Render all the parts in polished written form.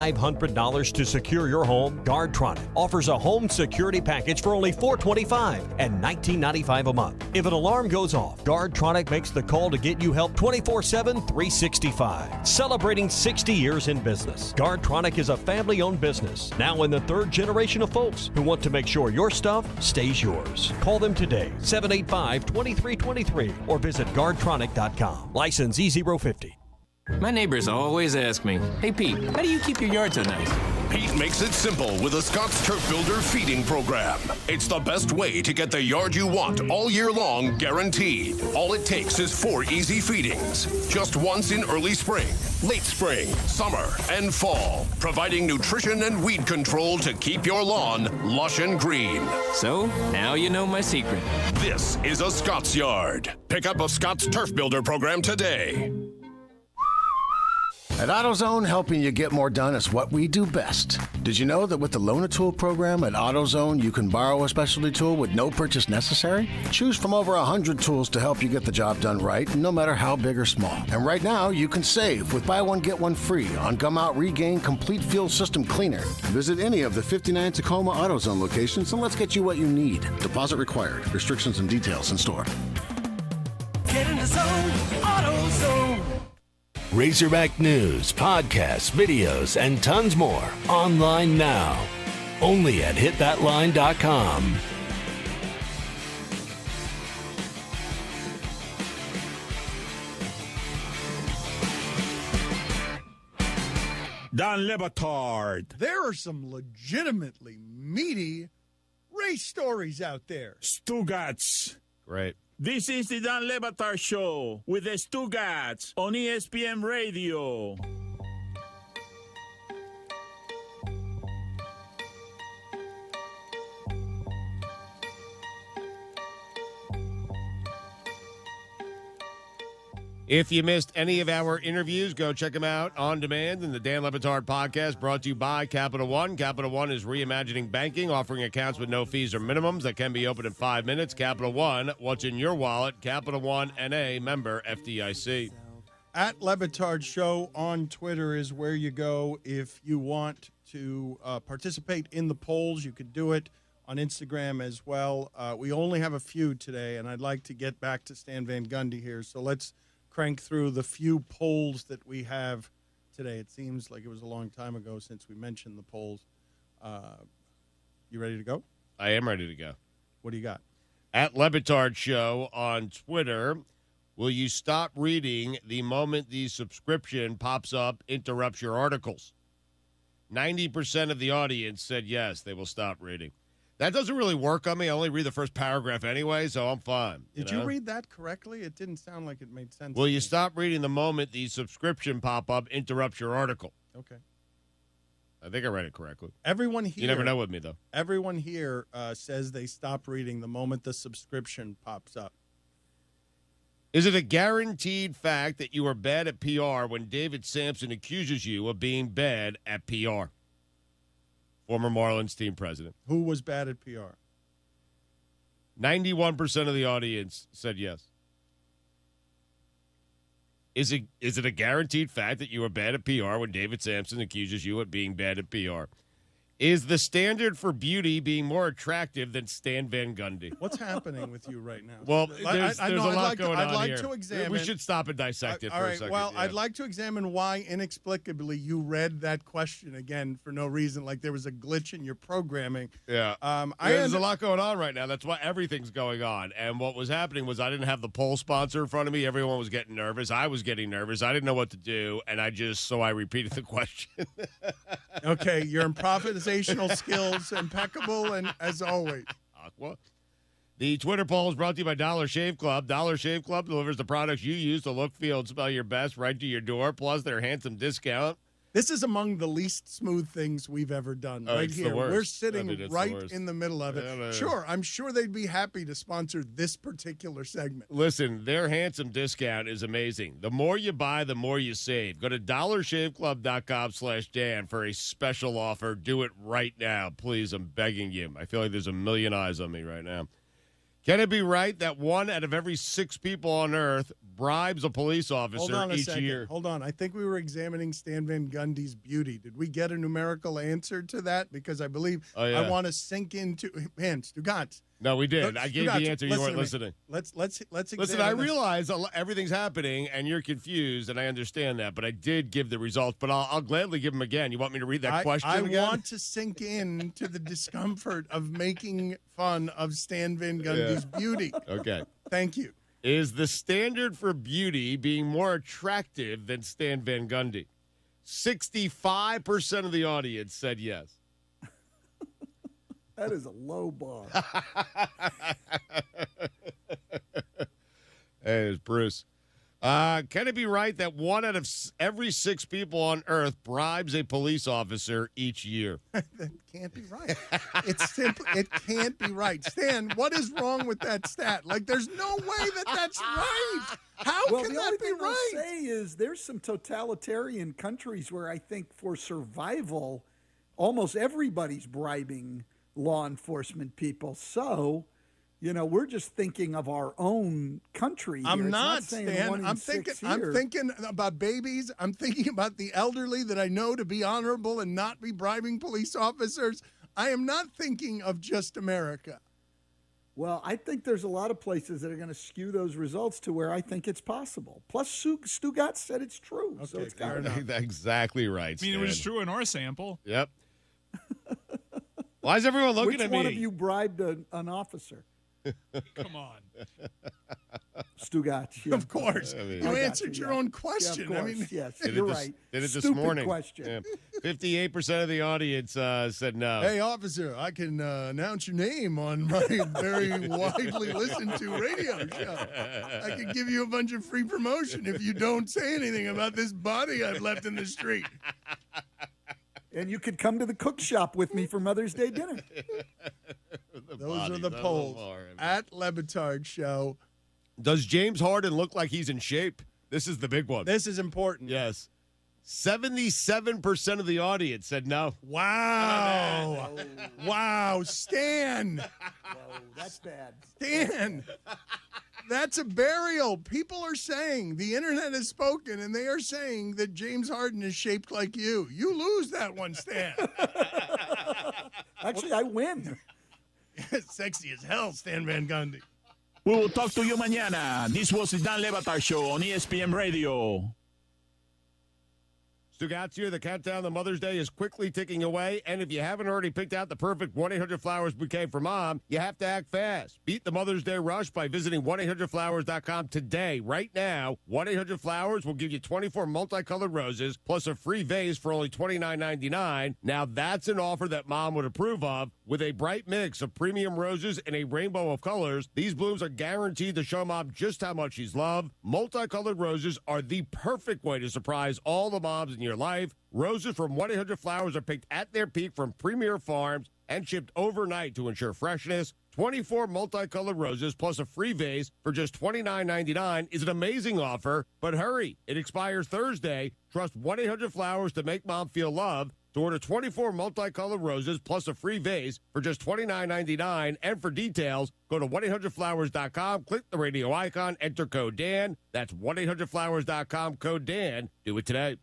$500 to secure your home? Guardtronic offers a home security package for only $425 and $19.95 a month. If an alarm goes off, Guardtronic makes the call to get you help 24/7, 365. Celebrating 60 years in business, Guardtronic is a family-owned business, now in the third generation of folks who want to make sure your stuff stays yours. Call them today, 785-2323, or visit guardtronic.com. License E050. My neighbors always ask me, "Hey Pete, how do you keep your yard so nice?" Pete makes it simple with a Scott's Turf Builder feeding program. It's the best way to get the yard you want all year long, guaranteed. All it takes is 4 easy feedings. Just once in early spring, late spring, summer, and fall. Providing nutrition and weed control to keep your lawn lush and green. So, now you know my secret. This is a Scott's Yard. Pick up a Scott's Turf Builder program today. At AutoZone, helping you get more done is what we do best. Did you know that with the Loan-A-Tool program at AutoZone, you can borrow a specialty tool with no purchase necessary? Choose from over 100 tools to help you get the job done right, no matter how big or small. And right now, you can save with buy one, get one free on Gum Out Regain Complete Fuel System Cleaner. Visit any of the 59 Tacoma AutoZone locations and let's get you what you need. Deposit required. Restrictions and details in store. Get in the zone, AutoZone. Razorback news, podcasts, videos, and tons more online now. Only at hitthatline.com. Don Le Batard. There are some legitimately meaty race stories out there. Stugats. Right. This is the Don Le Batard Show with the Stugats on ESPN Radio. If you missed any of our interviews, go check them out on demand in the Dan Le Batard podcast, brought to you by Capital One. Capital One is reimagining banking, offering accounts with no fees or minimums that can be opened in 5 minutes. Capital One, what's in your wallet? Capital One, N.A., member FDIC. At Le Batard Show on Twitter is where you go if you want to participate in the polls. You could do it on Instagram as well. We only have a few today, and I'd like to get back to Stan Van Gundy here. So let's crank through the few polls that we have today. It seems like it was a long time ago since we mentioned the polls. You ready to go? I am ready to go. What do you got? At Le Batard Show on Twitter, will you stop reading the moment the subscription pops up, interrupts your articles? 90% of the audience said yes, they will stop reading. That doesn't really work on me. I only read the first paragraph anyway, so I'm fine. Did you read that correctly? It didn't sound like it made sense. Will you stop reading the moment the subscription pop-up interrupts your article? Okay. I think I read it correctly. Everyone here. You never know with me, though. Everyone here says they stop reading the moment the subscription pops up. Is it a guaranteed fact that you are bad at PR when David Sampson accuses you of being bad at PR? Former Marlins team president. Who was bad at PR? 91% of the audience said yes. Is it a guaranteed fact that you are bad at PR when David Sampson accuses you of being bad at PR? Is the standard for beauty being more attractive than Stan Van Gundy? What's happening with you right now? Well, there's a lot going on here. I'd like to examine. We should stop and dissect it for a second. Well, yeah. I'd like to examine why inexplicably you read that question again for no reason, like there was a glitch in your programming. Yeah. There's a lot going on right now. That's why everything's going on. And what was happening was I didn't have the poll sponsor in front of me. Everyone was getting nervous. I was getting nervous. I didn't know what to do, and I repeated the question. Okay, your improvisational skills impeccable, and as always. Aqua. The Twitter poll is brought to you by Dollar Shave Club. Dollar Shave Club delivers the products you use to look, feel, and smell your best right to your door, plus their handsome discount. This is among the least smooth things we've ever done right here. We're sitting right in the middle of it. Yeah, sure, I'm sure they'd be happy to sponsor this particular segment. Listen, their handsome discount is amazing. The more you buy, the more you save. Go to dollarshaveclub.com/Dan for a special offer. Do it right now. Please, I'm begging you. I feel like there's a million eyes on me right now. Can it be right that 1 out of every 6 people on Earth bribes a police Hold officer on a each second. year. Hold on. I think we were examining Stan Van Gundy's beauty. Did we get a numerical answer to that? Because I believe I want to sink into Stugatz. No, we did. I gave the answer. You weren't listening. Let's Listen, I realize everything's happening and you're confused, and I understand that, but I did give the results. But I'll gladly give them again. You want me to read that question again? I want to sink in to the discomfort of making fun of Stan Van Gundy's beauty. Okay. Thank you. Is the standard for beauty being more attractive than Stan Van Gundy? 65% of the audience said yes. That is a low bar. Hey, it's Bruce. Can it be right that 1 out of every 6 people on Earth bribes a police officer each year? That can't be right. It's simply, it can't be right. Stan, what is wrong with that stat? Like, there's no way that that's right. How can that be right? I'll say is there's some totalitarian countries where I think for survival, almost everybody's bribing law enforcement people. So, we're just thinking of our own country here. I'm not, Stan. I'm thinking about babies. I'm thinking about the elderly that I know to be honorable and not be bribing police officers. I am not thinking of just America. Well, I think there's a lot of places that are going to skew those results to where I think it's possible. Plus, Stugatz said it's true. Okay, so it's fair enough. Exactly right, I mean, it was true in our sample. Yep. Why is everyone looking at me? Which one of you bribed an officer? Come on. Stugatz. Yeah. Of course. You answered your own question. Yeah, of course. Yes, you're right. Did it this Stupid morning. question. Yeah. 58% of the audience said no. Hey, officer, I can announce your name on my very widely listened to radio show. I can give you a bunch of free promotion if you don't say anything about this body I've left in the street. And you could come to the cook shop with me for Mother's Day dinner. Those are the polls at Le Batard Show. Does James Harden look like he's in shape? This is the big one. This is important. Yes. 77% of the audience said no. Wow. Wow. Stan. Whoa, that's bad. Stan. That's a burial. People are saying, the internet has spoken, and they are saying that James Harden is shaped like you. You lose that one, Stan. Actually, I win. Sexy as hell, Stan Van Gundy. We will talk to you mañana. This was the Dan Le Batard Show on ESPN Radio. Stugatz here. The countdown to Mother's Day is quickly ticking away, and if you haven't already picked out the perfect 1-800-Flowers bouquet for Mom, you have to act fast. Beat the Mother's Day rush by visiting 1-800-Flowers.com today. Right now, 1-800-Flowers will give you 24 multicolored roses plus a free vase for only $29.99. Now, that's an offer that Mom would approve of. With a bright mix of premium roses and a rainbow of colors, these blooms are guaranteed to show Mom just how much she's loved. Multicolored roses are the perfect way to surprise all the moms in your life. Roses from 1-800-Flowers are picked at their peak from premier farms and shipped overnight to ensure freshness. 24 multicolored roses plus a free vase for just $29.99 is an amazing offer, but hurry, it expires Thursday. Trust 1-800-Flowers to make Mom feel loved. To order 24 multicolored roses plus a free vase for just $29.99. And for details, go to 1-800-Flowers.com, click the radio icon, enter code Dan. That's 1-800-Flowers.com, code Dan. Do it today.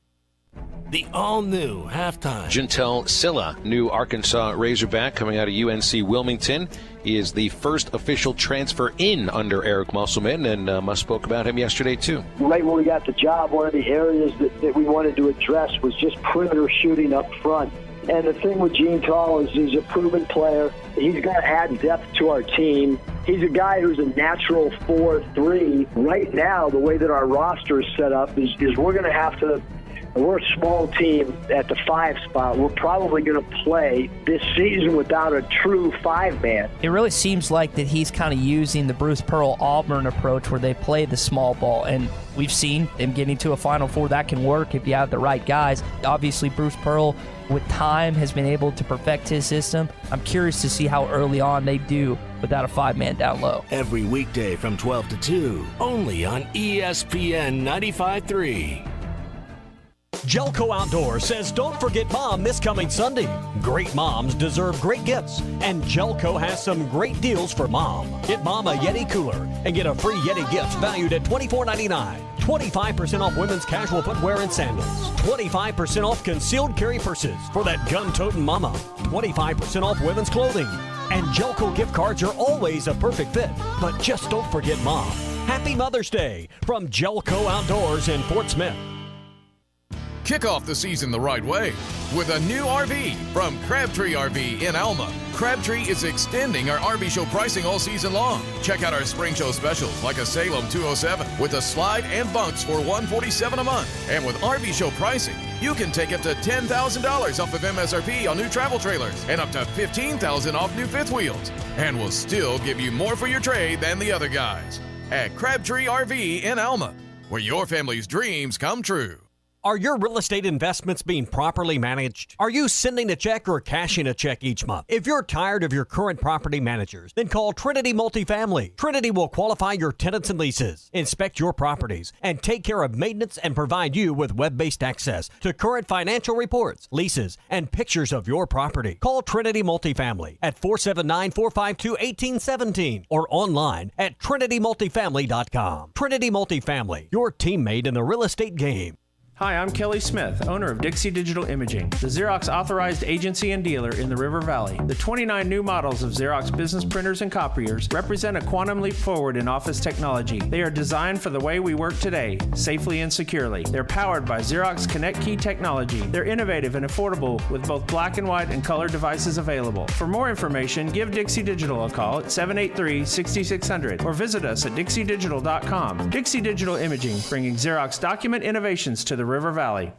The all-new halftime. Jantel Silla, new Arkansas Razorback coming out of UNC Wilmington. He is the first official transfer in under Eric Musselman, and Muss spoke about him yesterday, too. Right when we got the job, one of the areas that we wanted to address was just perimeter shooting up front. And the thing with Gene Tall is he's a proven player. He's going to add depth to our team. He's a guy who's a natural 4-3. Right now, the way that our roster is set up is we're going to have to – we're a small team at the 5 spot. We're probably going to play this season without a true 5-man. It really seems like that he's kind of using the Bruce Pearl Auburn approach where they play the small ball, and we've seen them getting to a Final Four. That can work if you have the right guys. Obviously, Bruce Pearl, with time, has been able to perfect his system. I'm curious to see how early on they do without a 5-man down low. Every weekday from 12 to 2, only on ESPN 95.3. Jelco Outdoors says don't forget Mom this coming Sunday. Great moms deserve great gifts, and Jelco has some great deals for Mom. Get Mom a Yeti cooler and get a free Yeti gift valued at $24.99. 25% off women's casual footwear and sandals. 25% off concealed carry purses for that gun-toting mama. 25% off women's clothing. And Jelco gift cards are always a perfect fit, but just don't forget Mom. Happy Mother's Day from Jelco Outdoors in Fort Smith. Kick off the season the right way with a new RV from Crabtree RV in Alma. Crabtree is extending our RV show pricing all season long. Check out our spring show specials like a Salem 207 with a slide and bunks for $147 a month. And with RV show pricing, you can take up to $10,000 off of MSRP on new travel trailers and up to $15,000 off new fifth wheels. And we'll still give you more for your trade than the other guys. At Crabtree RV in Alma, where your family's dreams come true. Are your real estate investments being properly managed? Are you sending a check or cashing a check each month? If you're tired of your current property managers, then call Trinity Multifamily. Trinity will qualify your tenants and leases, inspect your properties, and take care of maintenance and provide you with web-based access to current financial reports, leases, and pictures of your property. Call Trinity Multifamily at 479-452-1817 or online at trinitymultifamily.com. Trinity Multifamily, your teammate in the real estate game. Hi, I'm Kelly Smith, owner of Dixie Digital Imaging, the Xerox authorized agency and dealer in the River Valley. The 29 new models of Xerox business printers and copiers represent a quantum leap forward in office technology. They are designed for the way we work today, safely and securely. They're powered by Xerox Connect Key technology. They're innovative and affordable with both black and white and color devices available. For more information, give Dixie Digital a call at 783-6600 or visit us at dixiedigital.com. Dixie Digital Imaging, bringing Xerox document innovations to the River Valley.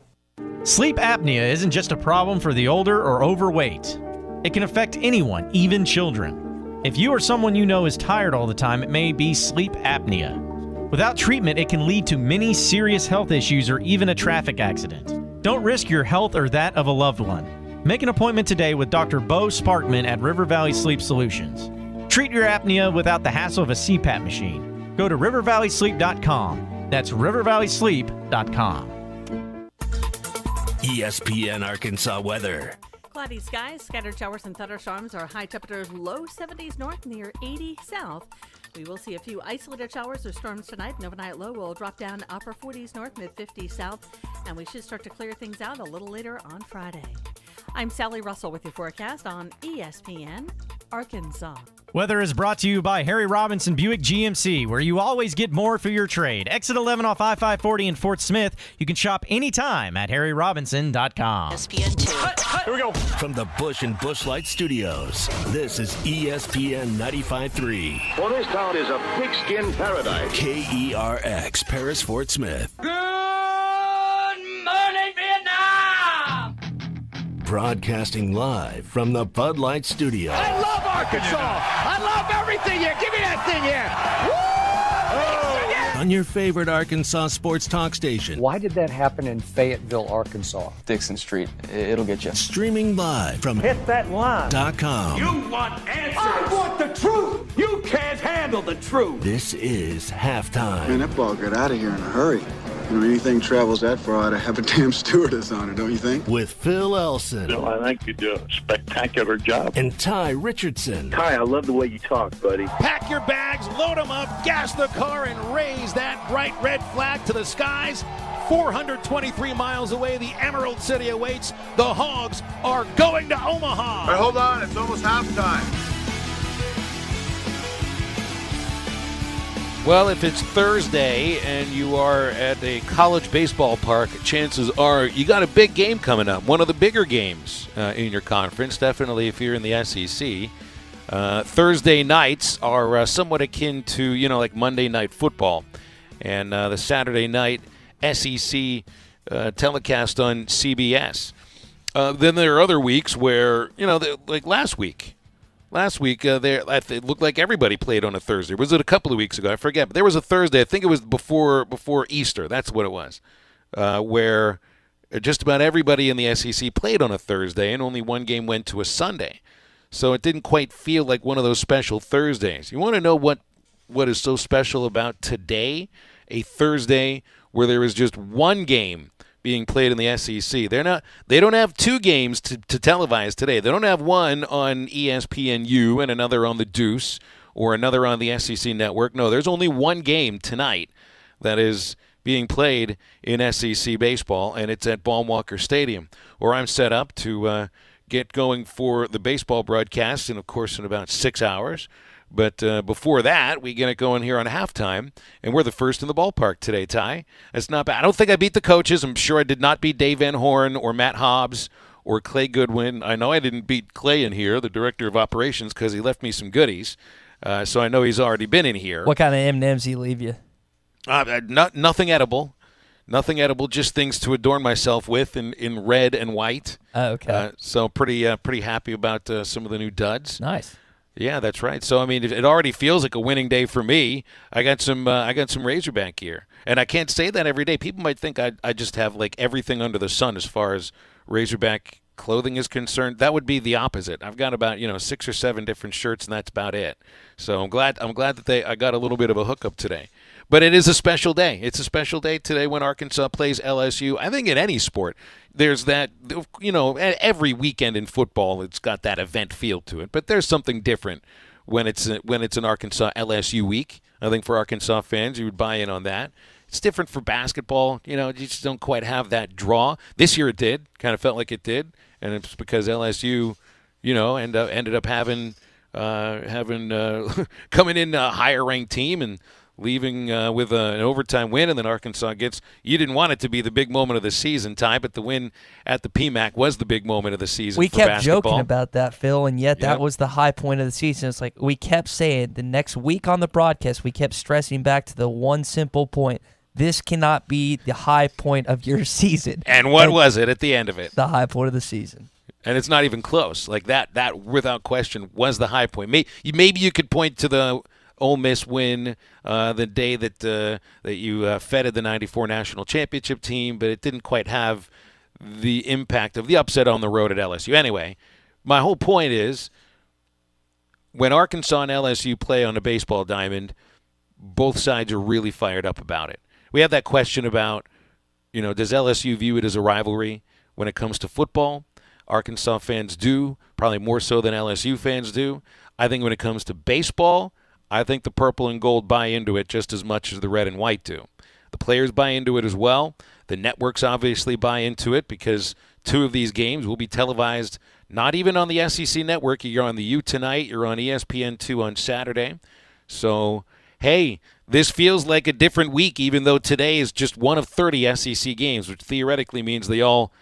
Sleep apnea isn't just a problem for the older or overweight. It can affect anyone, even children. If you or someone you know is tired all the time, it may be sleep apnea. Without treatment, it can lead to many serious health issues or even a traffic accident. Don't risk your health or that of a loved one. Make an appointment today with Dr. Bo Sparkman at River Valley Sleep Solutions. Treat your apnea without the hassle of a CPAP machine. Go to rivervalleysleep.com. That's rivervalleysleep.com. ESPN Arkansas weather. Cloudy skies, scattered showers and thunderstorms. Our high temperatures low 70s north, near 80 south. We will see a few isolated showers or storms tonight. An overnight low will drop down upper 40s north, mid 50s south, and we should start to clear things out a little later on Friday. I'm Sally Russell with your forecast on ESPN Arkansas. Weather is brought to you by Harry Robinson Buick GMC, where you always get more for your trade. Exit 11 off I-540 in Fort Smith. You can shop anytime at harryrobinson.com. ESPN 2. Here we go. From the Bush and Bushlight Studios, this is ESPN 95.3. Well, this town is a pigskin paradise. KERX, Paris, Fort Smith. Good morning, Vietnam! Broadcasting live from the Bud Light Studio. I love Arkansas! I love everything here! Give me that thing here! On your favorite Arkansas sports talk station. Why did that happen in Fayetteville, Arkansas? Dixon Street. It'll get you. Streaming live from Hit that line. .com. You want answers! I want the truth! You can't handle the truth! This is Halftime. Man, that ball got out of here in a hurry. You know, anything travels that far, ought to have a damn stewardess on it, don't you think? With Phil Elson. Bill, I think you do a spectacular job. And Tye Richardson. Tye, I love the way you talk, buddy. Pack your bags, load them up, gas the car, and raise that bright red flag to the skies. 423 miles away, the Emerald City awaits. The Hogs are going to Omaha. All right, hold on, it's almost halftime. Well, if it's Thursday and you are at a college baseball park, chances are you got a big game coming up. One of the bigger games in your conference, definitely if you're in the SEC. Thursday nights are somewhat akin to, like Monday Night Football. And the Saturday night SEC telecast on CBS. Then there are other weeks where, like last week. Last week, it looked like everybody played on a Thursday. Was it a couple of weeks ago? I forget. But there was a Thursday. I think it was before Easter. That's what it was, where just about everybody in the SEC played on a Thursday, and only one game went to a Sunday. So it didn't quite feel like one of those special Thursdays. You want to know what is so special about today? A Thursday where there is just one game being played in the SEC. They don't have two games to televise today. They don't have one on ESPNU and another on the Deuce or another on the SEC network. No, there's only one game tonight that is being played in SEC baseball, and it's at Baum-Walker Stadium, where I'm set up to get going for the baseball broadcast, and of course in about 6 hours. But before that, we get it going here on halftime, and we're the first in the ballpark today, Ty. That's not bad. I don't think I beat the coaches. I'm sure I did not beat Dave Van Horn or Matt Hobbs or Clay Goodwin. I know I didn't beat Clay in here, the director of operations, because he left me some goodies. So I know he's already been in here. What kind of M&Ms did he leave you? Nothing edible. Nothing edible, just things to adorn myself with in red and white. Oh, okay. So pretty happy about some of the new duds. Nice. Yeah, that's right. So I mean, it already feels like a winning day for me. I got some Razorback gear, and I can't say that every day. People might think I just have like everything under the sun as far as Razorback clothing is concerned. That would be the opposite. I've got about 6 or 7 different shirts, and that's about it. So I'm glad that I got a little bit of a hookup today. But it is a special day. It's a special day today when Arkansas plays LSU. I think in any sport, there's that, every weekend in football, it's got that event feel to it. But there's something different when it's an Arkansas LSU week. I think for Arkansas fans, you would buy in on that. It's different for basketball. You just don't quite have that draw. This year it did. Kind of felt like it did. And it's because LSU, ended up having coming in a higher-ranked team and leaving with an overtime win, and then Arkansas gets – you didn't want it to be the big moment of the season, Ty, but the win at the PMAC was the big moment of the season We for kept basketball. joking about that, Phil, and yet that was the high point of the season. It's like we kept saying the next week on the broadcast, we kept stressing back to the one simple point. This cannot be the high point of your season. And what was it at the end of it? The high point of the season. And it's not even close. Like that without question, was the high point. Maybe you could point to the – Ole Miss win the day that you feted the '94 national championship team, but it didn't quite have the impact of the upset on the road at LSU. Anyway, my whole point is when Arkansas and LSU play on a baseball diamond, both sides are really fired up about it. We have that question about, does LSU view it as a rivalry when it comes to football? Arkansas fans do, probably more so than LSU fans do. I think when it comes to baseball, I think the purple and gold buy into it just as much as the red and white do. The players buy into it as well. The networks obviously buy into it because 2 of these games will be televised not even on the SEC network. You're on the U tonight. You're on ESPN2 on Saturday. So, hey, this feels like a different week, even though today is just one of 30 SEC games, which theoretically means they all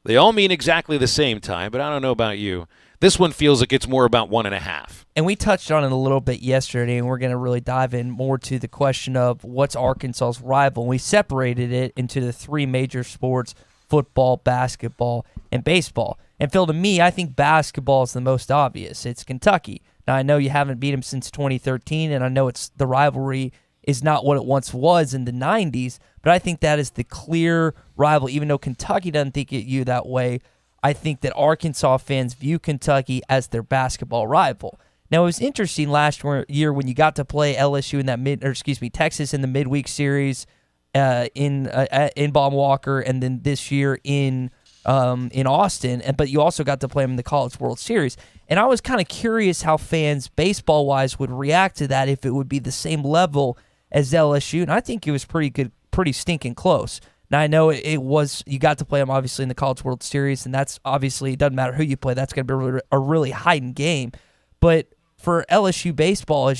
mean exactly the same time. But I don't know about you. This one feels like it's more about 1.5. And we touched on it a little bit yesterday, and we're going to really dive in more to the question of what's Arkansas's rival. And we separated it into the 3 major sports, football, basketball, and baseball. And Phil, to me, I think basketball is the most obvious. It's Kentucky. Now, I know you haven't beat them since 2013, and I know the rivalry is not what it once was in the 90s, but I think that is the clear rival, even though Kentucky doesn't think of you that way. I think that Arkansas fans view Kentucky as their basketball rival. Now, it was interesting last year when you got to play LSU in that Texas in the midweek series in Baum-Walker, and then this year in Austin. But you also got to play them in the College World Series. And I was kind of curious how fans, baseball-wise, would react to that if it would be the same level as LSU. And I think it was pretty good, pretty stinking close. Now, I know it was, you got to play them obviously in the College World Series, and that's obviously, it doesn't matter who you play, that's going to be a really heightened game. But for LSU baseball,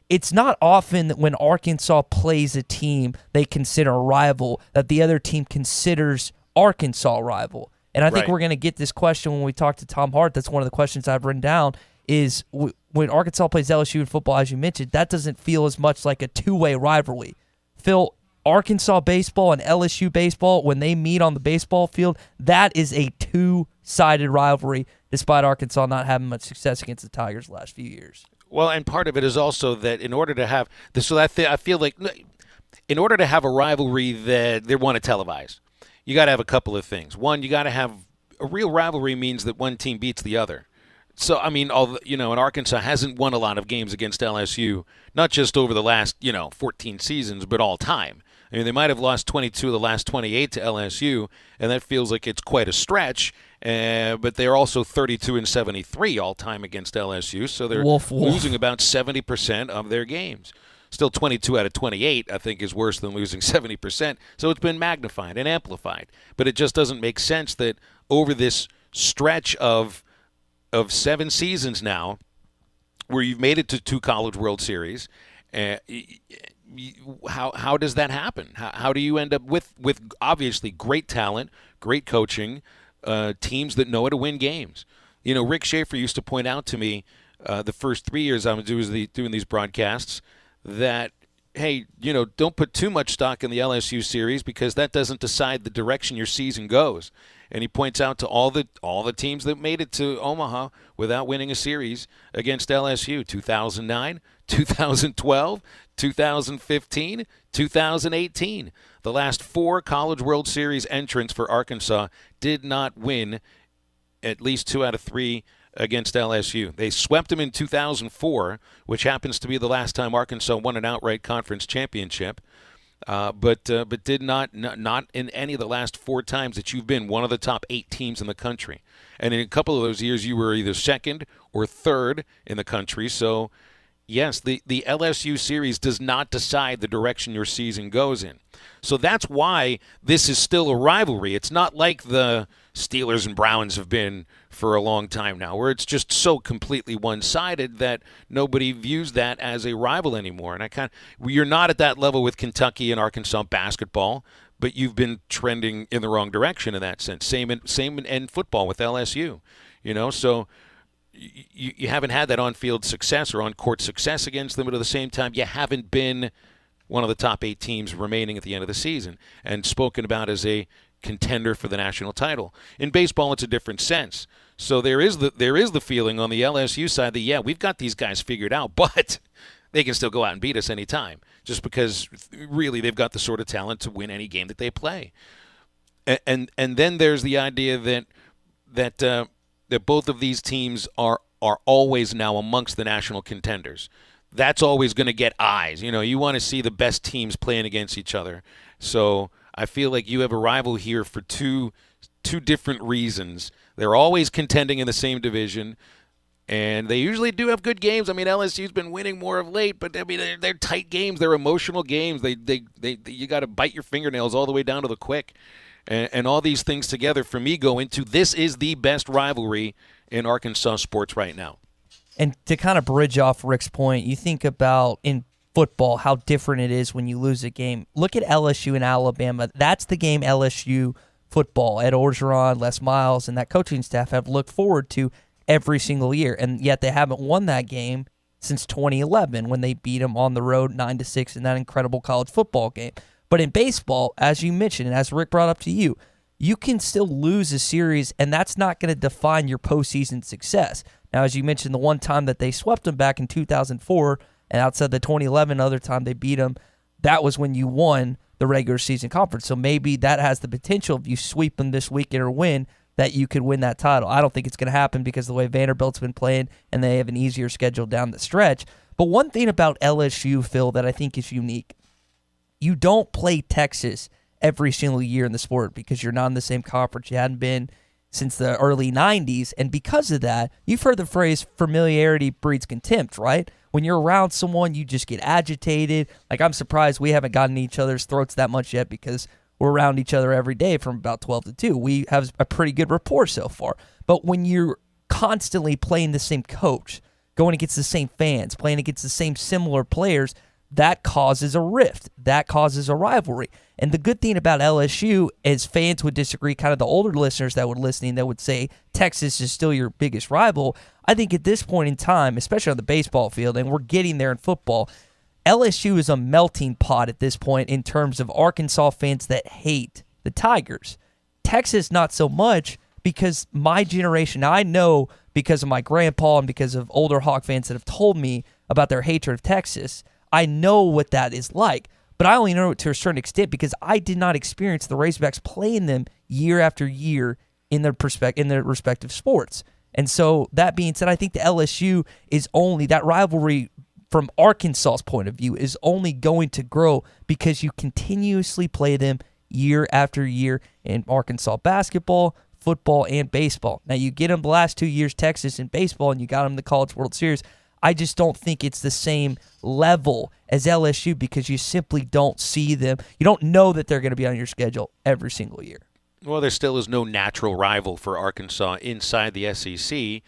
it's not often that when Arkansas plays a team they consider a rival that the other team considers Arkansas a rival. And I think we're going to get this question when we talk to Tom Hart. That's one of the questions I've written down is when Arkansas plays LSU in football, as you mentioned, that doesn't feel as much like a two-way rivalry. Phil, Arkansas baseball and LSU baseball, when they meet on the baseball field, that is a two-sided rivalry, despite Arkansas not having much success against the Tigers the last few years. Well, and part of it is also that in order to have this, so I feel like in order to have a rivalry that they want to televise, you got to have a couple of things. One, you got to have a real rivalry means that one team beats the other. So, I mean, and Arkansas hasn't won a lot of games against LSU, not just over the last, 14 seasons, but all time. I mean, they might have lost 22 of the last 28 to LSU, and that feels like it's quite a stretch. But they're also 32-73 all time against LSU, so they're losing about 70% of their games. Still 22 out of 28, I think, is worse than losing 70%. So it's been magnified and amplified. But it just doesn't make sense that over this stretch of 7 seasons now, where you've made it to 2 College World Series, how does that happen? How do you end up with obviously great talent, great coaching, teams that know how to win games? You know, Rick Schaefer used to point out to me the first 3 years I was doing these broadcasts that, hey, you know, don't put too much stock in the LSU series because that doesn't decide the direction your season goes. And he points out to all the teams that made it to Omaha without winning a series against LSU: 2009, 2012, 2015, 2018. The last 4 College World Series entrants for Arkansas did not win at least 2 out of 3 against LSU. They swept them in 2004, which happens to be the last time Arkansas won an outright conference championship. But did not in any of the last 4 times that you've been one of the top 8 teams in the country. And in a couple of those years, you were either second or third in the country. So, yes, the LSU series does not decide the direction your season goes in. So that's why this is still a rivalry. It's not like the Steelers and Browns have been for a long time now, where it's just so completely one-sided that nobody views that as a rival anymore. And you're not at that level with Kentucky and Arkansas basketball, but you've been trending in the wrong direction in that sense. Same in football with LSU, you know. So you haven't had that on-field success or on-court success against them, but at the same time, you haven't been one of the top 8 teams remaining at the end of the season and spoken about as a contender for the national title. In baseball, it's a different sense. So there is the feeling on the LSU side that, yeah, we've got these guys figured out, but they can still go out and beat us anytime just because really they've got the sort of talent to win any game that they play. And then there's the idea that both of these teams are always now amongst the national contenders. That's always going to get eyes. You know, you want to see the best teams playing against each other. So I feel like you have a rival here for two different reasons. They're always contending in the same division, and they usually do have good games. I mean, LSU's been winning more of late, but I mean they're tight games. They're emotional games. You got to bite your fingernails all the way down to the quick, and all these things together for me go into this is the best rivalry in Arkansas sports right now. And to kind of bridge off Rick's point, you think about in football how different it is when you lose a game. Look at LSU and Alabama. That's the game LSU football, Ed Orgeron, Les Miles, and that coaching staff have looked forward to every single year, and yet they haven't won that game since 2011 when they beat them on the road 9-6 in that incredible college football game. But in baseball, as you mentioned, and as Rick brought up to you, you can still lose a series, and that's not going to define your postseason success. Now, as you mentioned, the one time that they swept them back in 2004, and outside the 2011 other time they beat them, that was when you won the regular season conference. So maybe that has the potential, if you sweep them this weekend or win, that you could win that title. I don't think it's going to happen because of the way Vanderbilt's been playing, and they have an easier schedule down the stretch. But one thing about LSU, Phil, that I think is unique, you don't play Texas every single year in the sport because you're not in the same conference. You hadn't been since the early 90s, and because of that, you've heard the phrase familiarity breeds contempt, right? When you're around someone, you just get agitated. Like, I'm surprised we haven't gotten each other's throats that much yet because we're around each other every day from about 12 to 2. We have a pretty good rapport so far. But when you're constantly playing the same coach, going against the same fans, playing against the same similar players, that causes a rift. That causes a rivalry. And the good thing about LSU is fans would disagree, kind of the older listeners that would listening that would say Texas is still your biggest rival. I think at this point in time, especially on the baseball field, and we're getting there in football, LSU is a melting pot at this point in terms of Arkansas fans that hate the Tigers. Texas, not so much, because my generation, now I know because of my grandpa and because of older Hawk fans that have told me about their hatred of Texas, I know what that is like. But I only know it to a certain extent because I did not experience the Razorbacks playing them year after year in their respective sports. And so that being said, I think the LSU is only, that rivalry from Arkansas's point of view, is only going to grow because you continuously play them year after year in Arkansas basketball, football, and baseball. Now, you get them the last 2 years, Texas in baseball, and you got them the College World Series. I just don't think it's the same level as LSU because you simply don't see them. You don't know that they're going to be on your schedule every single year. Well, there still is no natural rival for Arkansas inside the SEC,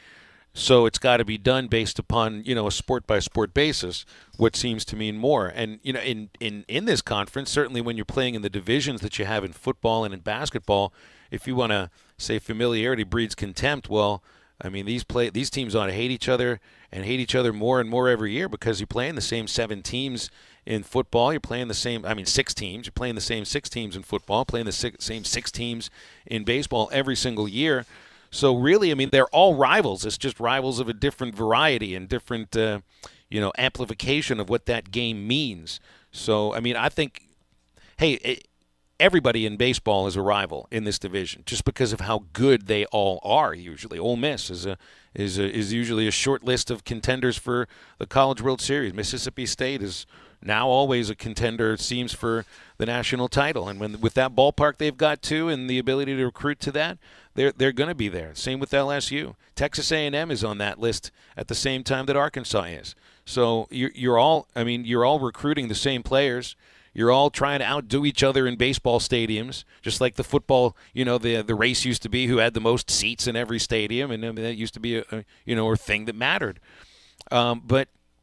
so it's got to be done based upon, a sport-by-sport basis, what seems to mean more. And, in this conference, certainly when you're playing in the divisions that you have in football and in basketball, if you want to say familiarity breeds contempt, well, I mean, these teams ought to hate each other and hate each other more and more every year because you're playing the same 7 teams in football. You're playing the same, 6 teams. You're playing the same 6 teams in football, playing the same 6 teams in baseball every single year. So really, they're all rivals. It's just rivals of a different variety and different, amplification of what that game means. So, I think, everybody in baseball is a rival in this division just because of how good they all are. Usually, Ole Miss is usually a short list of contenders for the College World Series. Mississippi State is now always a contender, it seems, for the national title. And with that ballpark they've got too, and the ability to recruit to that, they're going to be there. Same with LSU. Texas A&M is on that list at the same time that Arkansas is. So you're all recruiting the same players. You're all trying to outdo each other in baseball stadiums, just like the football, the race used to be who had the most seats in every stadium, and that used to be a thing that mattered.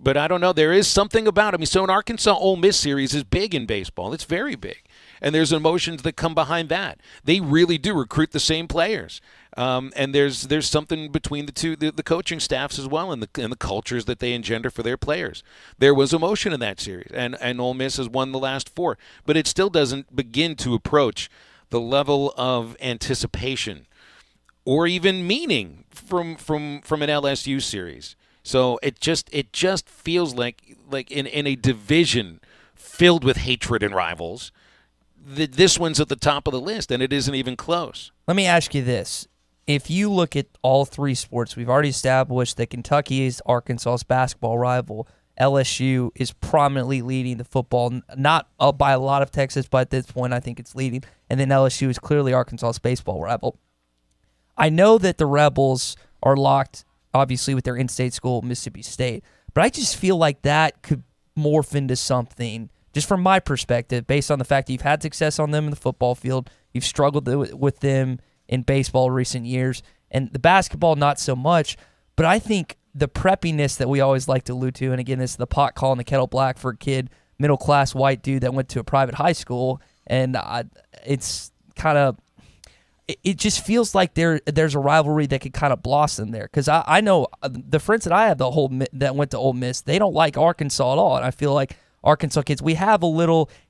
But I don't know. There is something about it. So an Arkansas-Ole Miss series is big in baseball. It's very big. And there's emotions that come behind that. They really do recruit the same players. And there's something between the two, the coaching staffs as well, and the cultures that they engender for their players. There was emotion in that series, and Ole Miss has won the last 4. But it still doesn't begin to approach the level of anticipation or even meaning from an LSU series. So it just feels like in a division filled with hatred and rivals, this one's at the top of the list, and it isn't even close. Let me ask you this. If you look at all 3 sports, we've already established that Kentucky is Arkansas's basketball rival. LSU is prominently leading the football, not by a lot of Texas, but at this point I think it's leading. And then LSU is clearly Arkansas's baseball rival. I know that the Rebels are locked, obviously, with their in-state school, Mississippi State. But I just feel like that could morph into something, just from my perspective, based on the fact that you've had success on them in the football field, you've struggled with them in baseball recent years, and the basketball not so much. But I think the preppiness that we always like to allude to, and again, it's the pot calling the kettle black for a kid, middle-class white dude that went to a private high school, and it's kind of – it just feels like there's a rivalry that could kind of blossom there. Because I know the friends that I have that went to Ole Miss, they don't like Arkansas at all. And I feel like Arkansas kids, we have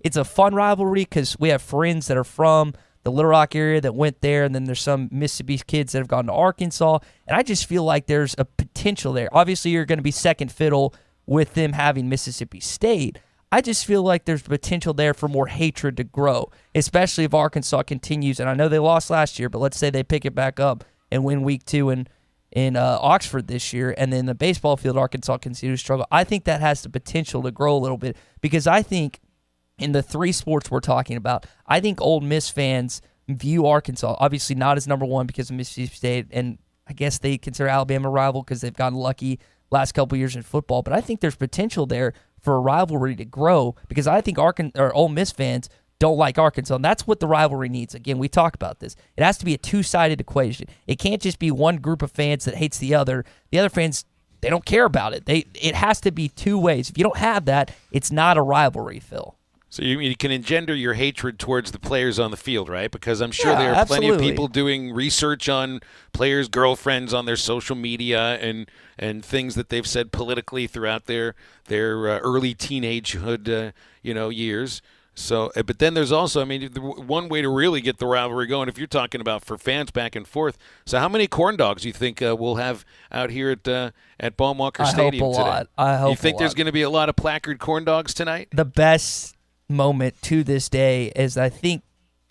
it's a fun rivalry because we have friends that are from the Little Rock area that went there, and then there's some Mississippi kids that have gone to Arkansas. And I just feel like there's a potential there. Obviously, you're going to be second fiddle with them having Mississippi State. I just feel like there's potential there for more hatred to grow, especially if Arkansas continues. And I know they lost last year, but let's say they pick it back up and win week 2 in Oxford this year, and then the baseball field, Arkansas continues to struggle. I think that has the potential to grow a little bit because I think in the 3 sports we're talking about, I think Ole Miss fans view Arkansas, obviously not as number 1 because of Mississippi State, and I guess they consider Alabama a rival because they've gotten lucky last couple years in football. But I think there's potential there for a rivalry to grow because I think Ole Miss fans don't like Arkansas, and that's what the rivalry needs. Again, we talked about this. It has to be a 2-sided equation. It can't just be one group of fans that hates the other. The other fans, they don't care about it. It has to be 2 ways. If you don't have that, it's not a rivalry, Phil. So you can engender your hatred towards the players on the field, right? Because I'm sure there are absolutely plenty of people doing research on players' girlfriends on their social media and things that they've said politically throughout their early teenagehood, years. So, but then there's also, one way to really get the rivalry going, if you're talking about for fans back and forth. So, how many corn dogs do you think we'll have out here at Baum-Walker Stadium today? I hope you think there's going to be a lot of placard corn dogs tonight? The best moment to this day is I think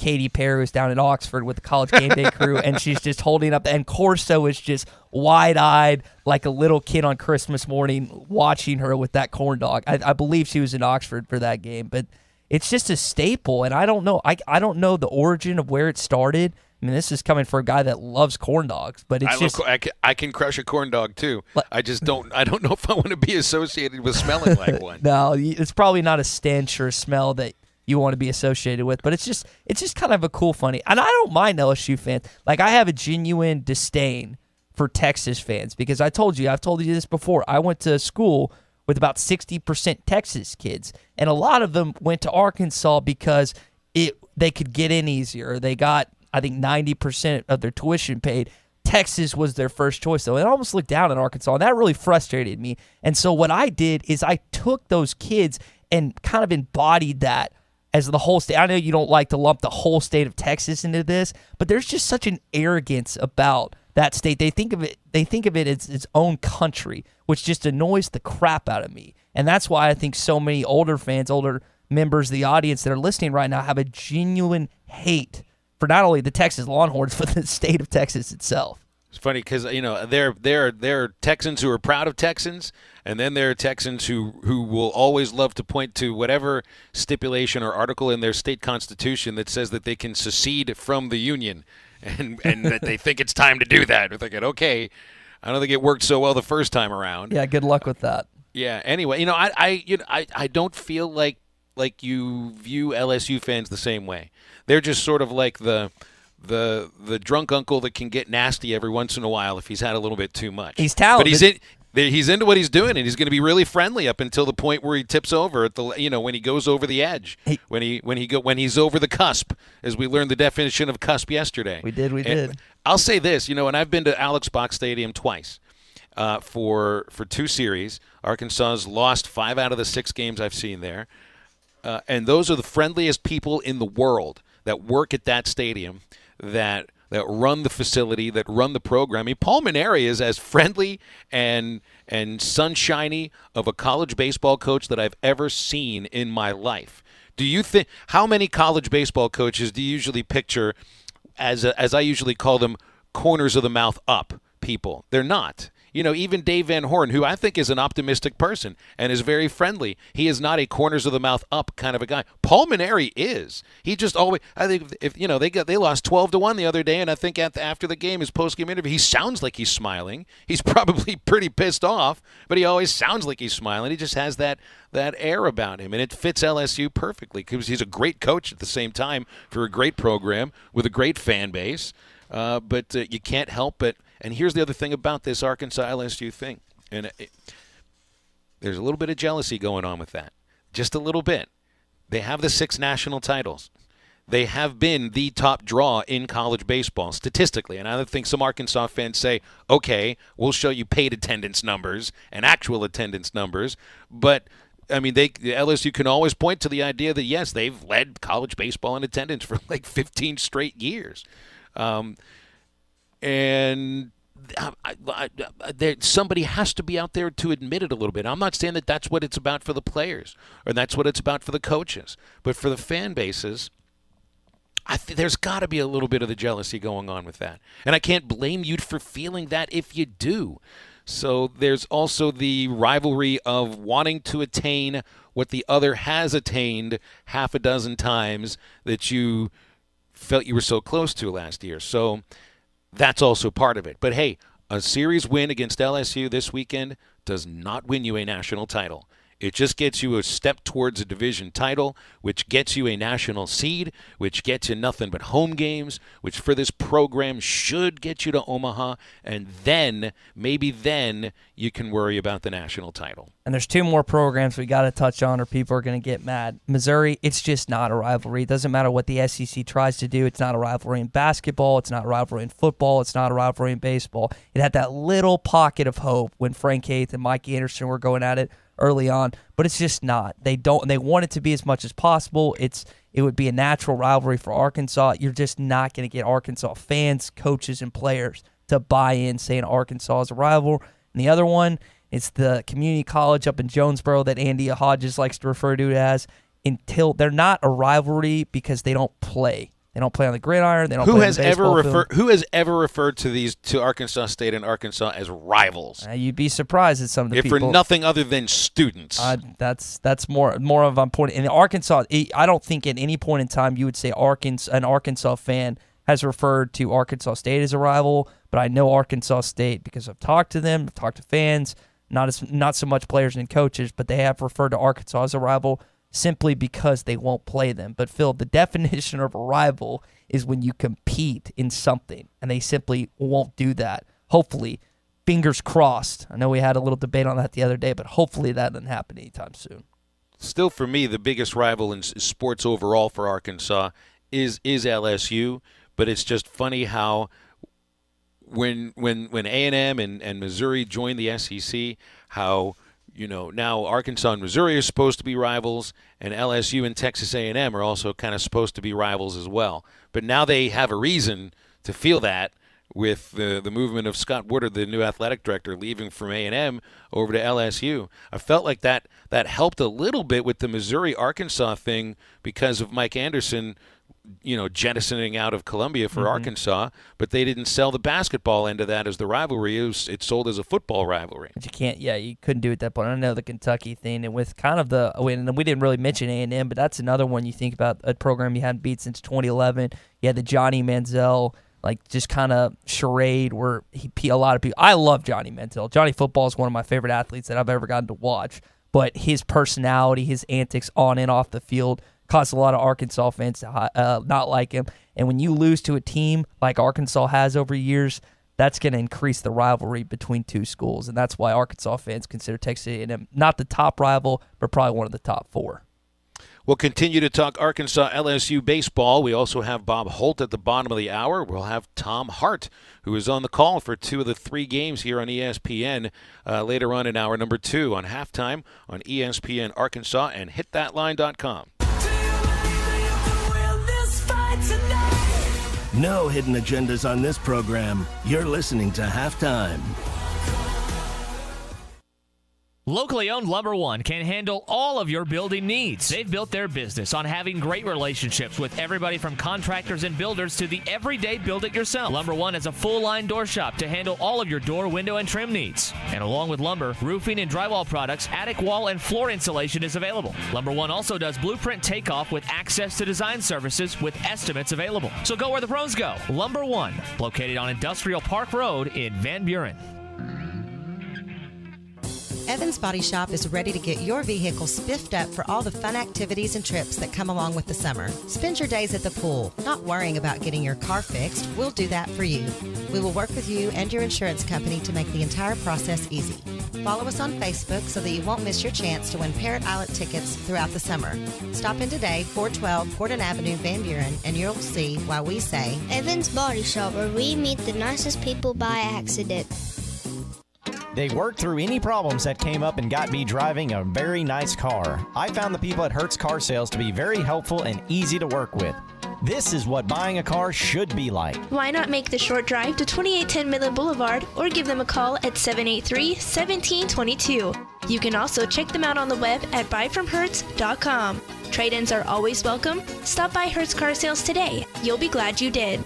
Katy Perry was down in Oxford with the College Game Day crew, and she's just holding up, and Corso is just wide-eyed like a little kid on Christmas morning watching her with that corn dog. I believe she was in Oxford for that game, but it's just a staple, and I don't know. I don't know the origin of where it started. I mean, this is coming for a guy that loves corn dogs, but it's I can crush a corn dog too. I just don't. I don't know if I want to be associated with smelling like one. No, it's probably not a stench or a smell that you want to be associated with, but it's just kind of a cool, funny. And I don't mind LSU fans. Like, I have a genuine disdain for Texas fans because I've told you this before. I went to school with about 60% Texas kids, and a lot of them went to Arkansas because they could get in easier. They got, I think, 90% of their tuition paid. Texas was their first choice, though. And I almost looked down at Arkansas, and that really frustrated me. And so what I did is I took those kids and kind of embodied that as the whole state. I know you don't like to lump the whole state of Texas into this, but there's just such an arrogance about that state. They think of it as its own country, which just annoys the crap out of me. And that's why I think so many older members of the audience that are listening right now have a genuine hate for not only the Texas Longhorns, but the state of Texas itself. It's funny because, there are Texans who are proud of Texans, and then there are Texans who will always love to point to whatever stipulation or article in their state constitution that says that they can secede from the Union, and that they think it's time to do that. They're thinking, okay, I don't think it worked so well the first time around. Yeah, good luck with that. Yeah. Anyway, I don't feel like you view LSU fans the same way. They're just sort of like the drunk uncle that can get nasty every once in a while if he's had a little bit too much. He's talented. But he's into what he's doing, and he's going to be really friendly up until the point where he tips over at when he goes over the edge, when he's over the cusp, as we learned the definition of cusp yesterday. We did. I'll say this, and I've been to Alex Box Stadium twice for 2 series. Arkansas's lost 5 out of the 6 games I've seen there, and those are the friendliest people in the world that work at that stadium, that run the facility, that run the program. I mean, Paul Maneri is as friendly and sunshiny of a college baseball coach that I've ever seen in my life. Do you think how many college baseball coaches do you usually picture as I usually call them, corners of the mouth up people? They're not. Even Dave Van Horn, who I think is an optimistic person and is very friendly, he is not a corners of the mouth up kind of a guy. Paul Maneri is. He just always. I think if they lost 12-1 the other day, and I think after the game, his post-game interview, he sounds like he's smiling. He's probably pretty pissed off, but he always sounds like he's smiling. He just has that air about him, and it fits LSU perfectly because he's a great coach at the same time for a great program with a great fan base. But you can't help but. And here's the other thing about this Arkansas-LSU thing. And there's a little bit of jealousy going on with that. Just a little bit. They have the 6 national titles. They have been the top draw in college baseball statistically. And I think some Arkansas fans say, okay, we'll show you paid attendance numbers and actual attendance numbers. But, I mean, the LSU can always point to the idea that, yes, they've led college baseball in attendance for like 15 straight years. And somebody has to be out there to admit it a little bit. I'm not saying that that's what it's about for the players or that's what it's about for the coaches. But for the fan bases, there's got to be a little bit of the jealousy going on with that. And I can't blame you for feeling that if you do. So there's also the rivalry of wanting to attain what the other has attained half a dozen times that you felt you were so close to last year. So that's also part of it. But, hey, a series win against LSU this weekend does not win you a national title. It just gets you a step towards a division title, which gets you a national seed, which gets you nothing but home games, which for this program should get you to Omaha, and then, maybe then, you can worry about the national title. And there's 2 more programs we got to touch on or people are going to get mad. Missouri, it's just not a rivalry. It doesn't matter what the SEC tries to do. It's not a rivalry in basketball. It's not a rivalry in football. It's not a rivalry in baseball. It had that little pocket of hope when Frank Haith and Mike Anderson were going at it early on, but it's just not. They want it to be as much as possible. It would be a natural rivalry for Arkansas. You're just not going to get Arkansas fans, coaches, and players to buy in saying Arkansas is a rival. And the other one, it's the community college up in Jonesboro that Andy Hodges likes to refer to it as. Until they're not a rivalry because they don't play They don't play on the gridiron. They don't Who play has on the baseball field. Who has ever referred to Arkansas State and Arkansas as rivals? You'd be surprised at some of the if people. for nothing other than students. That's more of a point. In Arkansas, I don't think at any point in time you would say an Arkansas fan has referred to Arkansas State as a rival. But I know Arkansas State because I've talked to them, I've talked to fans, not so much players and coaches, but they have referred to Arkansas as a rival simply because they won't play them. But Phil, the definition of a rival is when you compete in something, and they simply won't do that. Hopefully, fingers crossed. I know we had a little debate on that the other day, but hopefully that doesn't happen anytime soon. Still, for me, the biggest rival in sports overall for Arkansas is LSU, but it's just funny how when A&M and Missouri joined the SEC, how now Arkansas and Missouri are supposed to be rivals, and LSU and Texas A&M are also kind of supposed to be rivals as well. But now they have a reason to feel that with the movement of Scott Woodard, the new athletic director, leaving from A&M over to LSU. I felt like that helped a little bit with the Missouri-Arkansas thing because of Mike Anderson jettisoning out of Columbia for Arkansas, but they didn't sell the basketball end of that as the rivalry. It sold as a football rivalry. But you couldn't do it at that point. I know the Kentucky thing, and with kind of and we didn't really mention A&M, but that's another one you think about, a program you hadn't beat since 2011. You had the Johnny Manziel, just kind of charade where a lot of people. I love Johnny Manziel. Johnny Football is one of my favorite athletes that I've ever gotten to watch, but his personality, his antics on and off the field caused a lot of Arkansas fans to not like him. And when you lose to a team like Arkansas has over years, that's going to increase the rivalry between two schools. And that's why Arkansas fans consider Texas A&M not the top rival, but probably one of the top four. We'll continue to talk Arkansas LSU baseball. We also have Bob Holt at the bottom of the hour. We'll have Tom Hart, who is on the call for 2 of the 3 games here on ESPN later on in hour number 2 on Halftime on ESPN Arkansas and hitthatline.com. No hidden agendas on this program. You're listening to Halftime. Locally owned Lumber One can handle all of your building needs. They've built their business on having great relationships with everybody from contractors and builders to the everyday build-it-yourself. Lumber One is a full-line door shop to handle all of your door, window, and trim needs. And along with lumber, roofing and drywall products, attic wall and floor insulation is available. Lumber One also does blueprint takeoff with access to design services with estimates available. So go where the pros go. Lumber One, located on Industrial Park Road in Van Buren. Evans Body Shop is ready to get your vehicle spiffed up for all the fun activities and trips that come along with the summer. Spend your days at the pool, not worrying about getting your car fixed. We'll do that for you. We will work with you and your insurance company to make the entire process easy. Follow us on Facebook so that you won't miss your chance to win Parrot Island tickets throughout the summer. Stop in today, 412 Gordon Avenue, Van Buren, and you'll see why we say Evans Body Shop, where we meet the nicest people by accident. They worked through any problems that came up and got me driving a very nice car. I found the people at Hertz Car Sales to be very helpful and easy to work with. This is what buying a car should be like. Why not make the short drive to 2810 Midland Boulevard or give them a call at 783-1722. You can also check them out on the web at buyfromhertz.com. Trade-ins are always welcome. Stop by Hertz Car Sales today. You'll be glad you did.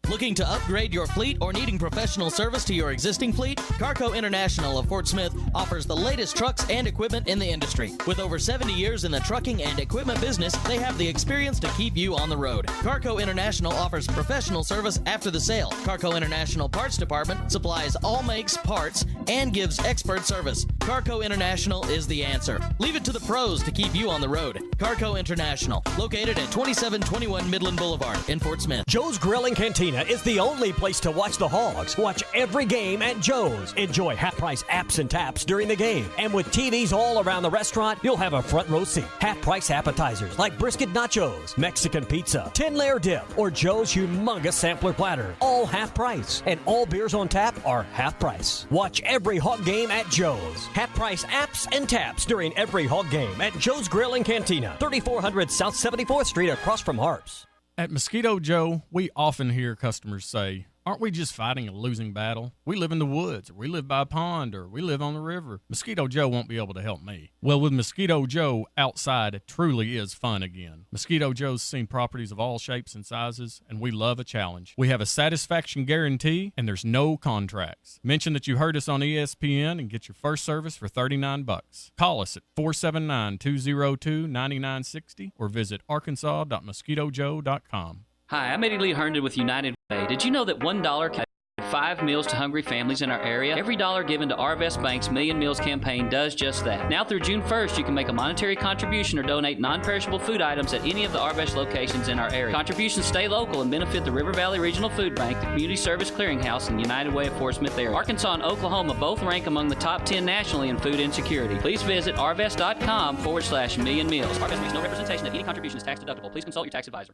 Looking to upgrade your fleet or needing professional service to your existing fleet? Carco International of Fort Smith offers the latest trucks and equipment in the industry. With over 70 years in the trucking and equipment business, they have the experience to keep you on the road. Carco International offers professional service after the sale. Carco International Parts Department supplies all makes, parts, and gives expert service. Carco International is the answer. Leave it to the pros to keep you on the road. Carco International, located at 2721 Midland Boulevard in Fort Smith. Joe's Grill and Cantina is the only place to watch the Hogs. Watch every game at Joe's. Enjoy half-price apps and taps during the game. And with TVs all around the restaurant, you'll have a front row seat. Half-price appetizers like brisket nachos, Mexican pizza, 10-layer dip, or Joe's humongous sampler platter. All half-price. And all beers on tap are half-price. Watch every Hog game at Joe's. Half-price apps and taps during every Hog game at Joe's Grill and Cantina, 3400 South 74th Street across from Harps. At Mosquito Joe, we often hear customers say, Aren't we just fighting a losing battle? We live in the woods, or we live by a pond, or we live on the river. Mosquito Joe won't be able to help me. Well, with Mosquito Joe, outside truly is fun again. Mosquito Joe's seen properties of all shapes and sizes, and we love a challenge. We have a satisfaction guarantee, and there's no contracts. Mention that you heard us on ESPN and get your first service for $39. Call us at 479-202-9960 or visit arkansas.mosquitojoe.com. Hi, I'm Eddie Lee Herndon with United Way. Did you know that $1 can provide 5 meals to hungry families in our area? Every dollar given to Arvest Bank's Million Meals campaign does just that. Now through June 1st, you can make a monetary contribution or donate non-perishable food items at any of the Arvest locations in our area. Contributions stay local and benefit the River Valley Regional Food Bank, the Community Service Clearinghouse, and United Way of Fort Smith area. Arkansas and Oklahoma both rank among the top 10 nationally in food insecurity. Please visit arvest.com/million meals. Arvest makes no representation that any contribution is tax deductible. Please consult your tax advisor.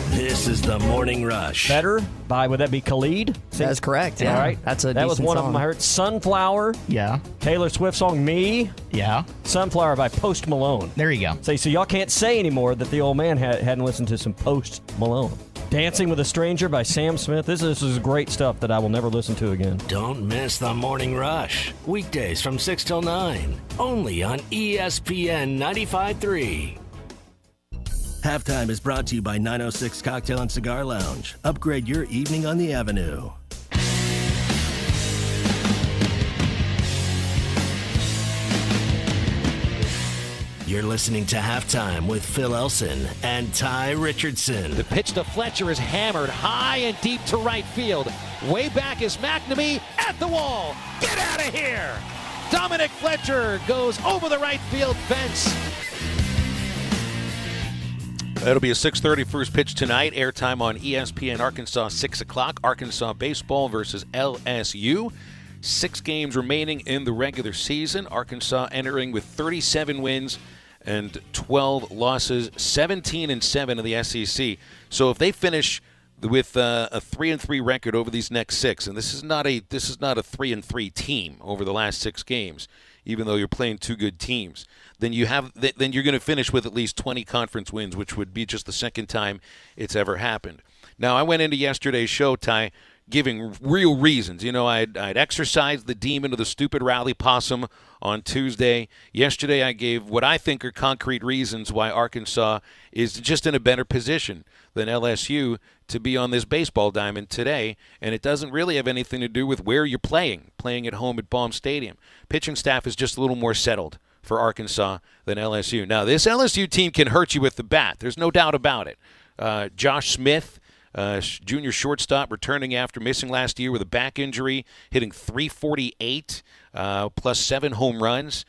This is the Morning Rush. Better by, would that be Khalid? That's correct. Yeah. All right. That's a That was decent one song. of them I heard. Sunflower. Yeah. Taylor Swift song Me. Yeah. Sunflower by Post Malone. There you go. So y'all can't say anymore that the old man hadn't listened to some Post Malone. Dancing with a Stranger by Sam Smith. This is great stuff that I will never listen to again. Don't miss the Morning Rush. Weekdays from 6 till 9. Only on ESPN 95.3. Halftime is brought to you by 906 Cocktail and Cigar Lounge. Upgrade your evening on the Avenue. You're listening to Halftime with Phil Elson and Tye Richardson. The pitch to Fletcher is hammered high and deep to right field. Way back is McNamee at the wall. Get out of here! Dominic Fletcher goes over the right field fence. That'll be a 6:30 first pitch tonight. Airtime on ESPN Arkansas, 6 o'clock. Arkansas baseball versus LSU. 6 games remaining in the regular season. Arkansas entering with 37 wins and 12 losses, 17-7 in the SEC. So if they finish with a 3-3 record over these next 6, and this is not a 3-3 team over the last 6 games, even though you're playing 2 good teams, then you're going to finish with at least 20 conference wins, which would be just the second time it's ever happened. Now, I went into yesterday's show, Ty, giving real reasons. You know, I'd exercised the demon of the stupid rally possum on Tuesday. Yesterday, I gave what I think are concrete reasons why Arkansas is just in a better position than LSU to be on this baseball diamond today, and it doesn't really have anything to do with where you're playing at home at Baum Stadium. Pitching staff is just a little more settled for Arkansas than LSU. Now, this LSU team can hurt you with the bat. There's no doubt about it. Josh Smith, junior shortstop, returning after missing last year with a back injury, hitting .348, plus 7 home runs.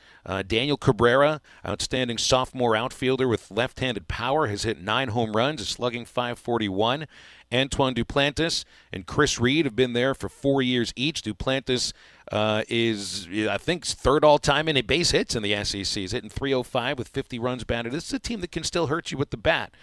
Daniel Cabrera, outstanding sophomore outfielder with left-handed power, has hit 9 home runs, is slugging .541. Antoine Duplantis and Chris Reed have been there for 4 years each. Duplantis is, I think, 3rd all-time in base hits in the SEC. He's hitting .305 with 50 runs batted. This is a team that can still hurt you with the bat.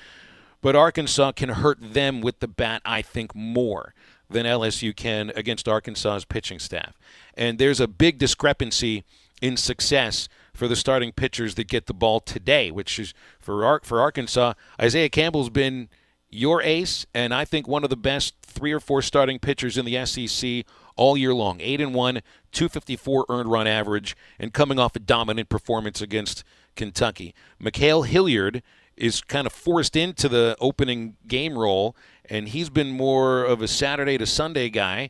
But Arkansas can hurt them with the bat, I think, more than LSU can against Arkansas's pitching staff. And there's a big discrepancy in success for the starting pitchers that get the ball today, which is for Arkansas. Isaiah Campbell's been your ace, and I think one of the best 3 or 4 starting pitchers in the SEC all year long. 8-1, 254 earned run average, and coming off a dominant performance against Kentucky. Mikhail Hilliard is kind of forced into the opening game role, and he's been more of a Saturday to Sunday guy.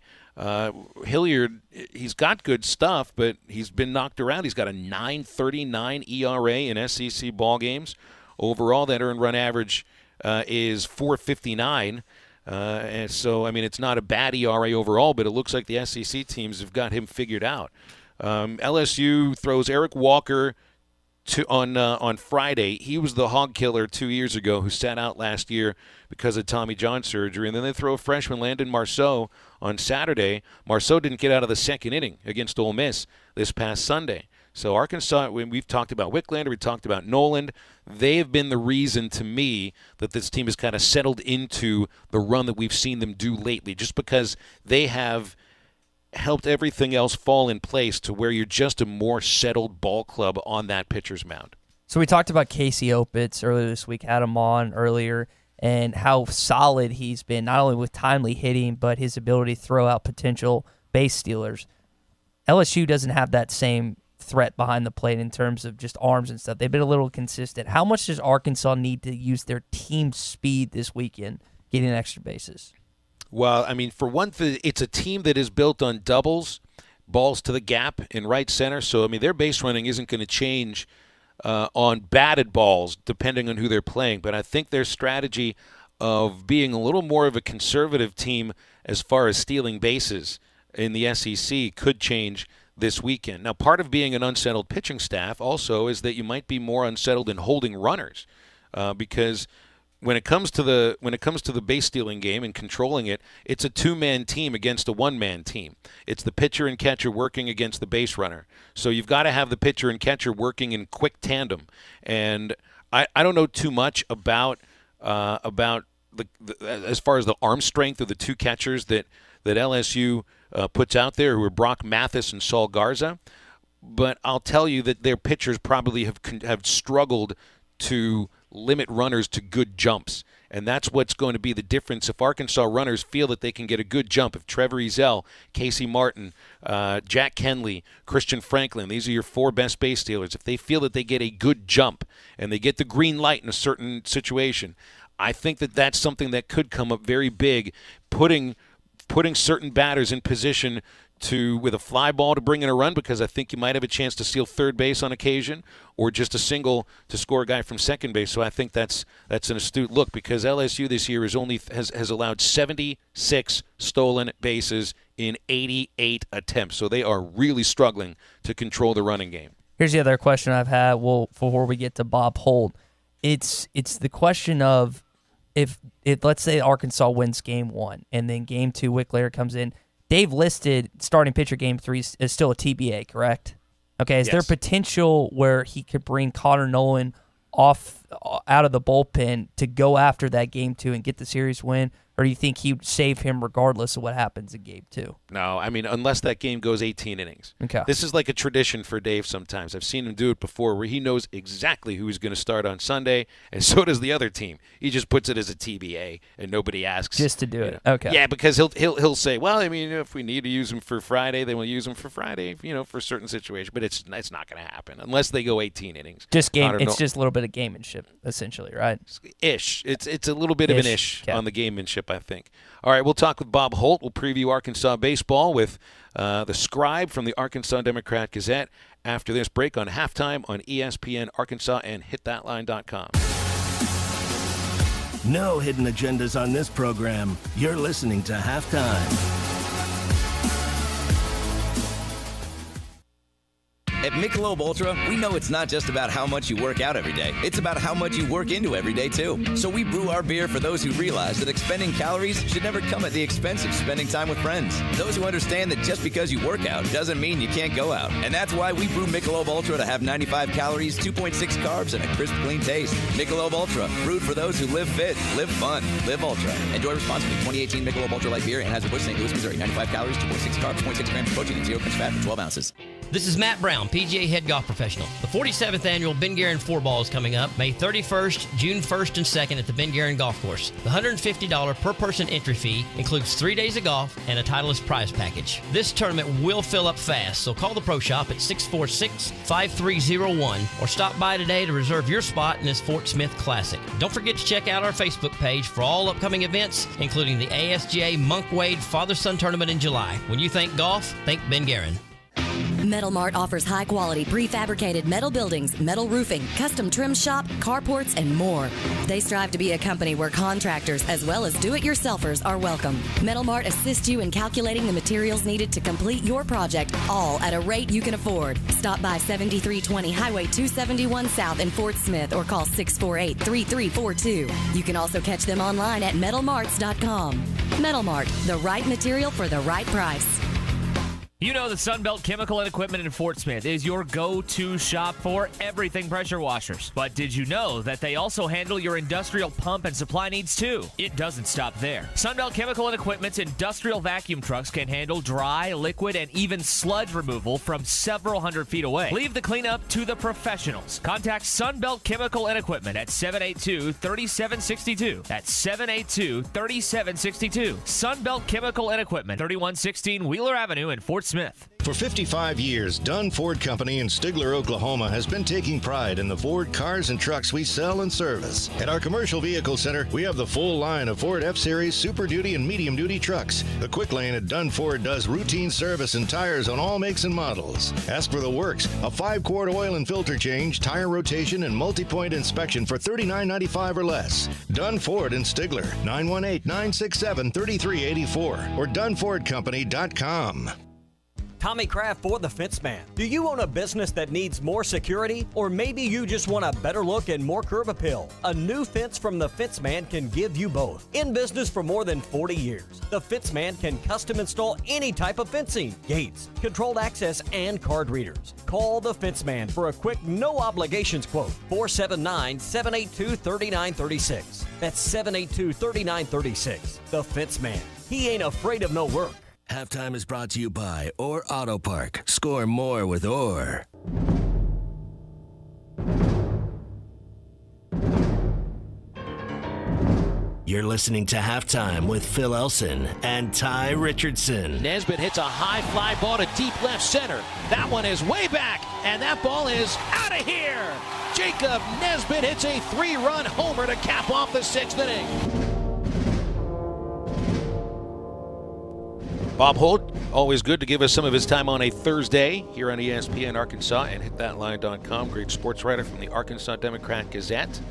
Hilliard, he's got good stuff, but he's been knocked around. He's got a 9.39 ERA in SEC ball games. Overall, that earned run average is .459. And so, I mean, it's not a bad ERA overall, but it looks like the SEC teams have got him figured out. LSU throws Eric Walker on Friday. He was the hog killer 2 years ago who sat out last year because of Tommy John surgery. And then they throw a freshman, Landon Marceau, on Saturday. Marceau didn't get out of the second inning against Ole Miss this past Sunday. So Arkansas, when we've talked about Wicklander, we talked about Noland, they have been the reason to me that this team has kind of settled into the run that we've seen them do lately, just because they have helped everything else fall in place to where you're just a more settled ball club on that pitcher's mound. So we talked about Casey Opitz earlier this week, had him on earlier. and how solid he's been, not only with timely hitting, but his ability to throw out potential base stealers. LSU doesn't have that same threat behind the plate in terms of just arms and stuff. They've been a little consistent. How much does Arkansas need to use their team speed this weekend getting extra bases? Well, I mean, for one thing, it's a team that is built on doubles, balls to the gap in right center. So, I mean, their base running isn't going to change on batted balls depending on who they're playing. But I think their strategy of being a little more of a conservative team as far as stealing bases in the SEC could change this weekend. Now, part of being an unsettled pitching staff also is that you might be more unsettled in holding runners because when it comes to the base stealing game and controlling it, it's a two-man team against a one-man team. It's the pitcher and catcher working against the base runner. So you've got to have the pitcher and catcher working in quick tandem. And I don't know too much about as far as the arm strength of the two catchers that LSU puts out there, who are Brock Mathis and Saul Garza. But I'll tell you that their pitchers probably have struggled to limit runners to good jumps. And that's what's going to be the difference. If Arkansas runners feel that they can get a good jump, if Trevor Ezell, Casey Martin, Jack Kenley, Christian Franklin, these are your four best base stealers, if they feel that they get a good jump and they get the green light in a certain situation, I think that that's something that could come up very big, putting certain batters in position with a fly ball to bring in a run, because I think you might have a chance to steal third base on occasion, or just a single to score a guy from second base. So I think that's an astute look, because LSU this year has allowed 76 stolen bases in 88 attempts. So they are really struggling to control the running game. Here's the other question I've had. Well, before we get to Bob Holt, it's the question of if let's say Arkansas wins game 1 and then game 2 Wick Lair comes in. They've listed starting pitcher game 3 is still a TBA, correct? Okay, is there potential where he could bring Connor Nolan out of the bullpen to go after that game 2 and get the series win? Or do you think he'd save him regardless of what happens in game 2? No, I mean, unless that game goes 18 innings. Okay. This is like a tradition for Dave sometimes. I've seen him do it before, where he knows exactly who he's going to start on Sunday, and so does the other team. He just puts it as a TBA, and nobody asks. Just to do it. Okay. Yeah, because he'll say, well, I mean, if we need to use him for Friday, then we'll use him for Friday, for a certain situation. But it's not going to happen unless they go 18 innings. Just just a little bit of gamemanship, essentially, right? Ish. It's a little bit of an ish on the gamemanship, I think. All right, we'll talk with Bob Holt. We'll preview Arkansas baseball with the scribe from the Arkansas Democrat-Gazette after this break on Halftime on ESPN Arkansas and hitthatline.com. No hidden agendas on this program. You're listening to Halftime. At Michelob Ultra, we know it's not just about how much you work out every day. It's about how much you work into every day, too. So we brew our beer for those who realize that expending calories should never come at the expense of spending time with friends. Those who understand that just because you work out doesn't mean you can't go out. And that's why we brew Michelob Ultra to have 95 calories, 2.6 carbs, and a crisp, clean taste. Michelob Ultra, brewed for those who live fit, live fun, live Ultra. Enjoy responsibly. 2018 Michelob Ultra Light Beer, Anheuser-Busch, St. Louis, Missouri. 95 calories, 2.6 carbs, 0.6 grams of protein, and 0 grams fat for 12 ounces. This is Matt Brown, PGA head golf professional. The 47th annual Ben Guerin 4-Ball is coming up May 31st, June 1st, and 2nd at the Ben Guerin Golf Course. The $150 per person entry fee includes 3 days of golf and a Titleist prize package. This tournament will fill up fast, so call the Pro Shop at 646-5301 or stop by today to reserve your spot in this Fort Smith Classic. Don't forget to check out our Facebook page for all upcoming events, including the ASGA Monk Wade Father-Son Tournament in July. When you think golf, think Ben Guerin. Metal Mart offers high-quality prefabricated metal buildings, metal roofing, custom trim shop, carports, and more. They strive to be a company where contractors as well as do-it-yourselfers are welcome. Metal Mart assists you in calculating the materials needed to complete your project, all at a rate you can afford. Stop by 7320 Highway 271 South in Fort Smith or call 648-3342. You can also catch them online at metalmarts.com. Metal Mart, the right material for the right price. You know the Sunbelt Chemical and Equipment in Fort Smith is your go-to shop for everything pressure washers. But did you know that they also handle your industrial pump and supply needs too? It doesn't stop there. Sunbelt Chemical and Equipment's industrial vacuum trucks can handle dry, liquid, and even sludge removal from several hundred feet away. Leave the cleanup to the professionals. Contact Sunbelt Chemical and Equipment at 782-3762. That's 782-3762. Sunbelt Chemical and Equipment, 3116 Wheeler Avenue in Fort Smith. For 55 years, Dunn Ford Company in Stigler, Oklahoma has been taking pride in the Ford cars and trucks we sell and service. At our Commercial Vehicle Center, we have the full line of Ford F-Series, Super Duty, and Medium Duty trucks. The Quick Lane at Dunn Ford does routine service and tires on all makes and models. Ask for the works, a 5-quart oil and filter change, tire rotation, and multi-point inspection for $39.95 or less. Dunn Ford in Stigler, 918-967-3384 or DunnFordCompany.com. Tommy Kraft for the Fence Man. Do you own a business that needs more security? Or maybe you just want a better look and more curb appeal? A new fence from the Fence Man can give you both. In business for more than 40 years, the Fence Man can custom install any type of fencing, gates, controlled access, and card readers. Call the Fence Man for a quick, no obligations quote. 479-782-3936. That's 782-3936. The Fence Man. He ain't afraid of no work. Halftime is brought to you by Orr Auto Park. Score more with Orr. You're listening to Halftime with Phil Elson and Tye Richardson. Nesbitt hits a high fly ball to deep left center. That one is way back, and that ball is out of here. Jacob Nesbitt hits a 3-run homer to cap off the 6th inning. Bob Holt, always good to give us some of his time on a Thursday here on ESPN Arkansas and hitthatline.com. Great sports writer from the Arkansas Democrat-Gazette.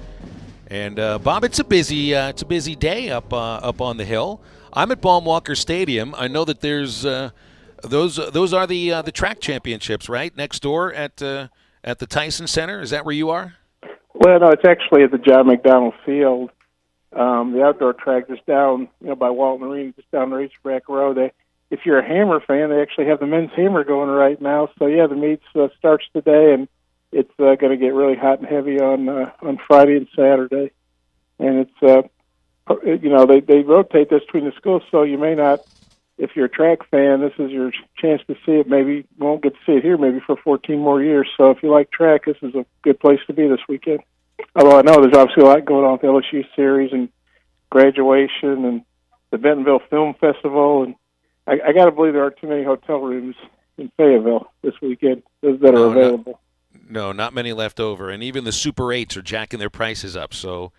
And Bob, it's a busy day up on the hill. I'm at Baum-Walker Stadium. I know that there's those are the track championships, right? Next door at the Tyson Center. Is that where you are? Well, no, it's actually at the John McDonald Field. The outdoor track is down, by Walton Arena, just down the racetrack road. If you're a Hammer fan, they actually have the men's Hammer going right now. So yeah, the meets starts today, and it's going to get really hot and heavy on Friday and Saturday. And it's they rotate this between the schools, so you may not, if you're a track fan, this is your chance to see it. Maybe you won't get to see it here maybe for 14 more years. So if you like track, this is a good place to be this weekend. Although I know there's obviously a lot going on with the LSU series and graduation and the Bentonville Film Festival, and I got to believe there aren't too many hotel rooms in Fayetteville this weekend that are available. No, not many left over, and even the Super 8s are jacking their prices up. So,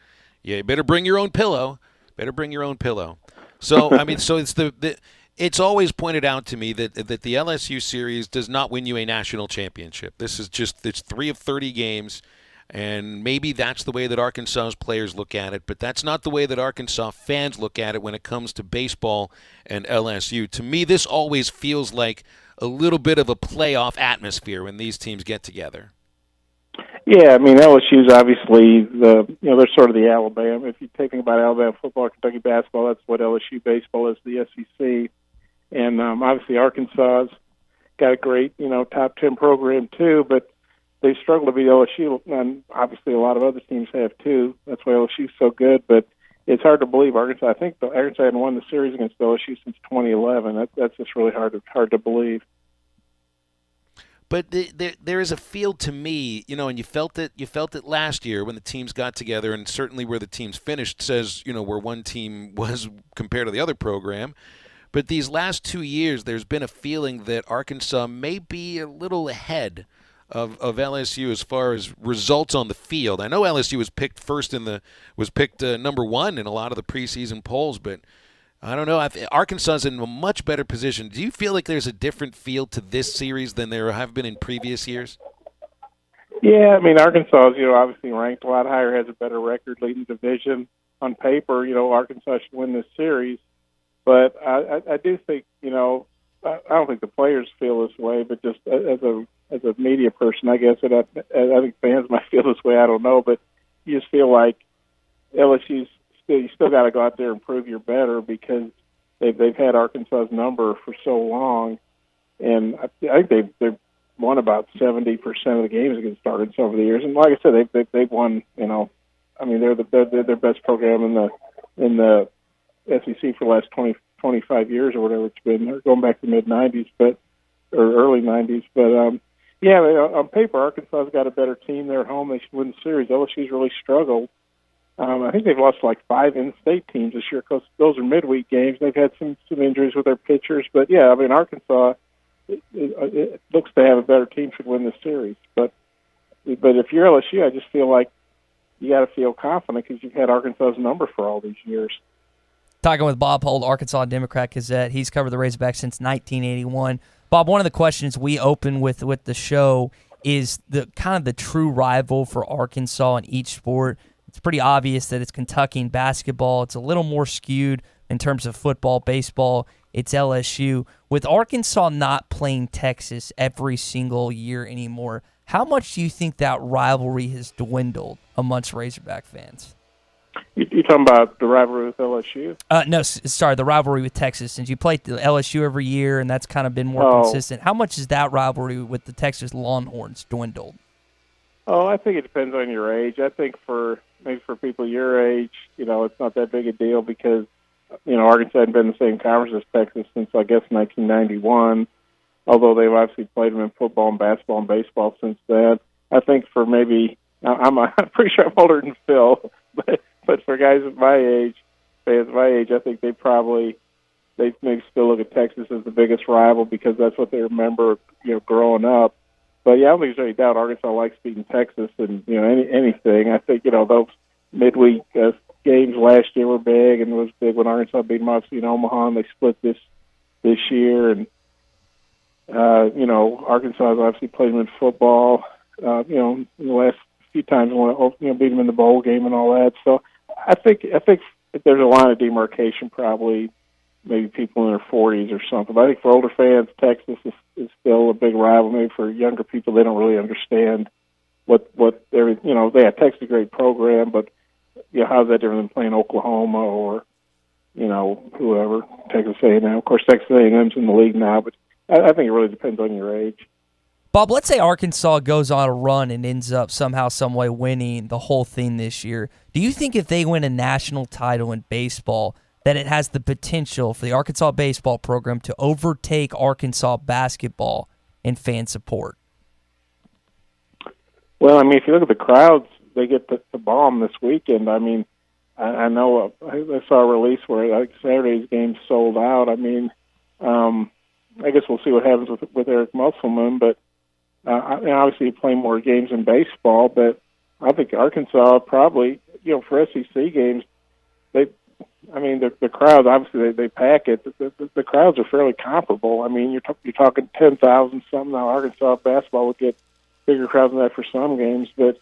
yeah, you better bring your own pillow. So, I mean, so it's it's always pointed out to me that the LSU series does not win you a national championship. This is it's 3 of 30 games. And maybe that's the way that Arkansas's players look at it, but that's not the way that Arkansas fans look at it when it comes to baseball and LSU. To me, this always feels like a little bit of a playoff atmosphere when these teams get together. Yeah, I mean, LSU's obviously they're sort of the Alabama. If you're thinking about Alabama football, Kentucky basketball, that's what LSU baseball is, the SEC. And obviously Arkansas's got a great, top 10 program too, but they struggle to beat LSU, and obviously a lot of other teams have too. That's why LSU's so good. But it's hard to believe Arkansas. I think Arkansas hadn't won the series against LSU since 2011. That's just really hard to believe. But there is a feel to me, and you felt it last year when the teams got together, and certainly where the teams finished says, where one team was compared to the other program. But these last 2 years, there's been a feeling that Arkansas may be a little ahead of LSU as far as results on the field. I know LSU was picked number 1 in a lot of the preseason polls, but I don't know. Arkansas's in a much better position. Do you feel like there's a different feel to this series than there have been in previous years? Yeah, I mean, Arkansas is, obviously ranked a lot higher, has a better record leading the division. On paper, Arkansas should win this series. But I do think, I don't think the players feel this way, but just as a media person, I guess, and I think fans might feel this way, I don't know, but you just feel like LSU's you still got to go out there and prove you're better because they've had Arkansas's number for so long. and I think they've won about 70% of the games against Arkansas over the years. And like I said, they've won. I mean, they're their best program in the SEC for the last 25 years or whatever it's been. They're going back to the mid '90s, or early '90s. But yeah, on paper, Arkansas's got a better team. They're at home. They should win the series. LSU's really struggled. I think they've lost like 5 in-state teams this year because those are midweek games. They've had some injuries with their pitchers. But, yeah, I mean, Arkansas, it looks to have a better team, should win this series. But if you're LSU, I just feel like you got to feel confident because you've had Arkansas's number for all these years. Talking with Bob Holt, Arkansas Democrat-Gazette. He's covered the Razorbacks since 1981. Bob, one of the questions we open with the show is the kind of the true rival for Arkansas in each sport. It's pretty obvious that it's Kentucky in basketball. It's a little more skewed in terms of football, baseball. It's LSU. With Arkansas not playing Texas every single year anymore, how much do you think that rivalry has dwindled amongst Razorback fans? You talking about the rivalry with LSU? No, sorry, the rivalry with Texas. Since you play the LSU every year, and that's kind of been more consistent. How much is that rivalry with the Texas Longhorns dwindled? Oh, I think it depends on your age. I think maybe for people your age, it's not that big a deal because, Arkansas hadn't been in the same conference as Texas since, I guess, 1991, although they've obviously played them in football and basketball and baseball since then. I think for maybe, I'm pretty sure I'm older than Phil, but for guys of my age, fans of my age, I think they maybe still look at Texas as the biggest rival because that's what they remember, growing up. But yeah, I don't think there's any doubt Arkansas likes beating Texas and anything. I think those midweek games last year were big, and it was big when Arkansas beat them obviously in Omaha, and they split this year. And Arkansas has obviously played them in football. In the last few times, beat them in the bowl game and all that. So I think if there's a line of demarcation, probably maybe people in their 40s or something. But I think for older fans, Texas is still a big rival. Maybe for younger people, they don't really understand what they're, Texas is a great program, but how's that different than playing Oklahoma or whoever, Texas A&M. Of course, Texas A&M's in the league now, but I think it really depends on your age. Bob, let's say Arkansas goes on a run and ends up somehow, some way winning the whole thing this year. Do you think if they win a national title in baseball, that it has the potential for the Arkansas baseball program to overtake Arkansas basketball in fan support? Well, I mean, if you look at the crowds, they get the bomb this weekend. I mean, I know I saw a release where Saturday's game sold out. I mean, I guess we'll see what happens with Eric Musselman, but obviously you play more games in baseball, but I think Arkansas probably, for SEC games, the crowds, obviously they pack it. The crowds are fairly comparable. I mean, you're talking 10,000 something. Now Arkansas basketball would get bigger crowds than that for some games, but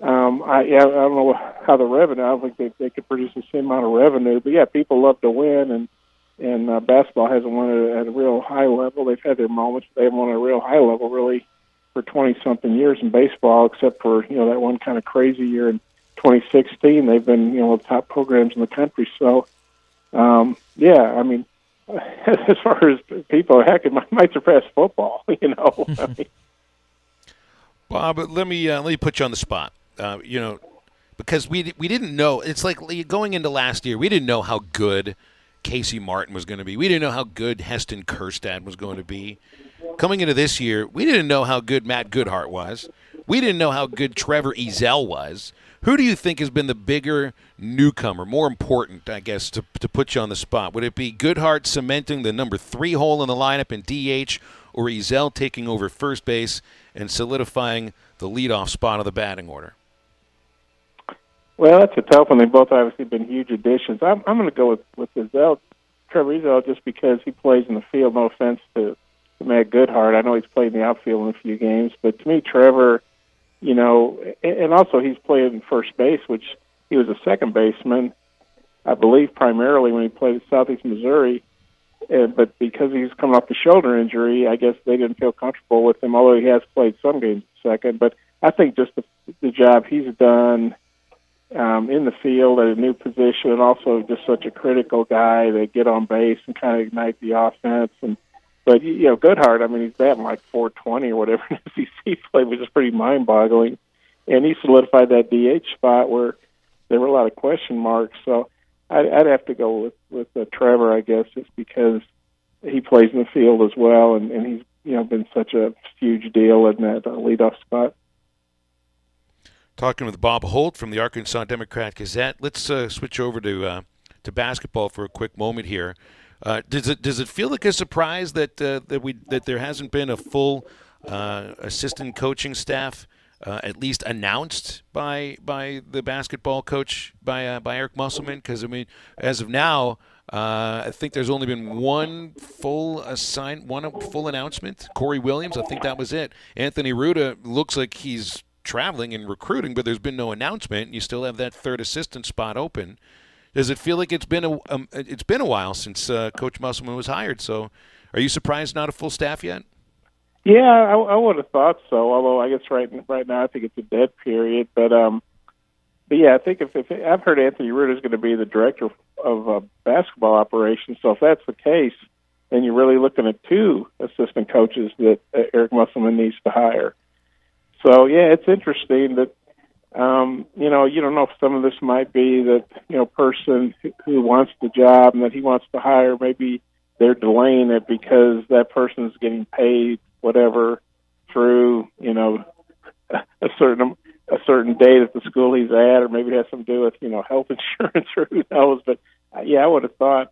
I don't know how the revenue. I don't think they could produce the same amount of revenue. But yeah, people love to win, and basketball hasn't won at a real high level. They've had their moments, but they haven't won at a real high level really for 20-something years in baseball, except for that one kind of crazy year in 2016. They've been one of the top programs in the country. So yeah, I mean, as far as people, heck, it might surpass football. I mean, Bob, let me put you on the spot. Because we didn't know. It's like going into last year, we didn't know how good Casey Martin was going to be. We didn't know how good Heston Kjerstad was going to be. Coming into this year, we didn't know how good Matt Goodhart was. We didn't know how good Trevor Ezell was. Who do you think has been the bigger newcomer, more important, I guess, to put you on the spot? Would it be Goodhart cementing the number 3 hole in the lineup in DH, or Ezell taking over first base and solidifying the leadoff spot of the batting order? Well, that's a tough one. They've both obviously been huge additions. I'm going to go with Ezell, Trevor Ezell, just because he plays in the field. No offense to Matt Goodhart. I know he's played in the outfield in a few games, but to me, Trevor, and also he's played in first base, which he was a second baseman, I believe, primarily when he played at Southeast Missouri. But because he's coming off the shoulder injury, I guess they didn't feel comfortable with him, although he has played some games at second. But I think just the job he's done in the field at a new position, and also just such a critical guy to get on base and kind of ignite the offense. And But Goodhart, I mean, he's batting like 420 or whatever in SEC play, which is pretty mind-boggling. And he solidified that DH spot where there were a lot of question marks. So I'd have to go with Trevor, I guess, just because he plays in the field as well, and he's been such a huge deal in that leadoff spot. Talking with Bob Holt from the Arkansas Democrat-Gazette. Let's switch over to basketball for a quick moment here. Does it feel like a surprise that there hasn't been a full assistant coaching staff at least announced by the basketball coach by Eric Musselman? Because I mean, as of now, I think there's only been one full announcement. Corey Williams, I think that was it. Anthony Ruda looks like he's traveling and recruiting, but there's been no announcement. You still have that third assistant spot open. Does it feel like it's been a while since Coach Musselman was hired? So, are you surprised not a full staff yet? Yeah, I would have thought so. Although I guess right now I think it's a dead period. But yeah, I think if I've heard Anthony Ruda is going to be the director of basketball operations. So if that's the case, then you're really looking at two assistant coaches that Eric Musselman needs to hire. So yeah, it's interesting that you don't know if some of this might be that person who wants the job and that he wants to hire, maybe they're delaying it because that person's getting paid whatever through a certain date at the school he's at, or maybe it has something to do with health insurance or who knows. But yeah, I would have thought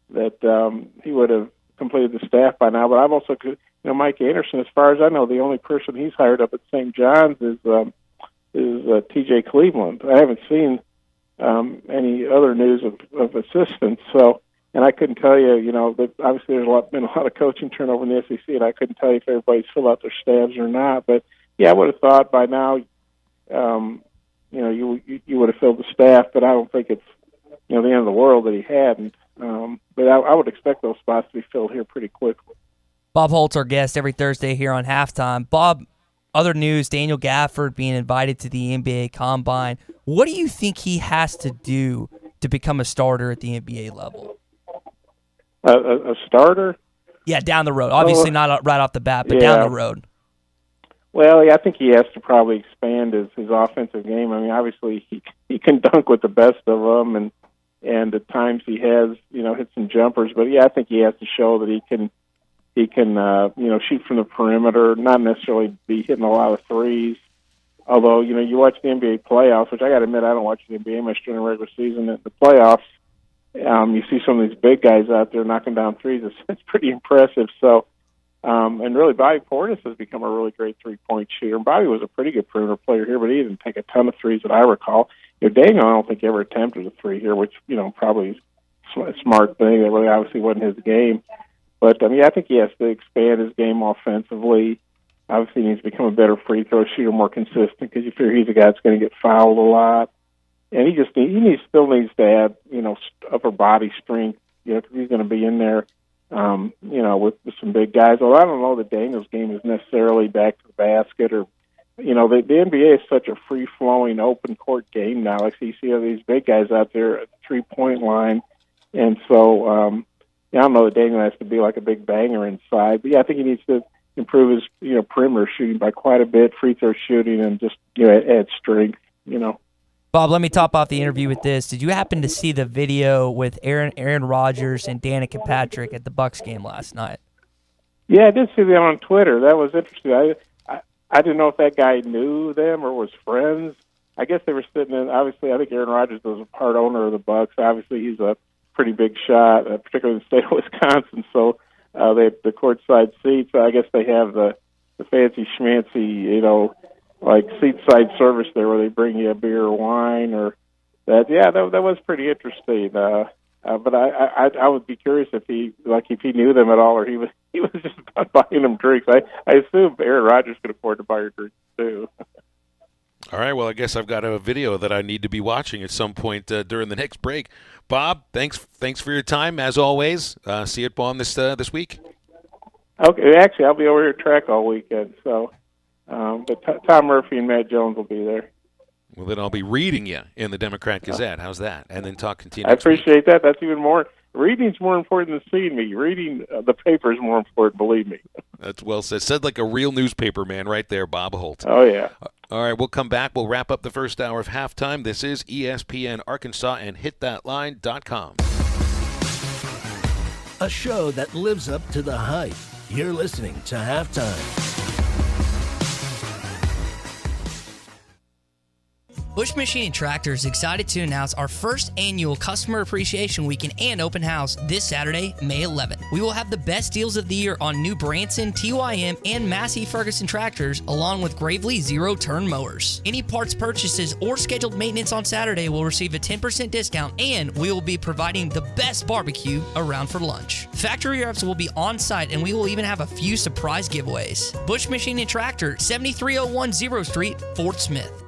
that he would have completed the staff by now. But I've also Mike Anderson, as far as I know, the only person he's hired up at St. John's is T.J. Cleveland. I haven't seen any other news of assistants. So, and I couldn't tell you, that obviously there's been a lot of coaching turnover in the SEC, and I couldn't tell you if everybody's filled out their staffs or not. But yeah, I would have thought by now, you would have filled the staff. But I don't think it's the end of the world that he hadn't. But I would expect those spots to be filled here pretty quickly. Bob Holt's our guest every Thursday here on Halftime. Bob, other news, Daniel Gafford being invited to the NBA Combine. What do you think he has to do to become a starter at the NBA level? A starter? Yeah, down the road. Obviously not right off the bat, but down the road. Well, yeah, I think he has to probably expand his offensive game. I mean, obviously he can dunk with the best of them, and at times he has hit some jumpers. But yeah, I think he has to show that he can shoot from the perimeter, not necessarily be hitting a lot of threes. Although, you watch the NBA playoffs, which I got to admit I don't watch the NBA much during the regular season. At the playoffs, you see some of these big guys out there knocking down threes. It's pretty impressive. So, and really, Bobby Portis has become a really great three-point shooter. And Bobby was a pretty good perimeter player here, but he didn't take a ton of threes that I recall. Daniel, I don't think ever attempted a three here, which probably is a smart thing. That really obviously wasn't his game. But I think he has to expand his game offensively. Obviously, he needs to become a better free throw shooter, more consistent, because you figure he's a guy that's going to get fouled a lot. And he still needs to add, upper body strength, because he's going to be in there, with some big guys. Although I don't know that Daniel's game is necessarily back to the basket, or, the NBA is such a free-flowing, open-court game now. Like, so you see all these big guys out there at the three-point line. And so, I don't know that Daniel has to be like a big banger inside. But, yeah, I think he needs to improve his, perimeter shooting by quite a bit, free throw shooting, and just, add strength, Bob, let me top off the interview with this. Did you happen to see the video with Aaron Rodgers and Danica Patrick at the Bucks game last night? Yeah, I did see that on Twitter. That was interesting. I didn't know if that guy knew them or was friends. I guess they were sitting in, obviously, I think Aaron Rodgers was a part owner of the Bucks. Obviously, he's a pretty big shot, particularly in the state of Wisconsin. So they have the courtside seats. I guess they have the fancy schmancy, like seat side service there where they bring you a beer or wine or that. Yeah, that was pretty interesting. But I would be curious if he knew them at all, or he was just buying them drinks. I assume Aaron Rodgers could afford to buy your drinks too. All right, well, I guess I've got a video that I need to be watching at some point during the next break. Bob, thanks for your time, as always. See you at Baum this week. Okay, actually, I'll be over here at track all weekend. So, but Tom Murphy and Matt Jones will be there. Well, then I'll be reading you in the Democrat Gazette. How's that? And then talk continue. I appreciate that. That's even more Reading's more important than seeing me. Reading the paper is more important, believe me. That's well said. Said like a real newspaper man right there, Bob Holt. Oh, yeah. All right, we'll come back. We'll wrap up the first hour of halftime. This is ESPN Arkansas and hitthatline.com. A show that lives up to the hype. You're listening to Halftime. Bush Machine Tractor is excited to announce our first annual Customer Appreciation Weekend and Open House this Saturday, May 11th. We will have the best deals of the year on new Branson, TYM, and Massey Ferguson tractors, along with Gravely zero-turn mowers. Any parts purchases or scheduled maintenance on Saturday will receive a 10% discount, and we will be providing the best barbecue around for lunch. Factory reps will be on site, and we will even have a few surprise giveaways. Bush Machine and Tractor, 7301 0 Street, Fort Smith.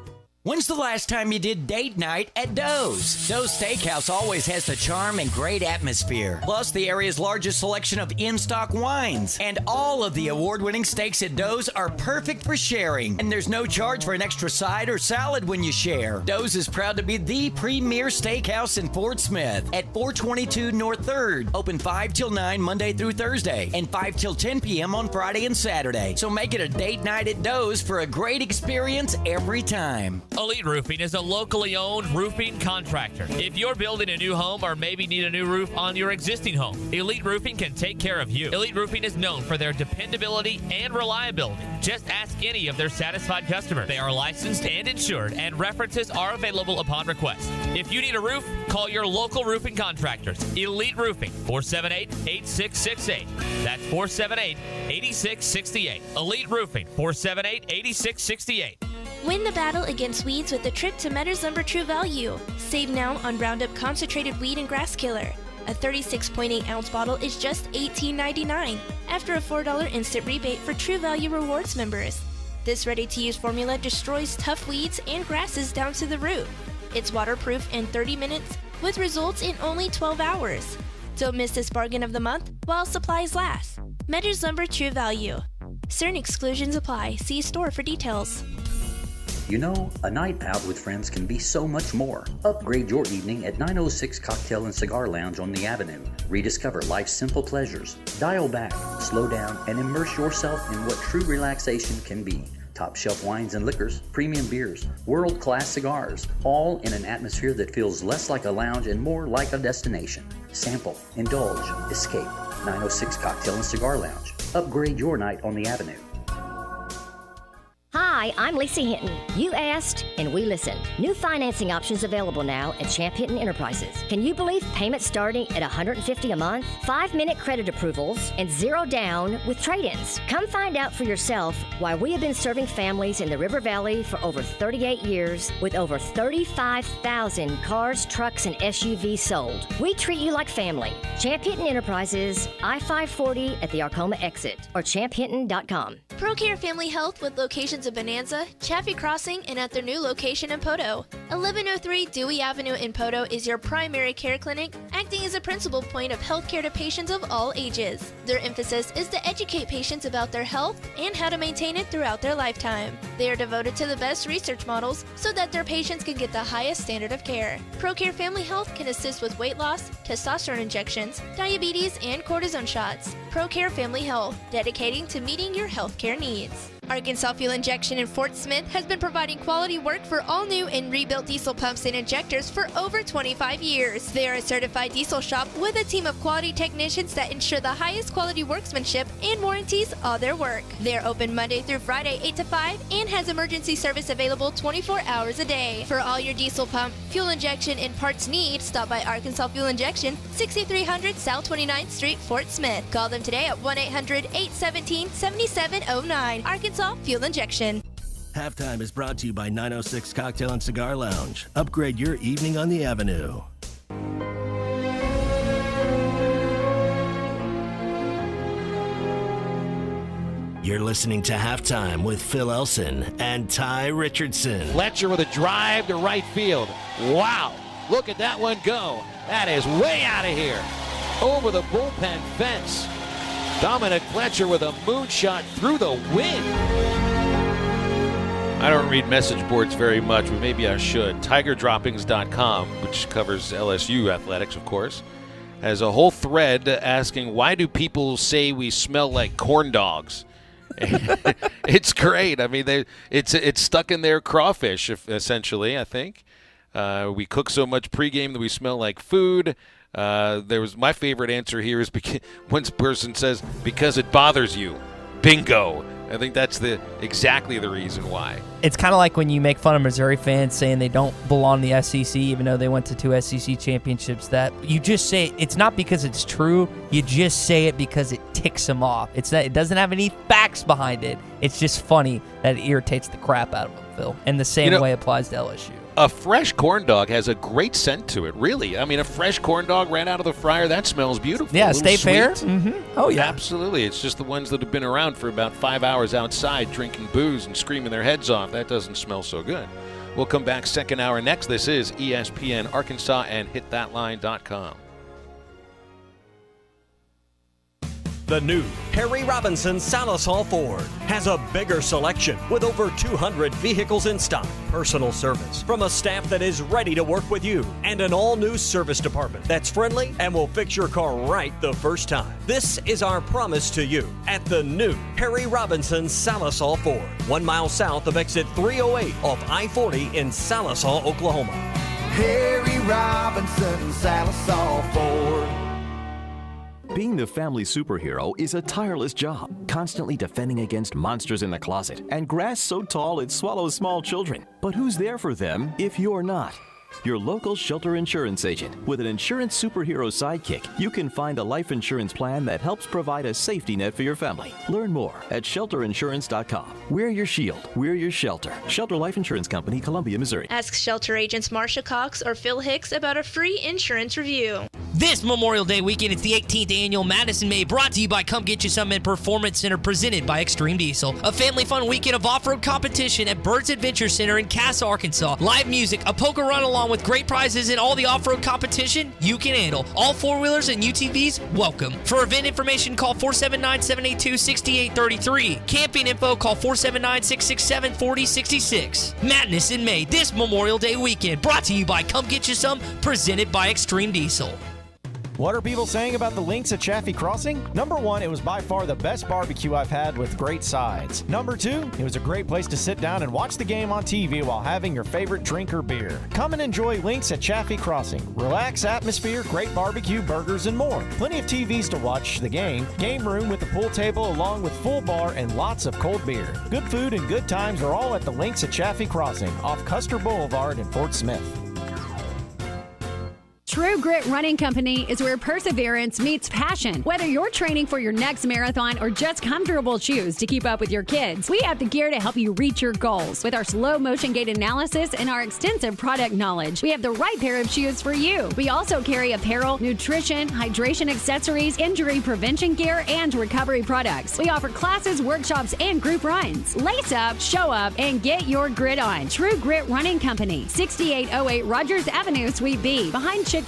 When's the last time you did date night at Doe's? Doe's Steakhouse always has the charm and great atmosphere. Plus, the area's largest selection of in-stock wines. And all of the award-winning steaks at Doe's are perfect for sharing. And there's no charge for an extra side or salad when you share. Doe's is proud to be the premier steakhouse in Fort Smith at 422 North 3rd. Open 5 till 9 Monday through Thursday and 5 till 10 p.m. on Friday and Saturday. So make it a date night at Doe's for a great experience every time. Elite Roofing is a locally owned roofing contractor. If you're building a new home or maybe need a new roof on your existing home, Elite Roofing can take care of you. Elite Roofing is known for their dependability and reliability. Just ask any of their satisfied customers. They are licensed and insured, and references are available upon request. If you need a roof, call your local roofing contractors. Elite Roofing, 478-8668. That's 478-8668. Elite Roofing, 478-8668. Win the battle against weeds with a trip to Meadows Lumber True Value. Save now on Roundup Concentrated Weed and Grass Killer. A 36.8-ounce bottle is just $18.99 after a $4 instant rebate for True Value Rewards members. This ready-to-use formula destroys tough weeds and grasses down to the root. It's waterproof in 30 minutes with results in only 12 hours. Don't miss this bargain of the month while supplies last. Meadows Lumber True Value. Certain exclusions apply. See store for details. You know, a night out with friends can be so much more. Upgrade your evening at 906 Cocktail and Cigar Lounge on the Avenue. Rediscover life's simple pleasures. Dial back, slow down, and immerse yourself in what true relaxation can be. Top shelf wines and liquors, premium beers, world-class cigars, all in an atmosphere that feels less like a lounge and more like a destination. Sample, indulge, escape. 906 Cocktail and Cigar Lounge. Upgrade your night on the Avenue. Hi, I'm Lisa Hinton. You asked, and we listened. New financing options available now at Champ Hinton Enterprises. Can you believe payments starting at $150 a month? 5-minute credit approvals and 0 down with trade-ins. Come find out for yourself why we have been serving families in the River Valley for over 38 years with over 35,000 cars, trucks, and SUVs sold. We treat you like family. Champ Hinton Enterprises, I-540 at the Arcoma exit, or champhinton.com. ProCare Family Health with locations in Bonanza, Chaffee Crossing, and at their new location in Poto. 1103 Dewey Avenue in Poto is your primary care clinic, acting as a principal point of healthcare to patients of all ages. Their emphasis is to educate patients about their health and how to maintain it throughout their lifetime. They are devoted to the best research models so that their patients can get the highest standard of care. ProCare Family Health can assist with weight loss, testosterone injections, diabetes, and cortisone shots. ProCare Family Health, dedicating to meeting your healthcare needs. Arkansas Fuel Injection in Fort Smith has been providing quality work for all new and rebuilt diesel pumps and injectors for over 25 years. They are a certified diesel shop with a team of quality technicians that ensure the highest quality workmanship and warranties all their work. They are open Monday through Friday 8 to 5 and has emergency service available 24 hours a day. For all your diesel pump, fuel injection, and parts needs, stop by Arkansas Fuel Injection, 6300 South 29th Street, Fort Smith. Call them today at 1-800-817-7709. Arkansas Fuel Injection. Halftime is brought to you by 906 Cocktail and Cigar Lounge. Upgrade your evening on the Avenue. You're listening to Halftime with Phil Elson and Tye Richardson. Fletcher with a drive to right field. Wow. Look at that one go. That is way out of here. Over the bullpen fence. Dominic Fletcher with a moonshot through the wind. I don't read message boards very much, but maybe I should. TigerDroppings.com, which covers LSU athletics, of course. has a whole thread asking, why do people say we smell like corn dogs? It's great. I mean, it's stuck in their crawfish, essentially, I think. We cook so much pregame that we smell like food. My favorite answer here is one person says, because it bothers you. Bingo. I think that's exactly the reason why. It's kind of like when you make fun of Missouri fans saying they don't belong in the SEC, even though they went to 2 SEC championships. That you just say it's not because it's true. You just say it because it ticks them off. It doesn't have any facts behind it. It's just funny that it irritates the crap out of them, Phil. And the same way applies to LSU. A fresh corn dog has a great scent to it, really. I mean, a fresh corn dog right out of the fryer, that smells beautiful. Yeah, State Fair. Mm-hmm. Oh, yeah. Absolutely. It's just the ones that have been around for about 5 hours outside drinking booze and screaming their heads off. That doesn't smell so good. We'll come back second hour next. This is ESPN Arkansas and hitthatline.com. The new Harry Robinson Salisal Ford has a bigger selection with over 200 vehicles in stock, personal service from a staff that is ready to work with you, and an all-new service department that's friendly and will fix your car right the first time. This is our promise to you at the new Harry Robinson Salisal Ford, 1 mile south of exit 308 off I-40 in Salisal, Oklahoma. Harry Robinson Salisal Ford. Being the family superhero is a tireless job, constantly defending against monsters in the closet and grass so tall it swallows small children. But who's there for them if you're not? Your local Shelter Insurance agent. With an insurance superhero sidekick, you can find a life insurance plan that helps provide a safety net for your family. Learn more at shelterinsurance.com. We're your shield. We're your shelter. Shelter Life Insurance Company, Columbia, Missouri. Ask Shelter agents Marsha Cox or Phil Hicks about a free insurance review. This Memorial Day weekend, it's the 18th annual Madison May, brought to you by Come Get You Some and Performance Center, presented by Extreme Diesel. A family fun weekend of off-road competition at Birds Adventure Center in Cass, Arkansas. Live music, a poker run along with great prizes, and all the off-road competition you can handle. All four-wheelers and UTVs, welcome. For event information, call 479-782-6833. Camping info, call 479-667-4066. Madness in May, this Memorial Day weekend, brought to you by Come Get You Some, presented by Extreme Diesel. What are people saying about the Links at Chaffee Crossing? Number one, it was by far the best barbecue I've had with great sides. Number two, it was a great place to sit down and watch the game on TV while having your favorite drink or beer. Come and enjoy Links at Chaffee Crossing. Relax atmosphere, great barbecue, burgers, and more. Plenty of TVs to watch the game, game room with the pool table along with full bar and lots of cold beer. Good food and good times are all at the Links at Chaffee Crossing off Custer Boulevard in Fort Smith. True Grit Running Company is where perseverance meets passion. Whether you're training for your next marathon or just comfortable shoes to keep up with your kids, we have the gear to help you reach your goals. With our slow motion gait analysis and our extensive product knowledge, we have the right pair of shoes for you. We also carry apparel, nutrition, hydration accessories, injury prevention gear, and recovery products. We offer classes, workshops, and group runs. Lace up, show up, and get your grit on. True Grit Running Company, 6808 Rogers Avenue, Suite B, behind Chick-fil-A.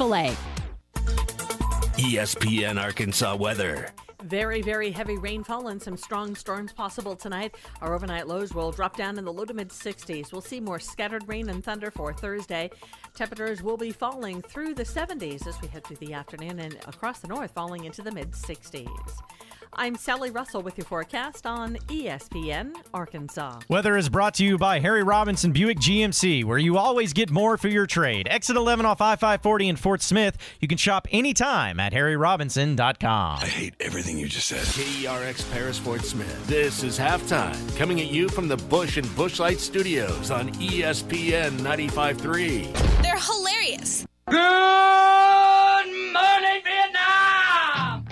ESPN Arkansas weather. Very, very heavy rainfall and some strong storms possible tonight. Our overnight lows will drop down in the low to mid 60s. We'll see more scattered rain and thunder for Thursday. Temperatures will be falling through the 70s as we head through the afternoon, and across the north falling into the mid 60s. I'm Sally Russell with your forecast on ESPN Arkansas. Weather is brought to you by Harry Robinson Buick GMC, where you always get more for your trade. Exit 11 off I-540 in Fort Smith. You can shop anytime at harryrobinson.com. I hate everything you just said. KERX Paris Fort Smith. This is Halftime, coming at you from the Bush and Bushlight Studios on ESPN 95.3. They're hilarious. Good morning, Vietnam!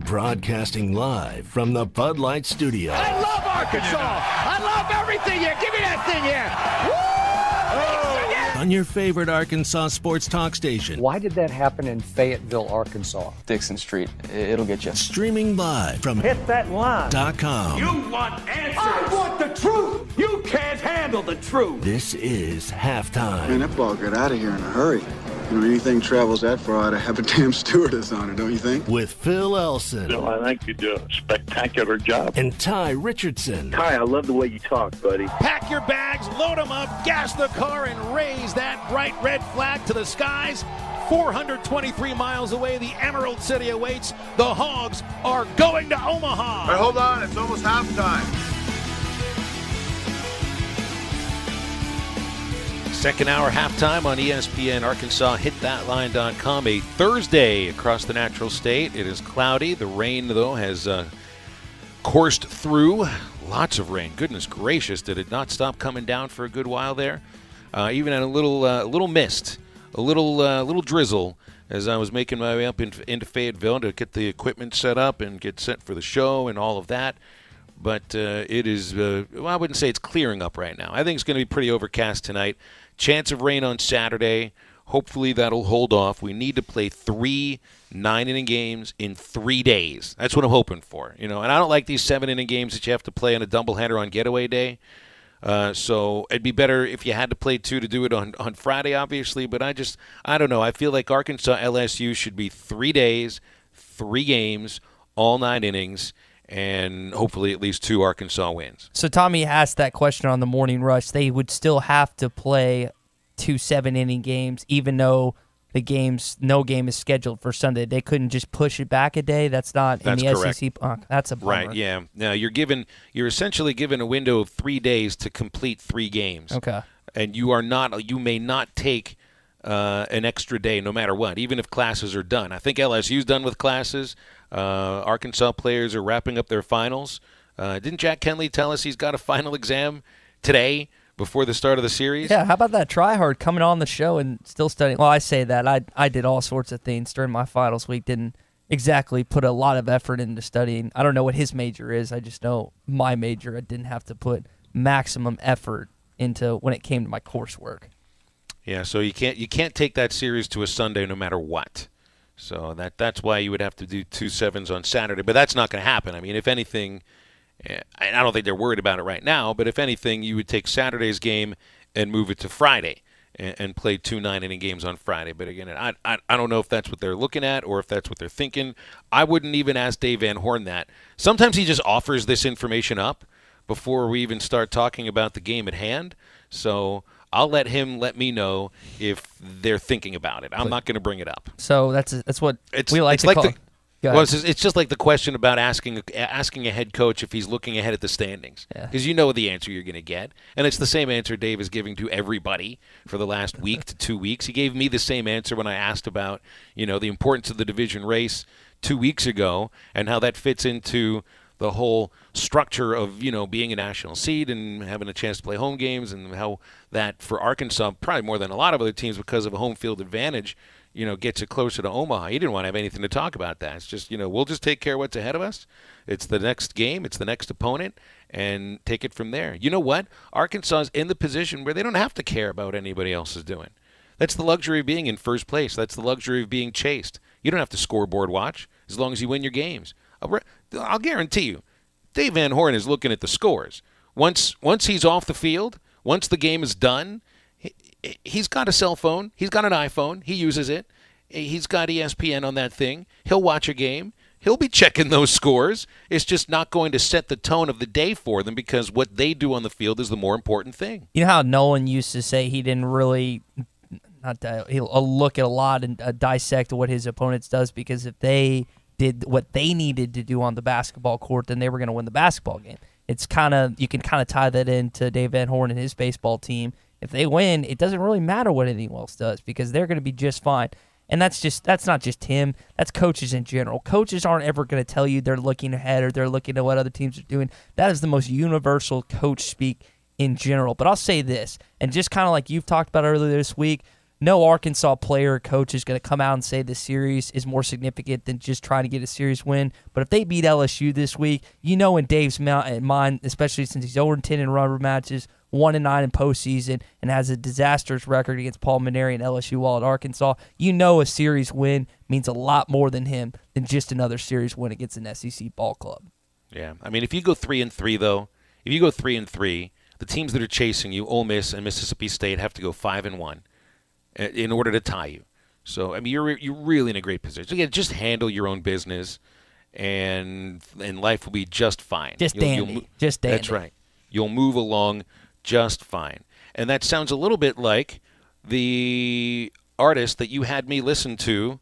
Broadcasting live from the Bud Light Studio. I love Arkansas. I love everything here. Give me that thing here. Woo! On your favorite Arkansas sports talk station. Why did that happen in Fayetteville, Arkansas? Dixon Street. It'll get you. Streaming live from hitthatline.com. You want answers. I want the truth. You can't handle the truth. This is Halftime. Man, that ball got out of here in a hurry. You know, anything travels that far, ought to have a damn stewardess on it, don't you think? With Phil Elson. Phil, I think you do a spectacular job. And Tye Richardson. Tye, I love the way you talk, buddy. Pack your bags, load them up, gas the car, and raise that bright red flag to the skies. 423 miles away, the Emerald City awaits. The Hogs are going to Omaha. But hold on, it's almost halftime. Second hour halftime on ESPN Arkansas. HitThatLine.com. A Thursday across the Natural State. It is cloudy. The rain, though, has coursed through. Lots of rain. Goodness gracious, did it not stop coming down for a good while there? Even had a little mist, a little drizzle as I was making my way up into Fayetteville to get the equipment set up and get set for the show and all of that. But it is, well, I wouldn't say it's clearing up right now. I think it's going to be pretty overcast tonight. Chance of rain on Saturday. Hopefully that'll hold off. We need to play 3 9-inning games in 3 days. That's what I'm hoping for. And I don't like these 7-inning games that you have to play on a doubleheader on getaway day. So it'd be better if you had to play 2 to do it on Friday, obviously. But I don't know. I feel like Arkansas LSU should be 3 days, 3 games, all 9 innings, and hopefully at least 2 Arkansas wins. So Tommy asked that question on the Morning Rush. They would still have to play 2 7-inning games, even though no game is scheduled for Sunday. They couldn't just push it back a day. That's not in the correct. SEC. That's a bummer. Right, yeah. Now you're essentially given a window of 3 days to complete 3 games. Okay. And you may not take an extra day no matter what, even if classes are done. I think LSU's done with classes. Arkansas players are wrapping up their finals. Didn't Jack Kenley tell us he's got a final exam today before the start of the series? Yeah, how about that tryhard coming on the show and still studying? Well, I say that. I did all sorts of things during my finals week. Didn't exactly put a lot of effort into studying. I don't know what his major is. I just know my major, I didn't have to put maximum effort into when it came to my coursework. Yeah, so you can't take that series to a Sunday no matter what. So that's why you would have to do 2 7s on Saturday. But that's not going to happen. I mean, if anything, I don't think they're worried about it right now, but if anything, you would take Saturday's game and move it to Friday and play 2 9-inning games on Friday. But again, I don't know if that's what they're looking at or if that's what they're thinking. I wouldn't even ask Dave Van Horn that. Sometimes he just offers this information up before we even start talking about the game at hand. So I'll let him let me know if they're thinking about it. I'm not going to bring it up. So that's what we like to call it. Well, it's just like the question about asking a head coach if he's looking ahead at the standings, because you know the answer you're going to get, and it's the same answer Dave is giving to everybody for the last week to 2 weeks. He gave me the same answer when I asked about the importance of the division race 2 weeks ago and how that fits into the whole structure of being a national seed and having a chance to play home games, and how that for Arkansas, probably more than a lot of other teams because of a home field advantage, gets it closer to Omaha. He didn't want to have anything to talk about that. It's just, we'll just take care of what's ahead of us. It's the next game. It's the next opponent, and take it from there. You know what? Arkansas is in the position where they don't have to care about what anybody else is doing. That's the luxury of being in first place. That's the luxury of being chased. You don't have to scoreboard watch as long as you win your games. I'll guarantee you, Dave Van Horn is looking at the scores. Once he's off the field, once the game is done, he's got a cell phone. He's got an iPhone. He uses it. He's got ESPN on that thing. He'll watch a game. He'll be checking those scores. It's just not going to set the tone of the day for them, because what they do on the field is the more important thing. You know how Nolan used to say he didn't really he'll look at a lot and dissect what his opponents does, because if they did what they needed to do on the basketball court, then they were going to win the basketball game. It's you can kind of tie that into Dave Van Horn and his baseball team. If they win, it doesn't really matter what anyone else does, because they're going to be just fine. And that's not just him. That's coaches in general. Coaches aren't ever going to tell you they're looking ahead or they're looking at what other teams are doing. That is the most universal coach speak in general. But I'll say this, and just kind of like you've talked about earlier this week, no Arkansas player or coach is going to come out and say this series is more significant than just trying to get a series win. But if they beat LSU this week, in Dave's mind, especially since he's 0-10 in rubber matches, 1-9 in postseason, and has a disastrous record against Paul Maneri and LSU while at Arkansas, a series win means a lot more than him than just another series win against an SEC ball club. Yeah, I mean, if you go 3-3 though, the teams that are chasing you, Ole Miss and Mississippi State, have to go 5-1 in order to tie you. So, I mean, you're really in a great position. Again, just handle your own business, and life will be just fine. Just dandy. That's right. You'll move along just fine. And that sounds a little bit like the artist that you had me listen to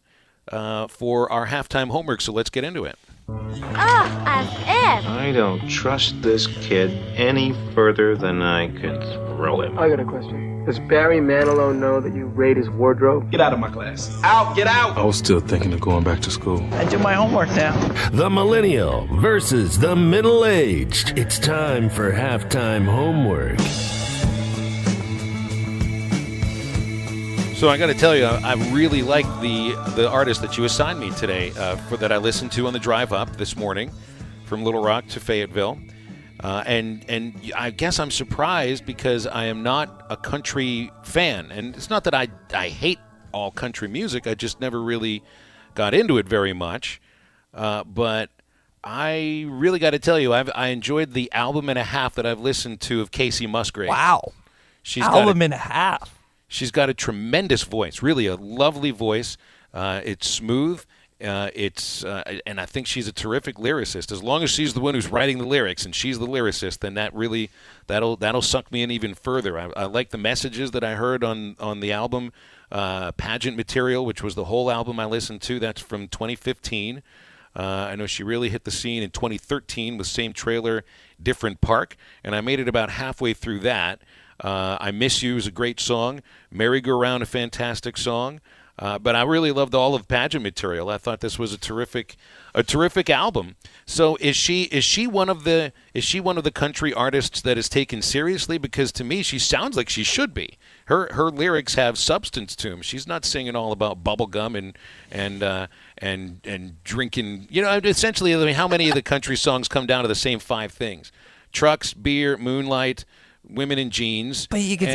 for our halftime homework, so let's get into it. I don't trust this kid any further than I can throw him. I got a question. Does Barry Manilow know that you raid his wardrobe? Get out of my class. Out! Get out! I was still thinking of going back to school. I do my homework now. The millennial versus the middle-aged. It's time for halftime homework. So I got to tell you, I really like the artist that you assigned me today for that I listened to on the drive up this morning from Little Rock to Fayetteville. And I guess I'm surprised because I am not a country fan. And it's not that I hate all country music. I just never really got into it very much. But I really got to tell you, I enjoyed the album and a half that I've listened to of Casey Musgraves. Wow. Album and a half. She's got a tremendous voice, really a lovely voice. It's smooth. And I think she's a terrific lyricist. As long as she's the one who's writing the lyrics and she's the lyricist, then that'll suck me in even further. I like the messages that I heard on the album, Pageant Material, which was the whole album I listened to. That's from 2015. I know she really hit the scene in 2013 with Same Trailer, Different Park, and I made it about halfway through that. I Miss You is a great song. Merry-Go-Round, a fantastic song. But I really loved all of Pageant Material. I thought this was a terrific album. So is she one of the country artists that is taken seriously? Because to me, she sounds like she should be. Her lyrics have substance to them. She's not singing all about bubblegum and drinking. You know, essentially, I mean, how many of the country songs come down to the same 5 things? Trucks, beer, moonlight, women in jeans. But you could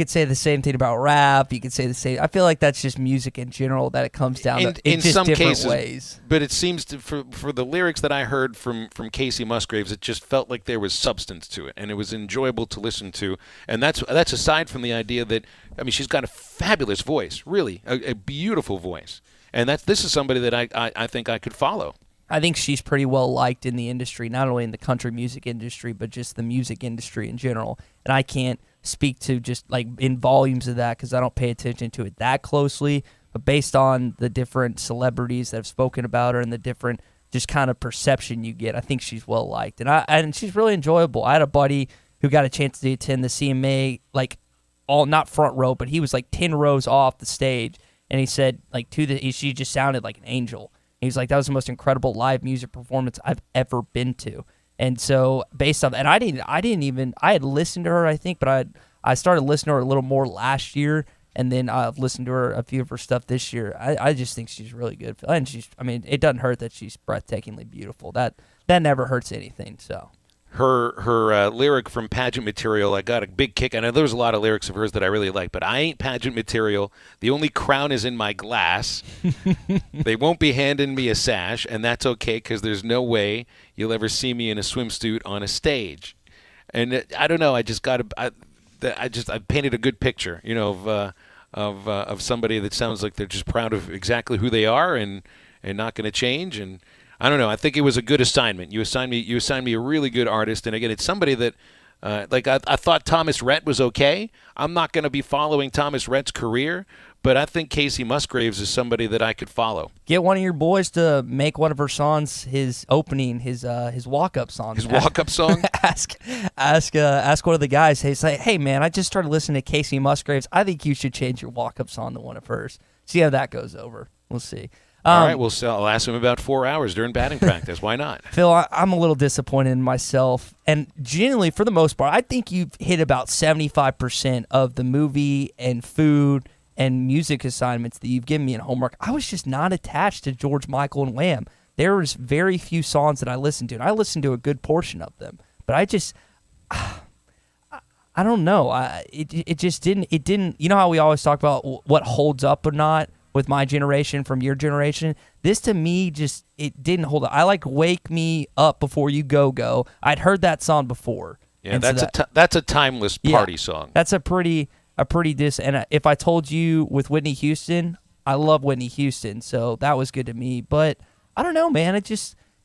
say the same thing about rap. You could say the same. I feel like that's just music in general that it comes down to in just some different cases, ways. But it seems for the lyrics that I heard from Casey Musgraves, it just felt like there was substance to it, and it was enjoyable to listen to. And that's aside from the idea that, I mean, she's got a fabulous voice, really a beautiful voice, and this is somebody that I think I could follow. I think she's pretty well liked in the industry, not only in the country music industry, but just the music industry in general. And I can't speak to just like in volumes of that because I don't pay attention to it that closely. But based on the different celebrities that have spoken about her and the different just kind of perception you get, I think she's well liked. And she's really enjoyable. I had a buddy who got a chance to attend the CMA, like not front row, but he was like 10 rows off the stage. And he said like she just sounded like an angel. He was like, that was the most incredible live music performance I've ever been to. And so based on that, and I had listened to her, I think, but I started listening to her a little more last year, and then I've listened to her a few of her stuff this year. I just think she's really good. And it doesn't hurt that she's breathtakingly beautiful. That never hurts anything, so. Her lyric from Pageant Material, I got a big kick. I know there was a lot of lyrics of hers that I really like, but I ain't Pageant Material. The only crown is in my glass. They won't be handing me a sash, and that's okay because there's no way you'll ever see me in a swimsuit on a stage. And I don't know. I painted a good picture, you know, of somebody that sounds like they're just proud of exactly who they are and not going to change. And I don't know. I think it was a good assignment. You assigned me a really good artist, and again, it's somebody that, I thought Thomas Rhett was okay. I'm not going to be following Thomas Rhett's career, but I think Casey Musgraves is somebody that I could follow. Get one of your boys to make one of her songs his opening, his walk-up song. His walk-up song. ask one of the guys. Hey man, I just started listening to Casey Musgraves. I think you should change your walk-up song to one of hers. See how that goes over. We'll see. All right, I'll ask him about 4 hours during batting practice. Why not? Phil, I'm a little disappointed in myself. And generally, for the most part, I think you've hit about 75% of the movie and food and music assignments that you've given me in homework. I was just not attached to George Michael and Wham. There was very few songs that I listened to, and I listened to a good portion of them. But I just, I don't know. It just didn't. It didn't. You know how we always talk about what holds up or not with my generation from your generation? This to me just, it didn't hold up. I like Wake Me Up Before You Go. I'd heard that song before. Yeah, that's a timeless party song. That's a pretty and if I told you with Whitney Houston, I love Whitney Houston, so that was good to me. But I don't know, man.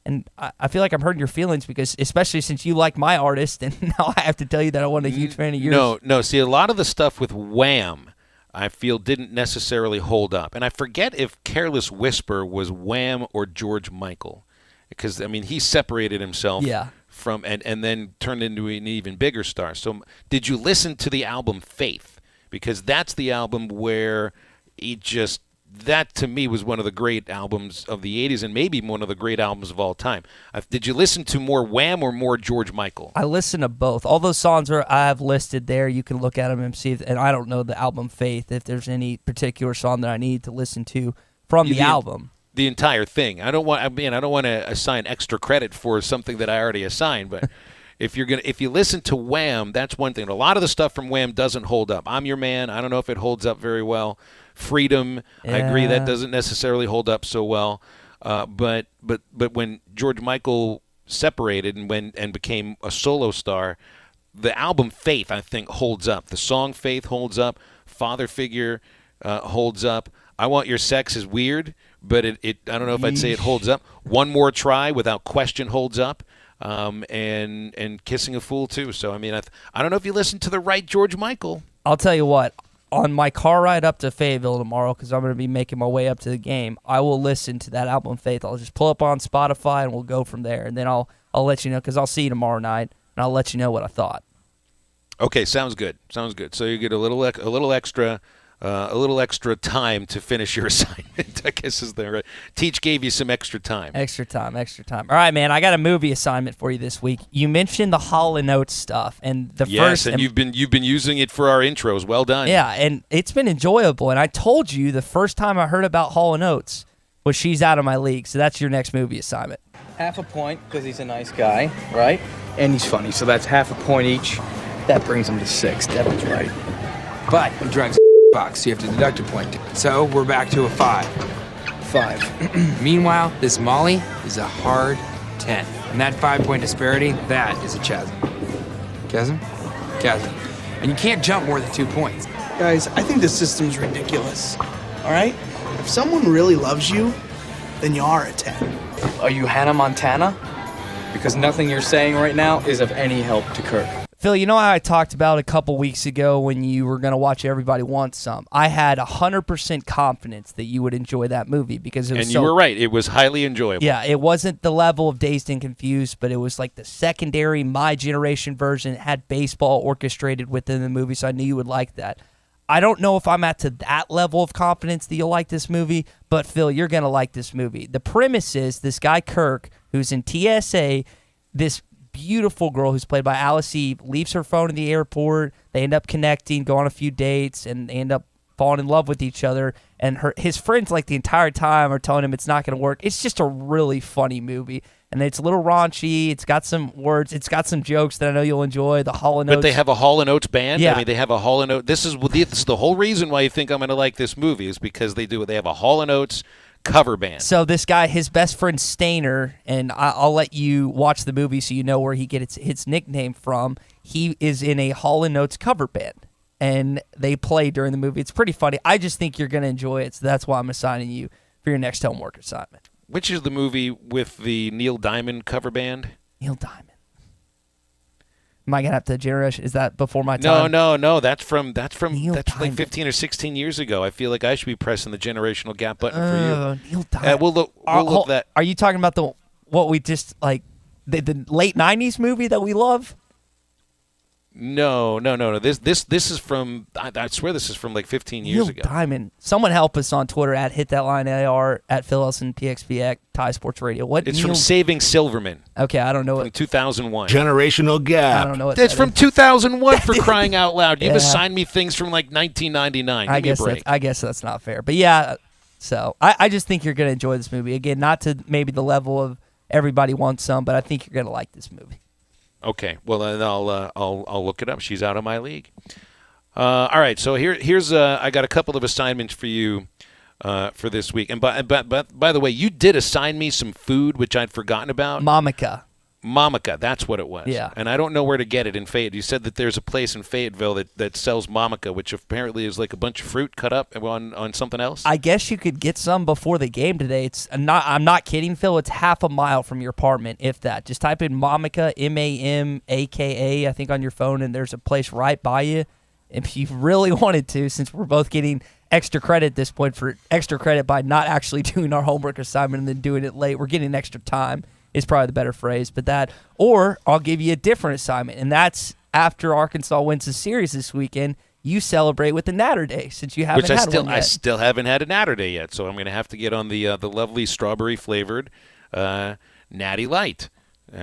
And I feel like I'm hurting your feelings because, especially since you like my artist, and now I have to tell you that I wasn't a huge fan of yours. No. See, a lot of the stuff with Wham, I feel didn't necessarily hold up. And I forget if Careless Whisper was Wham or George Michael. Because, I mean, he separated himself from and then turned into an even bigger star. So did you listen to the album Faith? Because that's the album where he just, that to me was one of the great albums of the 80s and maybe one of the great albums of all time. Did you listen to more Wham or more George Michael? I listened to both. All those songs I have listed there, you can look at them and see. And I don't know the album Faith, if there's any particular song that I need to listen to from the album. The entire thing. I don't want to assign extra credit for something that I already assigned, but if you listen to Wham, that's one thing. A lot of the stuff from Wham doesn't hold up. I'm Your Man, I don't know if it holds up very well. Freedom, I agree that doesn't necessarily hold up so well. But when George Michael separated and became a solo star, the album Faith, I think, holds up. The song Faith holds up. Father Figure holds up. I Want Your Sex is weird, but I don't know if I'd say it holds up. One More Try, without question, holds up. And Kissing a Fool, too. So, I mean, I don't know if you listen to the right George Michael. I'll tell you what. On my car ride up to Fayetteville tomorrow, because I'm going to be making my way up to the game, I will listen to that album Faith. I'll just pull up on Spotify and we'll go from there. And then I'll let you know, because I'll see you tomorrow night, and I'll let you know what I thought. Okay, sounds good. Sounds good. So you get a little extra time to finish your assignment, I guess is there. Teach gave you some extra time. Extra time. All right, man, I got a movie assignment for you this week. You mentioned the Hall & Oates stuff. And yes, and you've been using it for our intros. Well done. Yeah, and it's been enjoyable. And I told you the first time I heard about Hall & Oates was She's Out of My League. So that's your next movie assignment. Half a point because he's a nice guy, right? And he's funny, so that's half a point each. That brings him to 6. Devin's right. But he drives box, so you have to deduct a point. So we're back to a 5. 5. Meanwhile, this Molly is a hard 10. And that 5-point disparity, that is a chasm. Chasm? Chasm. And you can't jump more than 2 points. Guys, I think this system's ridiculous. All right? If someone really loves you, then you are a 10. Are you Hannah Montana? Because nothing you're saying right now is of any help to Kirk. Phil, you know how I talked about a couple weeks ago when you were going to watch Everybody Wants Some? I had 100% confidence that you would enjoy that movie because it was you were right. It was highly enjoyable. Yeah, it wasn't the level of Dazed and Confused, but it was like the secondary, My Generation version. It had baseball orchestrated within the movie, so I knew you would like that. I don't know if I'm at to that level of confidence that you'll like this movie, but Phil, you're going to like this movie. The premise is this guy Kirk, who's in TSA, this beautiful girl who's played by Alice Eve, leaves her phone in the airport. They end up connecting, go on a few dates, and they end up falling in love with each other. And his friends, like the entire time, are telling him it's not going to work. It's just a really funny movie. And it's a little raunchy. It's got some words. It's got some jokes that I know you'll enjoy. The Hall & Oates. But they have a Hall & Oates band? Yeah. I mean, they have a Hall & Oates. This is the whole reason why you think I'm going to like this movie is because they have a Hall & Oates cover band. So this guy, his best friend Stainer, and I'll let you watch the movie so you know where he gets his nickname from. He is in a Hall & Oates cover band, and they play during the movie. It's pretty funny. I just think you're going to enjoy it, so that's why I'm assigning you for your next homework assignment. Which is the movie with the Neil Diamond cover band? Neil Diamond. Am I gonna have to generation? Is that before my time? No. That's like 15 or 16 years ago. I feel like I should be pressing the generational gap button for you. Neil Diamond. We'll look that. Are you talking about the late '90s movie that we love? No. This is from. I swear this is from like 15 years ago. Neil Diamond. Someone help us on Twitter at HitThatLineAR at Phil Elson PXPX Tye Sports Radio. It's from Saving Silverman. Okay, I don't know from 2001. Generational gap. I don't know what It's from 2001 for crying out loud. You've assigned me things from like 1999. I guess that's not fair. But yeah, so I just think you're going to enjoy this movie. Again, not to maybe the level of Everybody Wants Some, but I think you're going to like this movie. Okay, well then I'll look it up. She's out of my league. All right, so here's I got a couple of assignments for you for this week. And by the way, you did assign me some food which I'd forgotten about. Mamica, that's what it was. Yeah. And I don't know where to get it in Fayetteville. You said that there's a place in Fayetteville that sells Mamica, which apparently is like a bunch of fruit cut up on something else. I guess you could get some before the game today. I'm not kidding, Phil. It's half a mile from your apartment, if that. Just type in Mamica, Mamaka, I think, on your phone, and there's a place right by you. if you really wanted to, since we're both getting extra credit at this point for extra credit by not actually doing our homework assignment and then doing it late, we're getting extra time is probably the better phrase. But that, or I'll give you a different assignment, and that's after Arkansas wins the series this weekend, you celebrate with the Natter Day since you haven't had one yet. I still haven't had a Natter Day yet, so I'm going to have to get on the lovely strawberry-flavored Natty Light.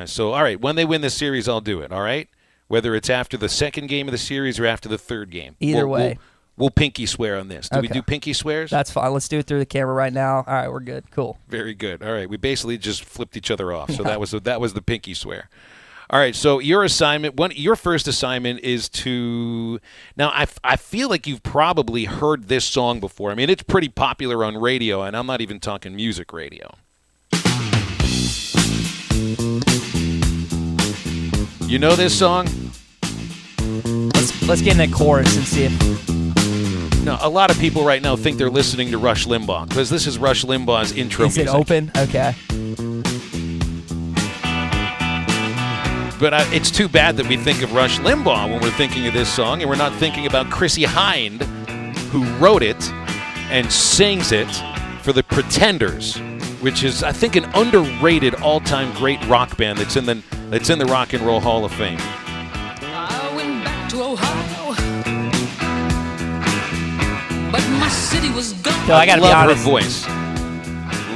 So, all right, when they win this series, I'll do it, all right? Whether it's after the second game of the series or after the third game. Either way. We'll pinky swear on this. Do we do pinky swears? That's fine. Let's do it through the camera right now. All right, we're good. Cool. Very good. All right, we basically just flipped each other off. So that was the pinky swear. All right, so your assignment, your first assignment is to now. I feel like you've probably heard this song before. I mean, it's pretty popular on radio, and I'm not even talking music radio. You know this song? Let's get in a chorus and see if. No, a lot of people right now think they're listening to Rush Limbaugh because this is Rush Limbaugh's intro music. Is it open? Okay. But it's too bad that we think of Rush Limbaugh when we're thinking of this song, and we're not thinking about Chrissie Hynde, who wrote it and sings it for the Pretenders, which is, I think, an underrated all-time great rock band that's in the Rock and Roll Hall of Fame. I went back to Ohio, but my city was gone. So I gotta be honest. Her voice.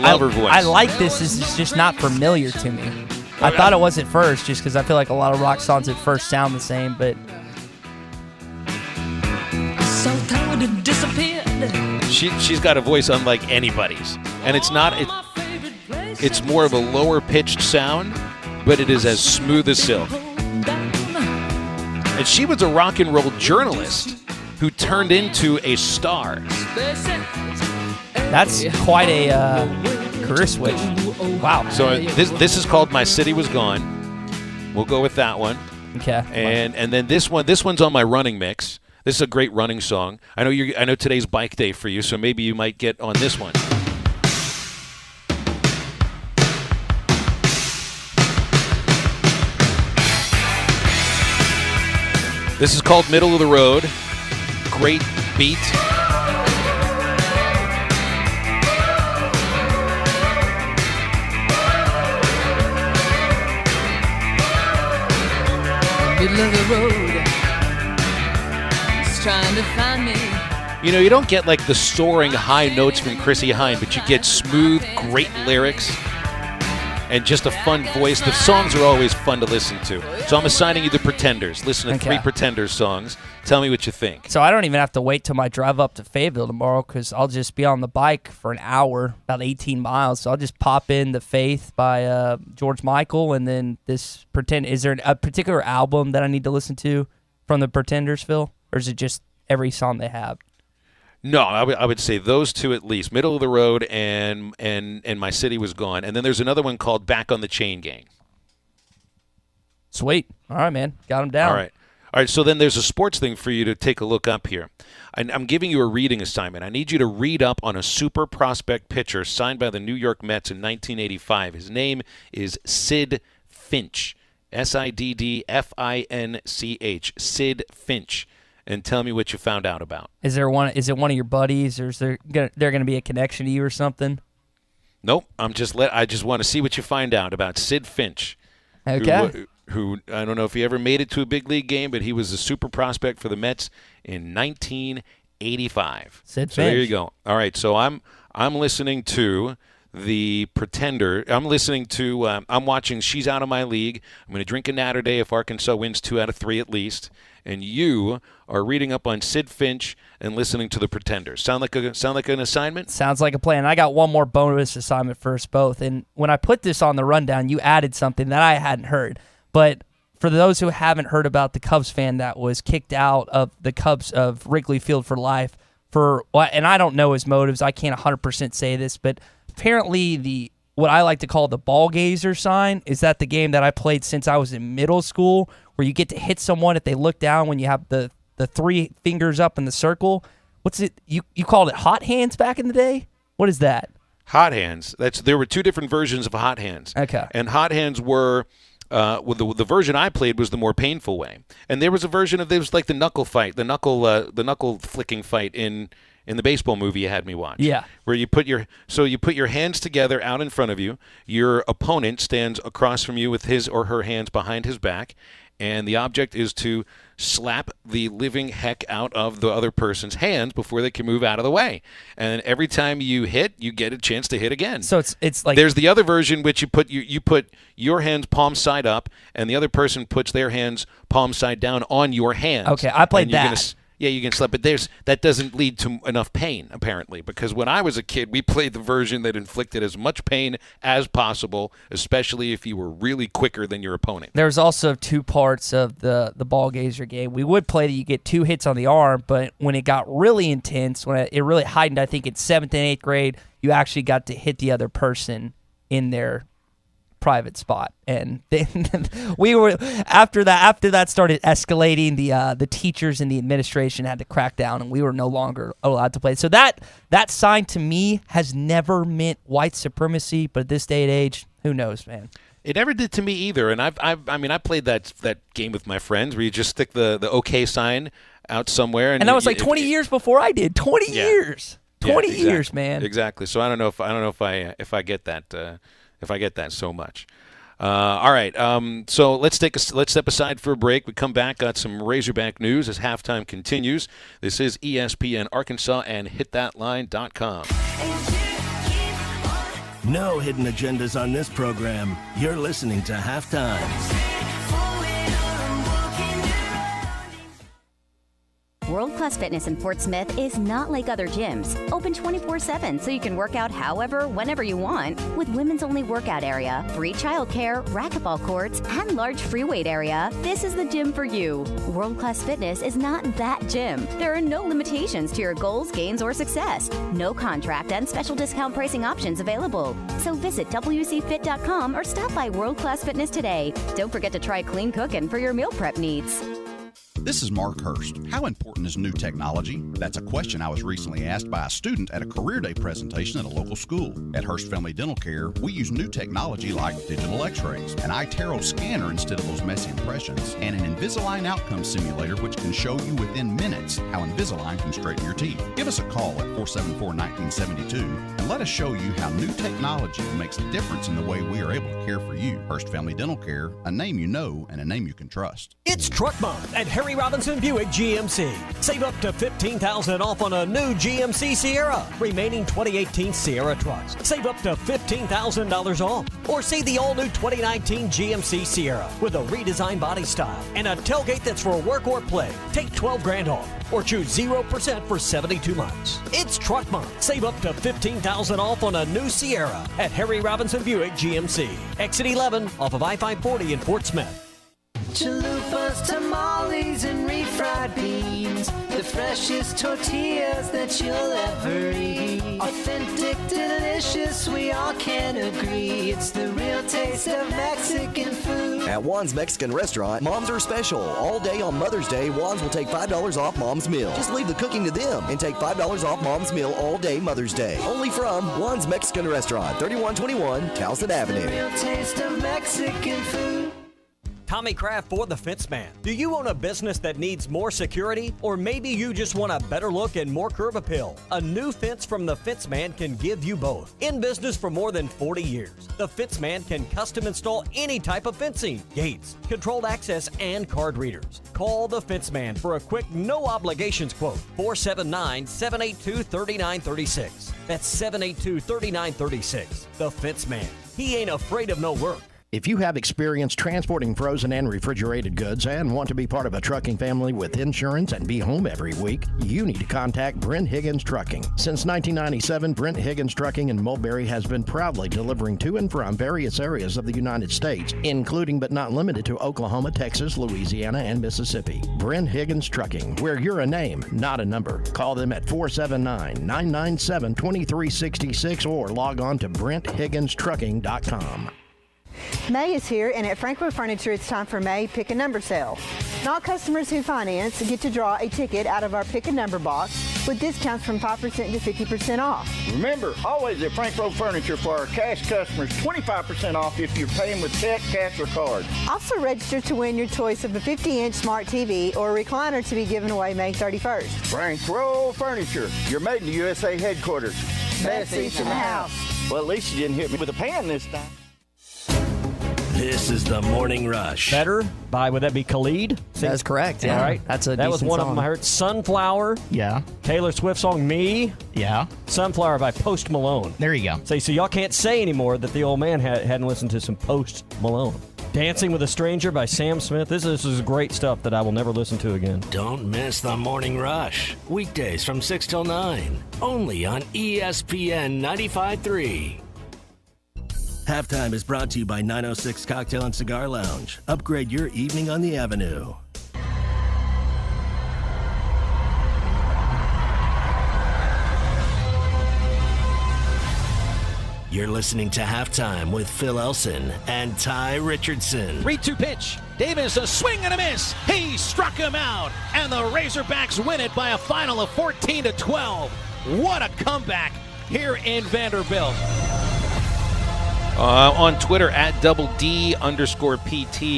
Love her voice. I like this. This is just not familiar to me. I thought it was at first, just because I feel like a lot of rock songs at first sound the same, but. So tired it disappeared. She's got a voice unlike anybody's, and it's not. It's more of a lower pitched sound, but it is as smooth as silk. And she was a rock and roll journalist who turned into a star. That's quite a career switch. Wow. So this is called "My City Was Gone." We'll go with that one. Okay. And then this one's on my running mix. This is a great running song. I know today's bike day for you, so maybe you might get on this one. This is called "Middle of the Road." Great beat. Middle of the road, he's trying to find me. You know, you don't get like the soaring high notes from Chrissie Hynde, but you get smooth, great lyrics and just a fun voice. The songs are always fun to listen to. So I'm assigning you the Pretenders. Listen to 3 Pretenders songs. Tell me what you think. So I don't even have to wait till my drive up to Fayetteville tomorrow because I'll just be on the bike for an hour, about 18 miles. So I'll just pop in The Faith by George Michael, and then this Pretend. Is there a particular album that I need to listen to from the Pretenders, Phil? Or is it just every song they have? No, I would say those 2 at least. Middle of the Road and My City Was Gone. And then there's another one called Back on the Chain Gang. Sweet. All right, man. Got them down. All right, so then there's a sports thing for you to take a look up here. I'm giving you a reading assignment. I need you to read up on a super prospect pitcher signed by the New York Mets in 1985. His name is Sid Finch. SIDDFINCH. Sid Finch. And tell me what you found out about. Is it one of your buddies, or is there going to be a connection to you or something? Nope. I just want to see what you find out about Sid Finch. Okay. Who I don't know if he ever made it to a big league game, but he was a super prospect for the Mets in 1985. Sid Finch. So there you go. All right. So I'm listening to the Pretender. I'm watching She's Out of My League. I'm going to drink a Natter Day if Arkansas wins 2 out of 3 at least. And you are reading up on Sid Finch and listening to the Pretenders. Sound like an assignment? Sounds like a plan. I got one more bonus assignment for us both. And when I put this on the rundown, you added something that I hadn't heard. But for those who haven't heard about the Cubs fan that was kicked out of the Cubs of Wrigley Field for life and I don't know his motives. I can't 100% say this, but apparently what I like to call the ball gazer sign is that the game that I played since I was in middle school, where you get to hit someone if they look down when you have the 3 fingers up in the circle. What's it? You called it hot hands back in the day? What is that? Hot hands. There were 2 different versions of hot hands. Okay. And hot hands were The version I played was the more painful way, and there was a version of this like the knuckle fight, the knuckle flicking fight in the baseball movie you had me watch. Yeah, where you put your hands together out in front of you. Your opponent stands across from you with his or her hands behind his back, and the object is to slap the living heck out of the other person's hands before they can move out of the way. And every time you hit, you get a chance to hit again. So it's like there's the other version which you put your hands palm side up, and the other person puts their hands palm side down on your hands. Okay, I played that. Yeah, you can slap, but that doesn't lead to enough pain, apparently, because when I was a kid, we played the version that inflicted as much pain as possible, especially if you were really quicker than your opponent. There's also 2 parts of the ball gazer game. We would play that you get 2 hits on the arm, but when it got really intense, when it really heightened, I think in 7th and 8th grade, you actually got to hit the other person in their private spot. And then we were after that started escalating, the teachers and the administration had to crack down, and we were no longer allowed to play. So that sign to me has never meant white supremacy, but at this day and age, who knows, man. It never did to me either. And I played that game with my friends where you just stick the OK sign out somewhere, and that was like 20 years before I did. 20 years. 20 years, man. Exactly. So I don't know if I get that if I get that so much. All right. So let's step aside for a break. We come back, got some Razorback news as halftime continues. This is ESPN Arkansas and hitthatline.com. No hidden agendas on this program. You're listening to Halftime. World Class Fitness in Fort Smith is not like other gyms. Open 24/7 so you can work out however, whenever you want. With women's only workout area, free childcare, racquetball courts, and large free weight area, this is the gym for you. World Class Fitness is not that gym. There are no limitations to your goals, gains, or success. No contract and special discount pricing options available. So visit WCFit.com or stop by World Class Fitness today. Don't forget to try clean cooking for your meal prep needs. This is Mark Hurst. How important is new technology? That's a question I was recently asked by a student at a career day presentation at a local school. At Hurst Family Dental Care, we use new technology like digital x-rays, an iTero scanner instead of those messy impressions, and an Invisalign outcome simulator which can show you within minutes how Invisalign can straighten your teeth. Give us a call at 474-1972 and let us show you how new technology makes a difference in the way we are able to care for you. Hurst Family Dental Care, a name you know and a name you can trust. It's Truck Month at Harry Robinson Buick GMC. Save up to $15,000 off on a new GMC Sierra. Remaining 2018 Sierra trucks. Save up to $15,000 off. Or see the all-new 2019 GMC Sierra with a redesigned body style and a tailgate that's for work or play. Take $12,000 off or choose 0% for 72 months. It's Truck Month. Save up to $15,000 off on a new Sierra at Harry Robinson Buick GMC. Exit 11 off of I-540 in Fort Smith. Chalupas, tamales, and refried beans. The freshest tortillas that you'll ever eat. Authentic, delicious, we all can agree. It's the real taste of Mexican food. At Juan's Mexican Restaurant, moms are special. All day on Mother's Day, Juan's will take $5 off Mom's meal. Just leave the cooking to them and take $5 off Mom's meal all day Mother's Day. Only from Juan's Mexican Restaurant, 3121 Towson Avenue. The real taste of Mexican food. Tommy Kraft for the Fence Man. Do you own a business that needs more security? Or maybe you just want a better look and more curb appeal? A new fence from the Fence Man can give you both. In business for more than 40 years, the Fence Man can custom install any type of fencing, gates, controlled access, and card readers. Call the Fence Man for a quick, no obligations quote. 479-782-3936. That's 782-3936. The Fence Man. He ain't afraid of no work. If you have experience transporting frozen and refrigerated goods and want to be part of a trucking family with insurance and be home every week, you need to contact Brent Higgins Trucking. Since 1997, Brent Higgins Trucking in Mulberry has been proudly delivering to and from various areas of the United States, including but not limited to Oklahoma, Texas, Louisiana, and Mississippi. Brent Higgins Trucking, where you're a name, not a number. Call them at 479-997-2366 or log on to BrentHigginsTrucking.com. May is here, and at Frankfurt Furniture, it's time for May Pick a Number sale. Not customers who finance get to draw a ticket out of our Pick a Number box. with discounts from 5% to 50% off. Remember, always at Frank Road Furniture for our cash customers, 25% off if you're paying with check, cash, or card. Also register to win your choice of a 50-inch smart TV or a recliner to be given away May 31st. Frank Road Furniture, your Made in the USA headquarters. Best seats in the house. Well, at least you didn't hit me with a pan this time. This is the Morning Rush. Better by, would that be Khalid? That's correct. Yeah. All right. That's a That was decent one song. of them I heard. Sunflower. Yeah. Taylor Swift song Me. Yeah. Sunflower by Post Malone. There you go. So y'all can't say anymore that the old man hadn't listened to some Post Malone. Dancing with a Stranger by Sam Smith. This is great stuff that I will never listen to again. Don't miss the Morning Rush. Weekdays from 6 till 9. Only on ESPN 95.3. Halftime is brought to you by 906 Cocktail and Cigar Lounge. Upgrade your evening on the Avenue. You're listening to Halftime with Phil Elson and Tye Richardson. 3-2 pitch. Davis, a swing and a miss. He struck him out, and the Razorbacks win it by a final of 14-12. What a comeback here in Vanderbilt. On Twitter, @DD_PT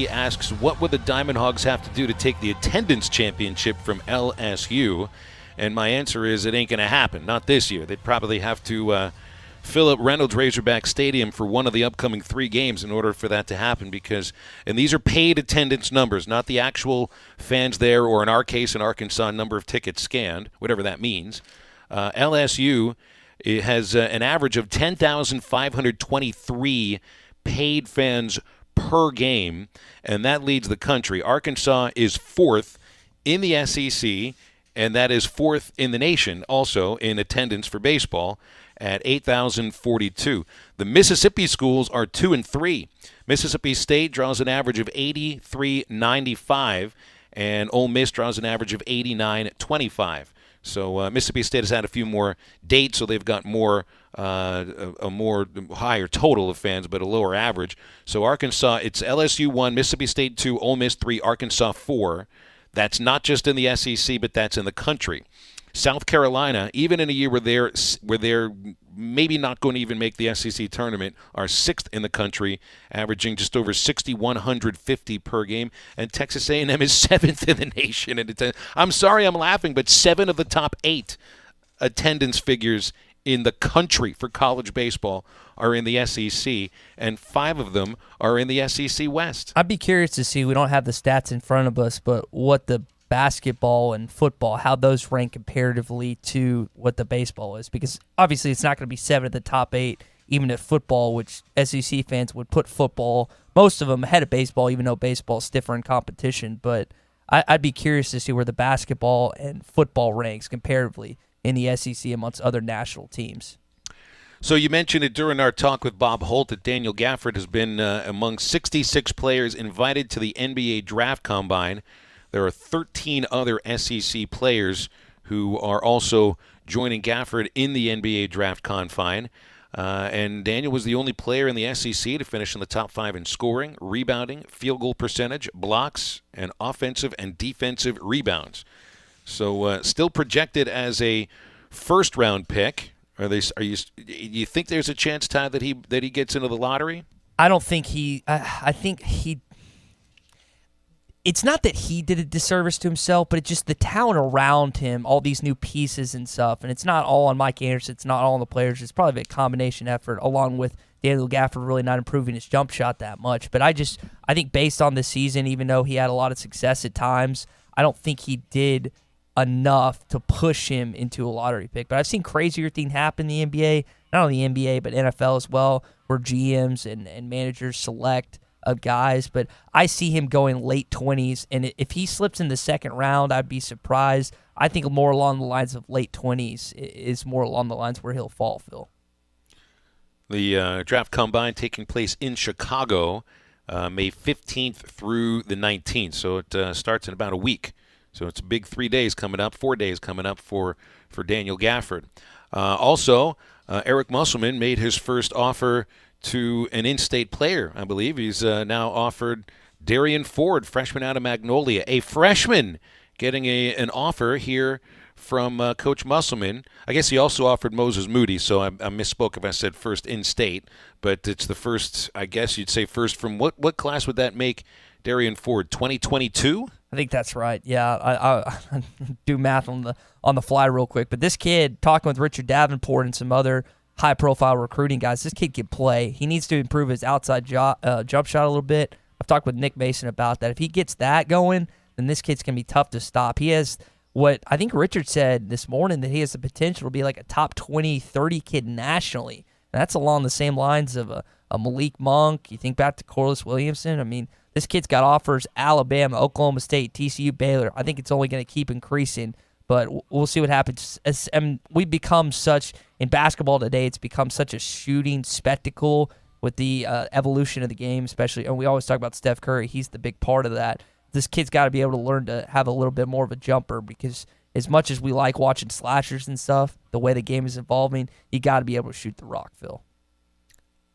asks, what would the Diamond Hogs have to do to take the attendance championship from LSU? And my answer is it ain't going to happen. Not this year. They'd probably have to fill up Reynolds Razorback Stadium for one of the upcoming 3 games in order for that to happen, because, and these are paid attendance numbers, not the actual fans there, or in our case in Arkansas, number of tickets scanned, whatever that means. LSU has an average of 10,523 paid fans per game, and that leads the country. Arkansas is 4th in the SEC, and that is 4th in the nation also in attendance for baseball at 8,042. The Mississippi schools are 2 and 3. Mississippi State draws an average of 83.95, and Ole Miss draws an average of 89.25. So Mississippi State has had a few more dates, so they've got more a more higher total of fans, but a lower average. So Arkansas, it's LSU 1, Mississippi State 2, Ole Miss 3, Arkansas 4. That's not just in the SEC, but that's in the country. South Carolina, even in a year where they're maybe not going to even make the SEC tournament, are 6th in the country, averaging just over 6,150 per game. And Texas A&M is 7th in the nation. And I'm sorry I'm laughing, but 7 of the top 8 attendance figures in the country for college baseball are in the SEC, and 5 of them are in the SEC West. I'd be curious to see, we don't have the stats in front of us, but what the basketball and football, how those rank comparatively to what the baseball is, because obviously it's not going to be 7 of the top 8, even at football, which SEC fans would put football, most of them, ahead of baseball, even though baseball's stiffer in competition. But I'd be curious to see where the basketball and football ranks comparatively in the SEC amongst other national teams. So you mentioned it during our talk with Bob Holt that Daniel Gafford has been among 66 players invited to the NBA Draft Combine. There are 13 other SEC players who are also joining Gafford in the NBA Draft Combine. And Daniel was the only player in the SEC to finish in the top 5 in scoring, rebounding, field goal percentage, blocks, and offensive and defensive rebounds. So still projected as a first-round pick. You think there's a chance, Tye, that he gets into the lottery? I don't think he. I think he. It's not that he did a disservice to himself, but it's just the talent around him, all these new pieces and stuff. And it's not all on Mike Anderson. It's not all on the players. It's probably a combination effort, along with Daniel Gafford really not improving his jump shot that much. But I think based on the season, even though he had a lot of success at times, I don't think he did enough to push him into a lottery pick. But I've seen crazier things happen in the NBA, not only the NBA, but NFL as well, where GMs and managers select of guys. But I see him going late 20s, and if he slips in the second round, I'd be surprised. I think more along the lines of late 20s is more along the lines where he'll fall, Phil. The Draft Combine taking place in Chicago May 15th through the 19th, so it starts in about a week. So it's a big 4 days coming up for Daniel Gafford. Also, Eric Musselman made his first offer to an in-state player, I believe. He's now offered Darian Ford, freshman out of Magnolia, a freshman getting an offer here from Coach Musselman. I guess he also offered Moses Moody, so I misspoke if I said first in-state. But it's the first, I guess you'd say first from what class would that make Darian Ford, 2022? I think that's right. Yeah, I do math on the fly real quick. But this kid, talking with Richard Davenport and some other high-profile recruiting guys, this kid can play. He needs to improve his outside jump shot a little bit. I've talked with Nick Mason about that. If he gets that going, then this kid's going to be tough to stop. He has what I think Richard said this morning, that he has the potential to be like a top 20, 30 kid nationally. And that's along the same lines of a Malik Monk. You think back to Corliss Williamson. I mean, this kid's got offers Alabama, Oklahoma State, TCU, Baylor. I think it's only going to keep increasing, but we'll see what happens. And we've become such, in basketball today, it's become such a shooting spectacle with the evolution of the game, especially. And we always talk about Steph Curry. He's the big part of that. This kid's got to be able to learn to have a little bit more of a jumper, because as much as we like watching slashers and stuff, the way the game is evolving, you got to be able to shoot the rock, Phil.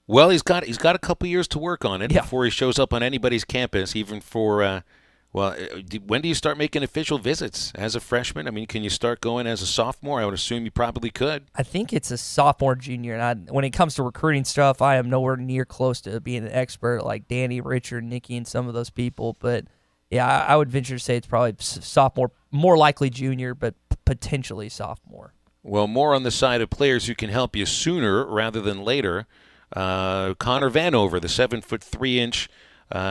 Well, he's got a couple years to work on it before he shows up on anybody's campus, even for, when do you start making official visits as a freshman? I mean, can you start going as a sophomore? I would assume you probably could. I think it's a sophomore, junior. And when it comes to recruiting stuff, I am nowhere near close to being an expert like Danny, Richard, Nikki, and some of those people. But, yeah, I would venture to say it's probably sophomore, more likely junior, but potentially sophomore. Well, more on the side of players who can help you sooner rather than later. Connor Vanover, the 7'3"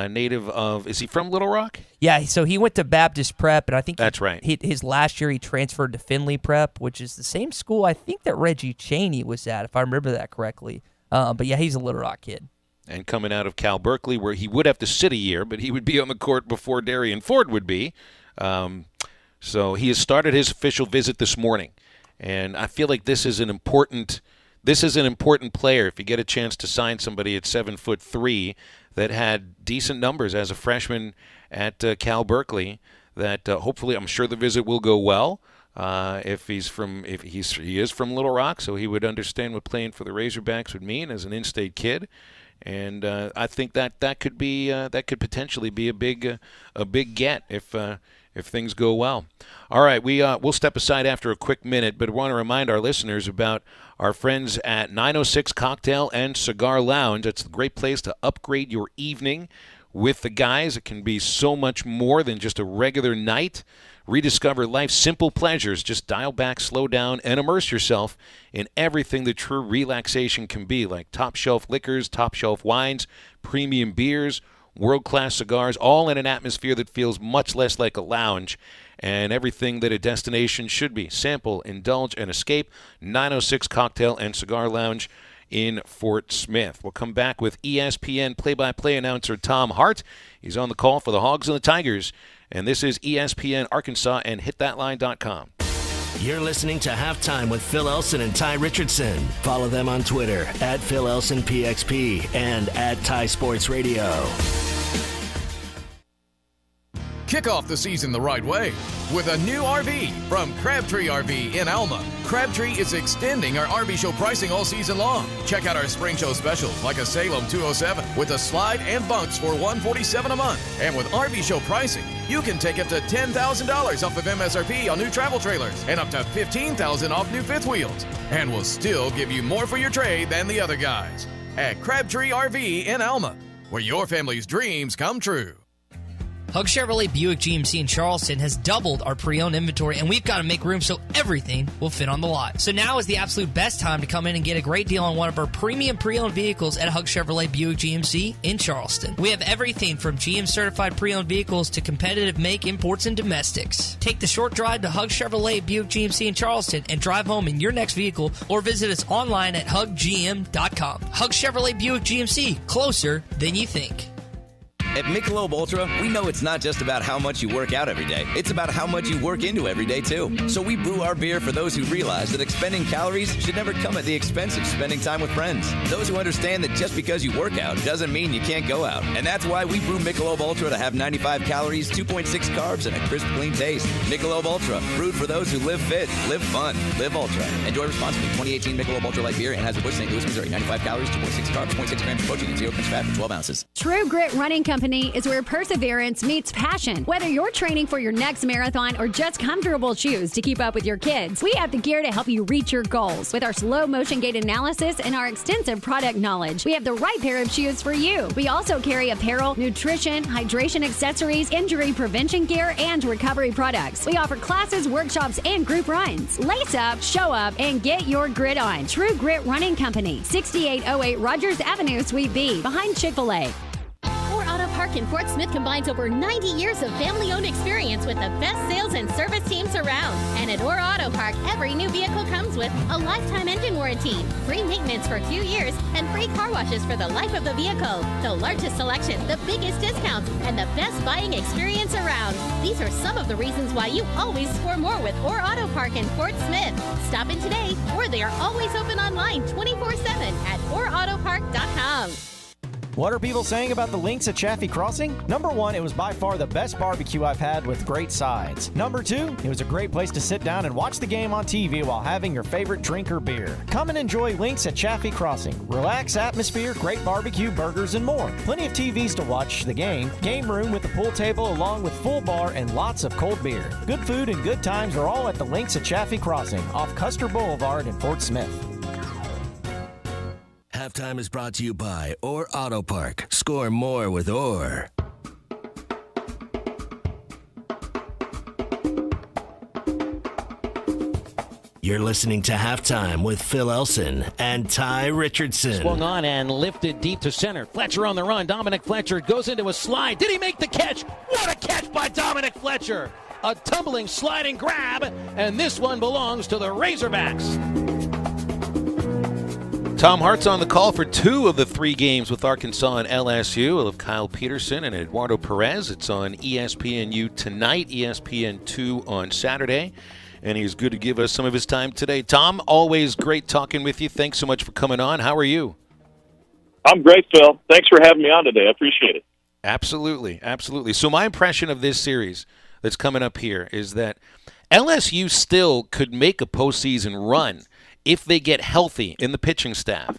native of, is he from Little Rock? Yeah, so he went to Baptist Prep, and I think that's right. His last year he transferred to Findlay Prep, which is the same school I think that Reggie Chaney was at, if I remember that correctly. But yeah, he's a Little Rock kid. And coming out of Cal Berkeley, where he would have to sit a year, but he would be on the court before Darian Ford would be. So he has started his official visit this morning, and I feel like this is an important player. If you get a chance to sign somebody at 7'3" that had decent numbers as a freshman at Cal Berkeley, that hopefully, I'm sure the visit will go well. He is from Little Rock, so he would understand what playing for the Razorbacks would mean as an in-state kid. And I think that could potentially be a big get if things go well. All right, we'll step aside after a quick minute, but I want to remind our listeners about our friends at 906 Cocktail and Cigar Lounge. It's a great place to upgrade your evening with the guys. It can be so much more than just a regular night. Rediscover life's simple pleasures. Just dial back, slow down, and immerse yourself in everything that true relaxation can be, like top-shelf liquors, top-shelf wines, premium beers, world-class cigars, all in an atmosphere that feels much less like a lounge, and everything that a destination should be. Sample, indulge, and escape. 906 Cocktail and Cigar Lounge in Fort Smith. We'll come back with ESPN play-by-play announcer Tom Hart. He's on the call for the Hogs and the Tigers. And this is ESPN Arkansas and HitThatLine.com. You're listening to Halftime with Phil Elson and Tye Richardson. Follow them on Twitter at Phil Elson PXP and at Tye Sports Radio. Kick off the season the right way with a new RV from Crabtree RV in Alma. Crabtree is extending our RV show pricing all season long. Check out our spring show specials like a Salem 207 with a slide and bunks for $147 a month. And with RV show pricing, you can take up to $10,000 off of MSRP on new travel trailers and up to $15,000 off new fifth wheels. And we'll still give you more for your trade than the other guys. At Crabtree RV in Alma, where your family's dreams come true. Hug Chevrolet Buick GMC in Charleston has doubled our pre-owned inventory, and we've got to make room so everything will fit on the lot. So now is the absolute best time to come in and get a great deal on one of our premium pre-owned vehicles at Hug Chevrolet Buick GMC in Charleston. We have everything from GM-certified pre-owned vehicles to competitive make imports and domestics. Take the short drive to Hug Chevrolet Buick GMC in Charleston and drive home in your next vehicle, or visit us online at huggm.com. Hug Chevrolet Buick GMC, closer than you think. At Michelob Ultra, we know it's not just about how much you work out every day. It's about how much you work into every day, too. So we brew our beer for those who realize that expending calories should never come at the expense of spending time with friends. Those who understand that just because you work out doesn't mean you can't go out. And that's why we brew Michelob Ultra to have 95 calories, 2.6 carbs, and a crisp, clean taste. Michelob Ultra, brewed for those who live fit, live fun, live Ultra. Enjoy responsibly. 2018 Michelob Ultra Light Beer, Anheuser-Busch, St. Louis, Missouri. 95 calories, 2.6 carbs, 0.6 grams of protein, and 0 grams fat for 12 ounces. True Grit Running Company Company is where perseverance meets passion. Whether you're training for your next marathon or just comfortable shoes to keep up with your kids, we have the gear to help you reach your goals. With our slow motion gait analysis and our extensive product knowledge, we have the right pair of shoes for you. We also carry apparel, nutrition, hydration accessories, injury prevention gear, and recovery products. We offer classes, workshops, and group runs. Lace up, show up, and get your grit on. True Grit Running Company, 6808 Rogers Avenue, Suite B, behind Chick-fil-A. Auto Park in Fort Smith combines over 90 years of family-owned experience with the best sales and service teams around. And at Orr Auto Park, every new vehicle comes with a lifetime engine warranty, free maintenance for 2 years, and free car washes for the life of the vehicle. The largest selection, the biggest discounts, and the best buying experience around. These are some of the reasons why you always score more with Orr Auto Park in Fort Smith. Stop in today, or they are always open online 24/7 at orautopark.com. What are people saying about the Lynx at Chaffee Crossing? Number one, it was by far the best barbecue I've had with great sides. Number two, it was a great place to sit down and watch the game on TV while having your favorite drink or beer. Come and enjoy Lynx at Chaffee Crossing. Relaxed atmosphere, great barbecue, burgers, and more. Plenty of TVs to watch the game room with the pool table along with full bar and lots of cold beer. Good food and good times are all at the Lynx at Chaffee Crossing off Custer Boulevard in Fort Smith. Halftime is brought to you by Orr Auto Park. Score more with Orr. You're listening to Halftime with Phil Elson and Tye Richardson. Swung on and lifted deep to center. Fletcher on the run. Dominic Fletcher goes into a slide. Did he make the catch? What a catch by Dominic Fletcher. A tumbling, sliding grab, and this one belongs to the Razorbacks. Tom Hart's on the call for 2 of the 3 games with Arkansas and LSU. We'll have Kyle Peterson and Eduardo Perez. It's on ESPNU tonight, ESPN2 on Saturday. And he's good to give us some of his time today. Tom, always great talking with you. Thanks so much for coming on. How are you? I'm great, Phil. Thanks for having me on today. I appreciate it. Absolutely, absolutely. So my impression of this series that's coming up here is that LSU still could make a postseason run if they get healthy in the pitching staff.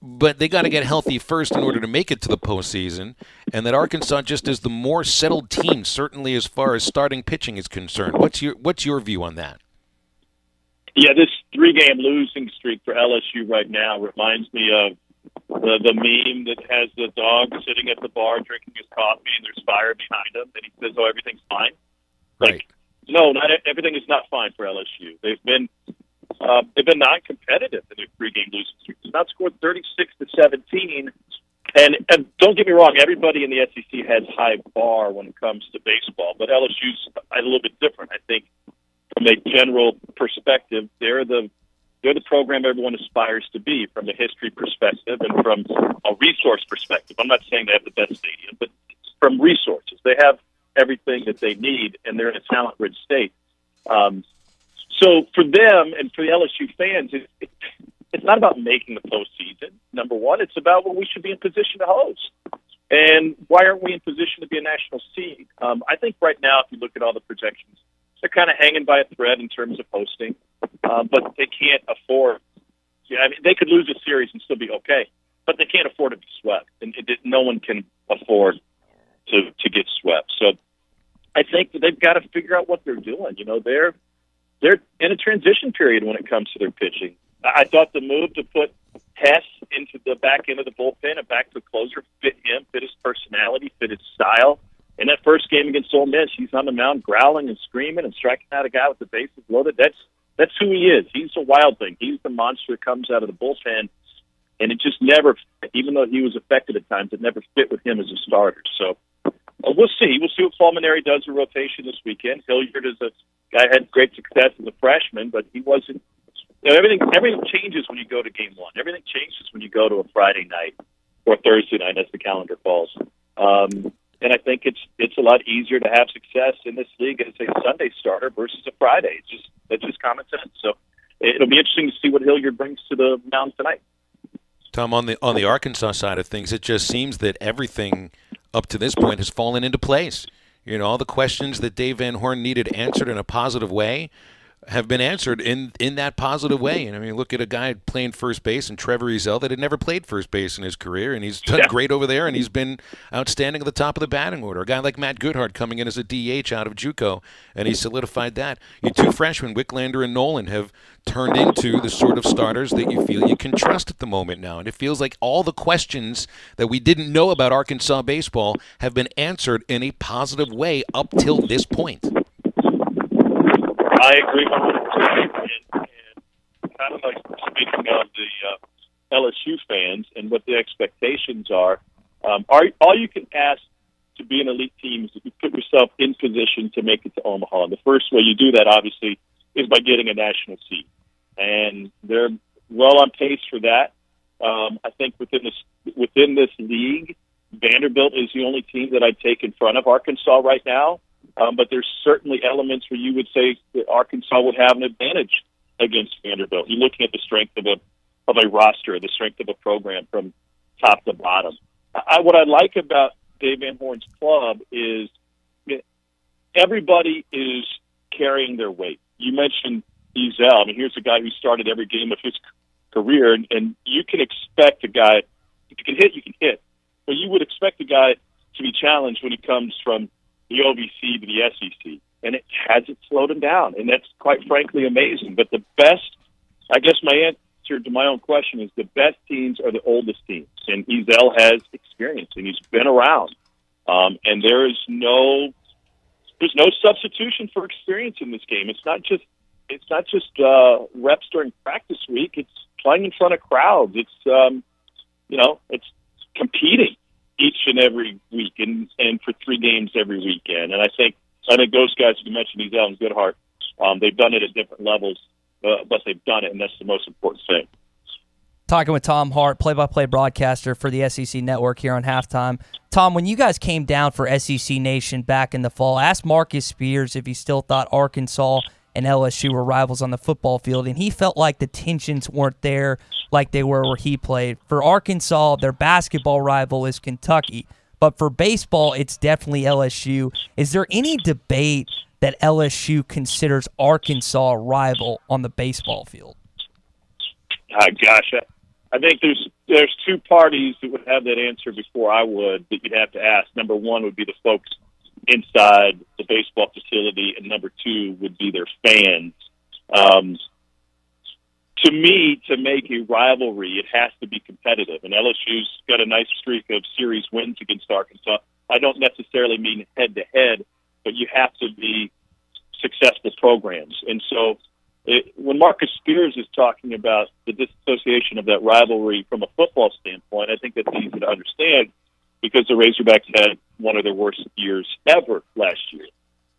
But they got to get healthy first in order to make it to the postseason, and that Arkansas just is the more settled team, certainly as far as starting pitching is concerned. What's your view on that? Yeah, this 3-game losing streak for LSU right now reminds me of the meme that has the dog sitting at the bar drinking his coffee, and there's fire behind him, and he says, "Oh, everything's fine." Right. No, not everything is not fine for LSU. They've been non-competitive in their 3-game losing streak. They've not scored 36-17. And don't get me wrong, everybody in the SEC has high bar when it comes to baseball, but LSU's a little bit different. I think from a general perspective, they're the program everyone aspires to be from a history perspective and from a resource perspective. I'm not saying they have the best stadium, but from resources, they have everything that they need, and they're in a talent-rich state. So for them and for the LSU fans, it's not about making the postseason, number one. It's about what we should be in position to host. And why aren't we in position to be a national seed? I think right now, if you look at all the projections, they're kind of hanging by a thread in terms of hosting, but they can't afford. I mean, they could lose a series and still be okay, but they can't afford to be swept, and no one can afford to get swept. So I think that they've got to figure out what they're doing. You know, they're in a transition period when it comes to their pitching. I thought the move to put Hess into the back end of the bullpen and back to a closer fit him, fit his personality, fit his style. In that first game against Ole Miss, he's on the mound growling and screaming and striking out a guy with the bases loaded. That's who he is. He's the wild thing. He's the monster that comes out of the bullpen, and it just never, even though he was effective at times, it never fit with him as a starter. So we'll see. We'll see what Fulminary does in rotation this weekend. Hilliard is a guy who had great success as a freshman, but he wasn't. You know, everything changes when you go to game one. Everything changes when you go to a Friday night or Thursday night as the calendar falls. And I think it's a lot easier to have success in this league as a Sunday starter versus a Friday. It's just common sense. So it'll be interesting to see what Hilliard brings to the mound tonight. Tom, on the Arkansas side of things, it just seems that everything up to this point has fallen into place. You know, all the questions that Dave Van Horn needed answered in a positive way. have been answered in that positive way. And I mean, look at a guy playing first base, and Trevor Ezell, that had never played first base in his career, and he's done great over there, and he's been outstanding at the top of the batting order. A guy like Matt Goodhart coming in as a DH out of JUCO, and he solidified that. Your two freshmen, Wicklander and Nolan, have turned into the sort of starters that you feel you can trust at the moment now. And it feels like all the questions that we didn't know about Arkansas baseball have been answered in a positive way up till this point. I agree 100%. And kind of like speaking of the LSU fans and what the expectations are, all you can ask to be an elite team is that you put yourself in position to make it to Omaha. And the first way you do that, obviously, is by getting a national seed. And they're well on pace for that. I think within this league, Vanderbilt is the only team that I'd take in front of Arkansas right now. But there's certainly elements where you would say that Arkansas would have an advantage against Vanderbilt. You're looking at the strength of a roster, the strength of a program from top to bottom. What I like about Dave Van Horn's club is everybody is carrying their weight. You mentioned Ezell. I mean, here's a guy who started every game of his career, and you can expect a guy, if you can hit, you can hit. But you would expect a guy to be challenged when he comes from the OVC to the SEC, and it hasn't slowed him down, and that's quite frankly amazing. But the best, I guess my answer to my own question is the best teams are the oldest teams, and Ezell has experience, and he's been around, and there's no substitution for experience in this game. It's not just reps during practice week. It's playing in front of crowds. It's it's competing each and every week, and for 3 games every weekend. And I think those guys you mentioned, Ezell and Goodhart, they've done it at different levels, but they've done it, and that's the most important thing. Talking with Tom Hart, play-by-play broadcaster for the SEC Network here on Halftime. Tom, when you guys came down for SEC Nation back in the fall, asked Marcus Spears if he still thought Arkansas and LSU were rivals on the football field, and he felt like the tensions weren't there like they were where he played. For Arkansas, their basketball rival is Kentucky, but for baseball, it's definitely LSU. Is there any debate that LSU considers Arkansas a rival on the baseball field? Gosh, I think there's 2 parties that would have that answer before I would that you'd have to ask. Number one would be the folks inside the baseball facility, and number 2 would be their fans. To me, to make a rivalry, it has to be competitive, and LSU's got a nice streak of series wins against Arkansas. I don't necessarily mean head-to-head, but you have to be successful programs. And so when Marcus Spears is talking about the disassociation of that rivalry from a football standpoint, I think that's easy to understand because the Razorbacks had one of their worst years ever last year.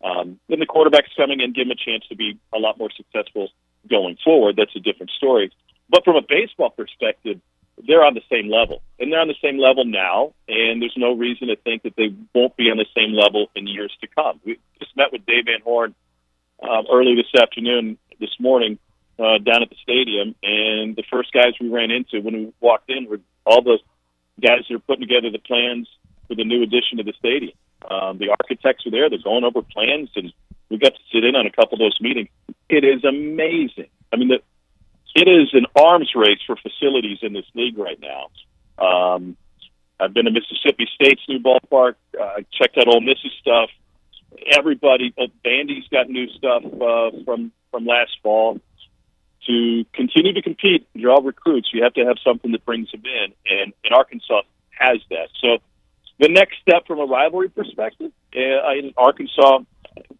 Then the quarterback's coming in, give him a chance to be a lot more successful going forward. That's a different story. But from a baseball perspective, they're on the same level. And they're on the same level now, and there's no reason to think that they won't be on the same level in years to come. We just met with Dave Van Horn early this morning, down at the stadium, and the first guys we ran into when we walked in were all the guys that are putting together the plans for the new addition to the stadium. The architects are there. They're going over plans, and we got to sit in on a couple of those meetings. It is amazing. I mean, it is an arms race for facilities in this league right now. I've been to Mississippi State's new ballpark. I checked out Ole Miss's stuff. Everybody, Vandy's got new stuff from last fall. To continue to compete, draw recruits, you have to have something that brings them in, and Arkansas has that. So the next step from a rivalry perspective, Arkansas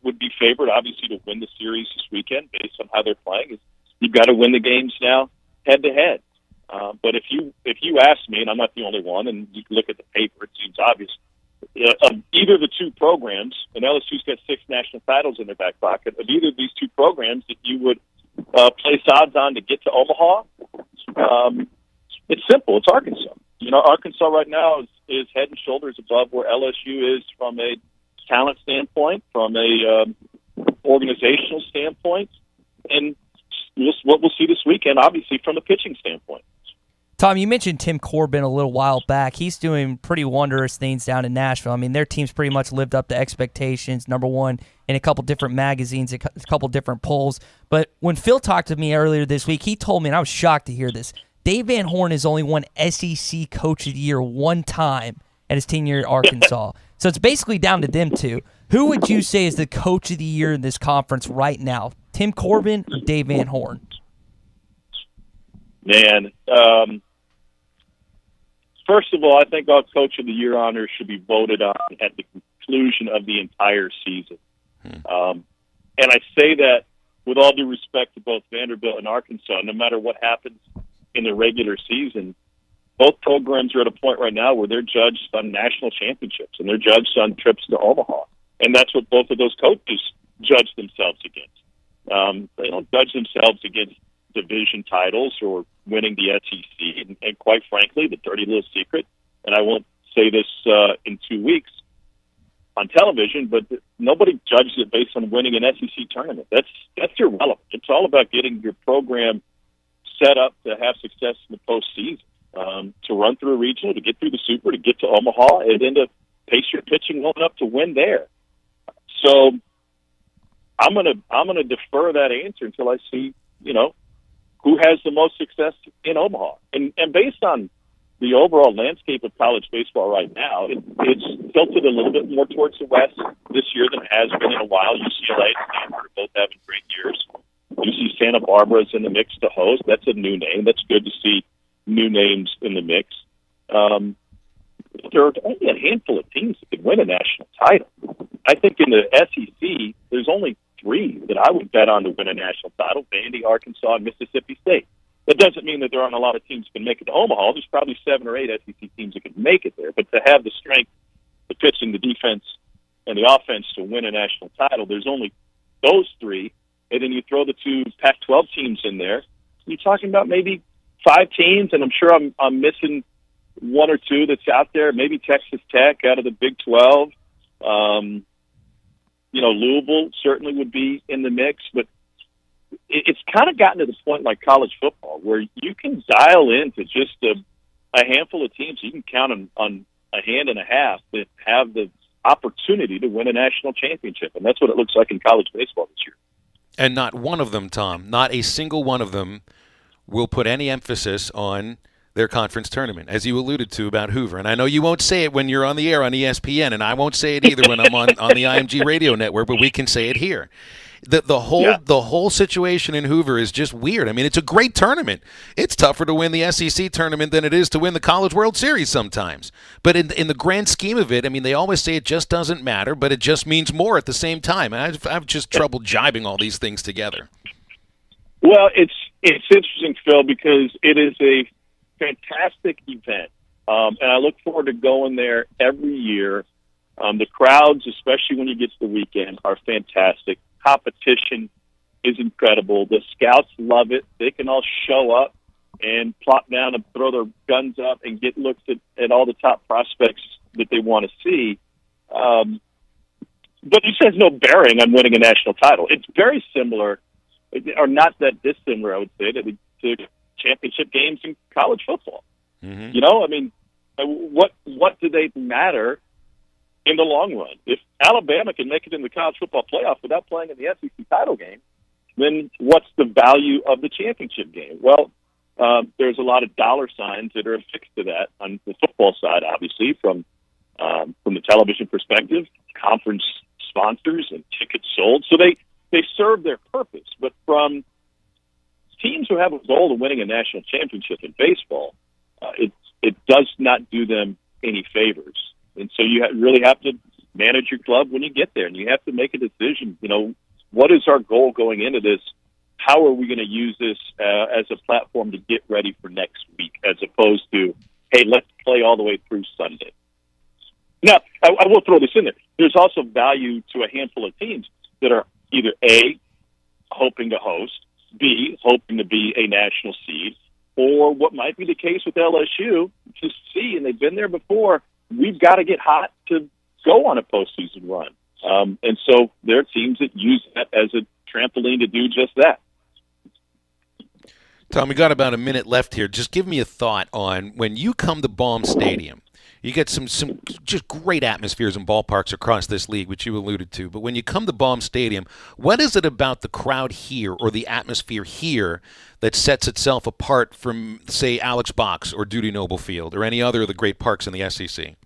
would be favored, obviously, to win the series this weekend based on how they're playing. You've got to win the games now head-to-head. But if you ask me, and I'm not the only one, and you can look at the paper, it seems obvious, either of the 2 programs, and LSU's got 6 national titles in their back pocket, of either of these 2 programs that you would place odds on to get to Omaha, it's simple. It's Arkansas. Arkansas right now is head and shoulders above where LSU is from a talent standpoint, from a organizational standpoint, and what we'll see this weekend, obviously, from a pitching standpoint. Tom, you mentioned Tim Corbin a little while back. He's doing pretty wondrous things down in Nashville. I mean, their team's pretty much lived up to expectations, number one in a couple different magazines, a couple different polls. But when Phil talked to me earlier this week, he told me, and I was shocked to hear this, Dave Van Horn has only won SEC Coach of the Year one time at his tenure at Arkansas. So it's basically down to them two. Who would you say is the Coach of the Year in this conference right now, Tim Corbin or Dave Van Horn? Man, first of all, I think all Coach of the Year honors should be voted on at the conclusion of the entire season. And I say that with all due respect to both Vanderbilt and Arkansas. No matter what happens in the regular season, both programs are at a point right now where they're judged on national championships and they're judged on trips to Omaha. And that's what both of those coaches judge themselves against. They don't judge themselves against division titles or winning the SEC. And quite frankly, the dirty little secret, and I won't say this in 2 weeks on television, but nobody judges it based on winning an SEC tournament. That's irrelevant. It's all about getting your program set up to have success in the postseason, to run through a regional, to get through the Super, to get to Omaha, and then to pace your pitching going up to win there. So I'm gonna defer that answer until I see, who has the most success in Omaha. And based on the overall landscape of college baseball right now, it's tilted a little bit more towards the West this year than it has been in a while. UCLA and Stanford are both having great years. UC Santa Barbara is in the mix to host. That's a new name. That's good to see new names in the mix. There are only a handful of teams that could win a national title. I think in the SEC, there's only 3 that I would bet on to win a national title: Vandy, Arkansas, and Mississippi State. That doesn't mean that there aren't a lot of teams that can make it to Omaha. There's probably 7 or 8 SEC teams that can make it there. But to have the strength, the pitching, the defense, and the offense to win a national title, there's only those 3. And then you throw the 2 Pac-12 teams in there. You're talking about maybe 5 teams, and I'm sure I'm missing 1 or 2 that's out there. Maybe Texas Tech out of the Big 12. Louisville certainly would be in the mix, but it's kind of gotten to the point like college football where you can dial into just a handful of teams. You can count on a hand and a half that have the opportunity to win a national championship, and that's what it looks like in college baseball this year. And not one of them, Tom, not a single one of them will put any emphasis on their conference tournament, as you alluded to about Hoover. And I know you won't say it when you're on the air on ESPN, and I won't say it either when I'm on the IMG radio network, but we can say it here. The whole situation in Hoover is just weird. I mean, it's a great tournament. It's tougher to win the SEC tournament than it is to win the College World Series sometimes. But in the grand scheme of it, I mean, they always say it just doesn't matter, but it just means more at the same time. And I've just trouble jibing all these things together. Well, it's interesting, Phil, because it is a fantastic event, and I look forward to going there every year. The crowds, especially when you get to the weekend, are fantastic. Competition is incredible. The scouts love it. They can all show up and plop down and throw their guns up and get looks at all the top prospects that they want to see. But this has no bearing on winning a national title. It's very similar, or not that dissimilar, I would say, to championship games in college football. Mm-hmm. I mean, what do they matter in the long run? If Alabama can make it in the college football playoff without playing in the SEC title game, then what's the value of the championship game? Well, there's a lot of dollar signs that are affixed to that on the football side, obviously, from the television perspective, conference sponsors and tickets sold. So they serve their purpose. But from teams who have a goal of winning a national championship in baseball, it does not do them any favors. And so you really have to manage your club when you get there, and you have to make a decision. What is our goal going into this? How are we going to use this as a platform to get ready for next week, as opposed to, hey, let's play all the way through Sunday? Now, I will throw this in there. There's also value to a handful of teams that are either A, hoping to host, B, hoping to be a national seed, or what might be the case with LSU, to C, and they've been there before, we've got to get hot to go on a postseason run. And so there are teams that use that as a trampoline to do just that. Tom, we got about a minute left here. Just give me a thought on when you come to Baum Stadium. You get some just great atmospheres in ballparks across this league, which you alluded to. But when you come to Baum Stadium, what is it about the crowd here or the atmosphere here that sets itself apart from, say, Alex Box or Dudy Noble Field or any other of the great parks in the SEC?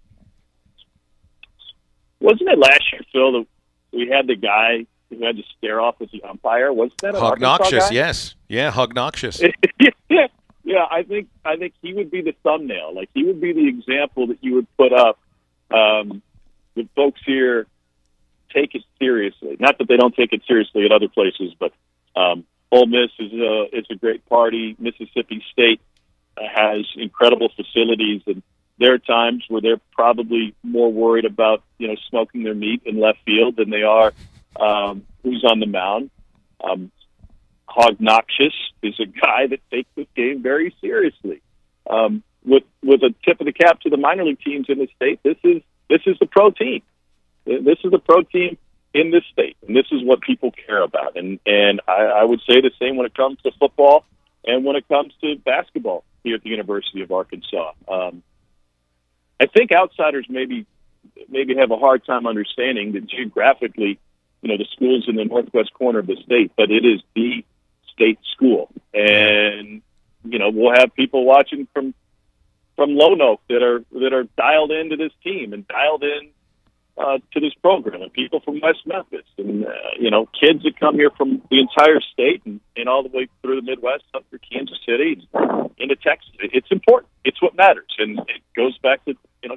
Wasn't it last year, Phil, that we had the guy who had to stare off at the umpire? Was that an Hognoxious, yes. Yeah, Hognoxious. Yeah, I think he would be the thumbnail. Like, he would be the example that you would put up. The folks here take it seriously. Not that they don't take it seriously at other places, but Ole Miss is a great party. Mississippi State has incredible facilities, and there are times where they're probably more worried about smoking their meat in left field than they are who's on the mound. Hognoxious is a guy that takes this game very seriously. With a tip of the cap to the minor league teams in the state, this is the pro team. This is the pro team in this state, and this is what people care about. And I would say the same when it comes to football and when it comes to basketball here at the University of Arkansas. I think outsiders maybe have a hard time understanding that geographically, the school's in the northwest corner of the state, but it is the state school. And, we'll have people watching from Lonoke that are dialed into this team and dialed in to this program, and people from West Memphis, and kids that come here from the entire state and all the way through the Midwest up through Kansas City into Texas. It's important. It's what matters, and it goes back to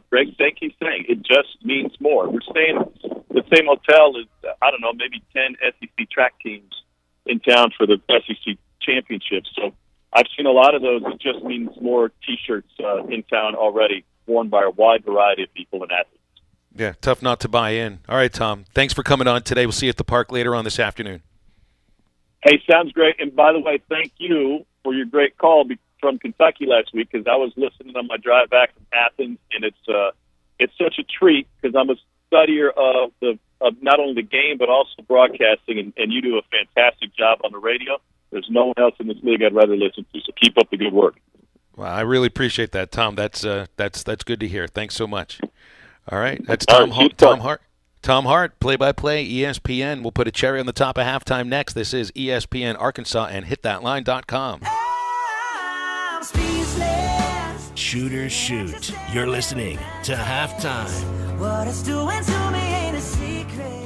Greg Sankey's saying it just means more. We're staying at the same hotel as maybe 10 SEC track teams in town for the SEC championship. So I've seen a lot of those. It just means more T-shirts in town already, worn by a wide variety of people and athletes. Yeah, tough not to buy in. All right, Tom, thanks for coming on today. We'll see you at the park later on this afternoon. Hey, sounds great. And by the way, thank you for your great call from Kentucky last week, because I was listening on my drive back from Athens, and it's such a treat because I'm a studier of not only the game but also broadcasting, and you do a fantastic job on the radio. There's no one else in this league I'd rather listen to, so keep up the good work. Well, I really appreciate that, Tom. That's good to hear. Thanks so much. All right, that's Tom Hart. Tom Hart, play-by-play, ESPN. We'll put a cherry on the top of halftime next. This is ESPN Arkansas and hitthatline.com. Shooters shoot. You're listening to Halftime. What it's doing to me ain't a secret.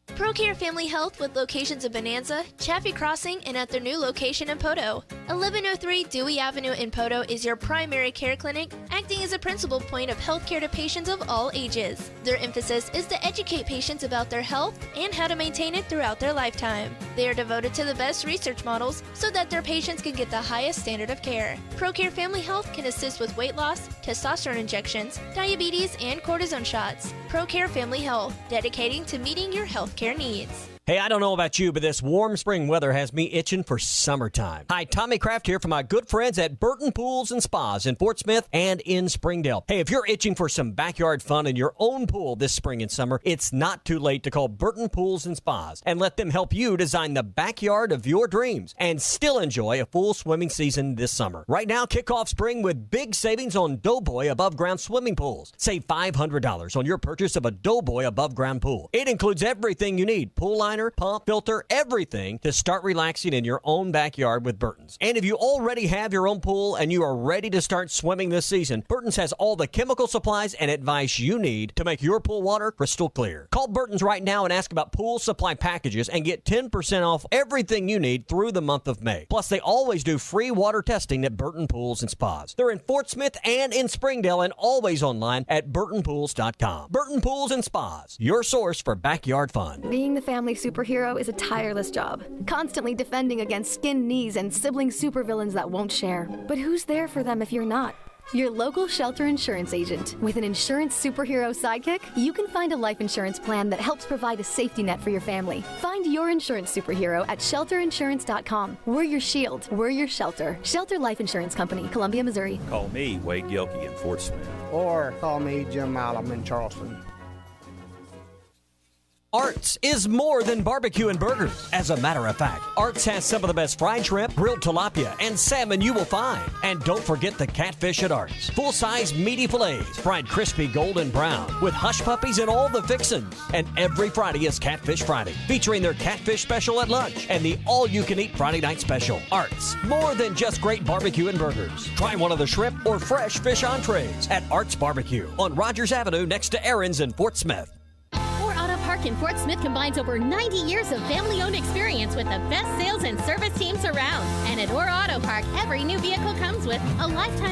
ProCare Family Health, with locations in Bonanza, Chaffee Crossing, and at their new location in Poto. 1103 Dewey Avenue in Poto is your primary care clinic, acting as a principal point of healthcare to patients of all ages. Their emphasis is to educate patients about their health and how to maintain it throughout their lifetime. They are devoted to the best research models so that their patients can get the highest standard of care. ProCare Family Health can assist with weight loss, testosterone injections, diabetes, and cortisone shots. ProCare Family Health, dedicating to meeting your healthcare needs. Hey, I don't know about you, but this warm spring weather has me itching for summertime. Hi, Tommy Kraft here from my good friends at Burton Pools and Spas in Fort Smith and in Springdale. Hey, if you're itching for some backyard fun in your own pool this spring and summer, it's not too late to call Burton Pools and Spas and let them help you design the backyard of your dreams and still enjoy a full swimming season this summer. Right now, kick off spring with big savings on Doughboy above-ground swimming pools. Save $500 on your purchase of a Doughboy above-ground pool. It includes everything you need: pool liner, pump, filter, everything to start relaxing in your own backyard with Burton's. And if you already have your own pool and you are ready to start swimming this season, Burton's has all the chemical supplies and advice you need to make your pool water crystal clear. Call Burton's right now and ask about pool supply packages and get 10% off everything you need through the month of May. Plus, they always do free water testing at Burton Pools and Spas. They're in Fort Smith and in Springdale and always online at burtonpools.com. Burton Pools and Spas, your source for backyard fun. Being the family superhero is a tireless job, constantly defending against skinned knees and sibling supervillains that won't share. But who's there for them if you're not? Your local Shelter Insurance agent. With an insurance superhero sidekick, you can find a life insurance plan that helps provide a safety net for your family. Find your insurance superhero at shelterinsurance.com. We're your shield. We're your shelter. Shelter Life Insurance Company, Columbia, Missouri. Call me, Wade Gilkey in Fort Smith. Or call me, Jim Malum in Charleston. Arts is more than barbecue and burgers. As a matter of fact, Arts has some of the best fried shrimp, grilled tilapia, and salmon you will find. And don't forget the catfish at Arts. Full-size meaty fillets, fried crispy golden brown, with hush puppies and all the fixins. And every Friday is Catfish Friday, featuring their catfish special at lunch and the all-you-can-eat Friday night special. Arts, more than just great barbecue and burgers. Try one of the shrimp or fresh fish entrees at Arts Barbecue on Rogers Avenue next to Aaron's in Fort Smith. Park in Fort Smith combines over 90 years of family-owned experience with the best sales and service teams around. And at Ora Auto Park, every new vehicle comes with a lifetime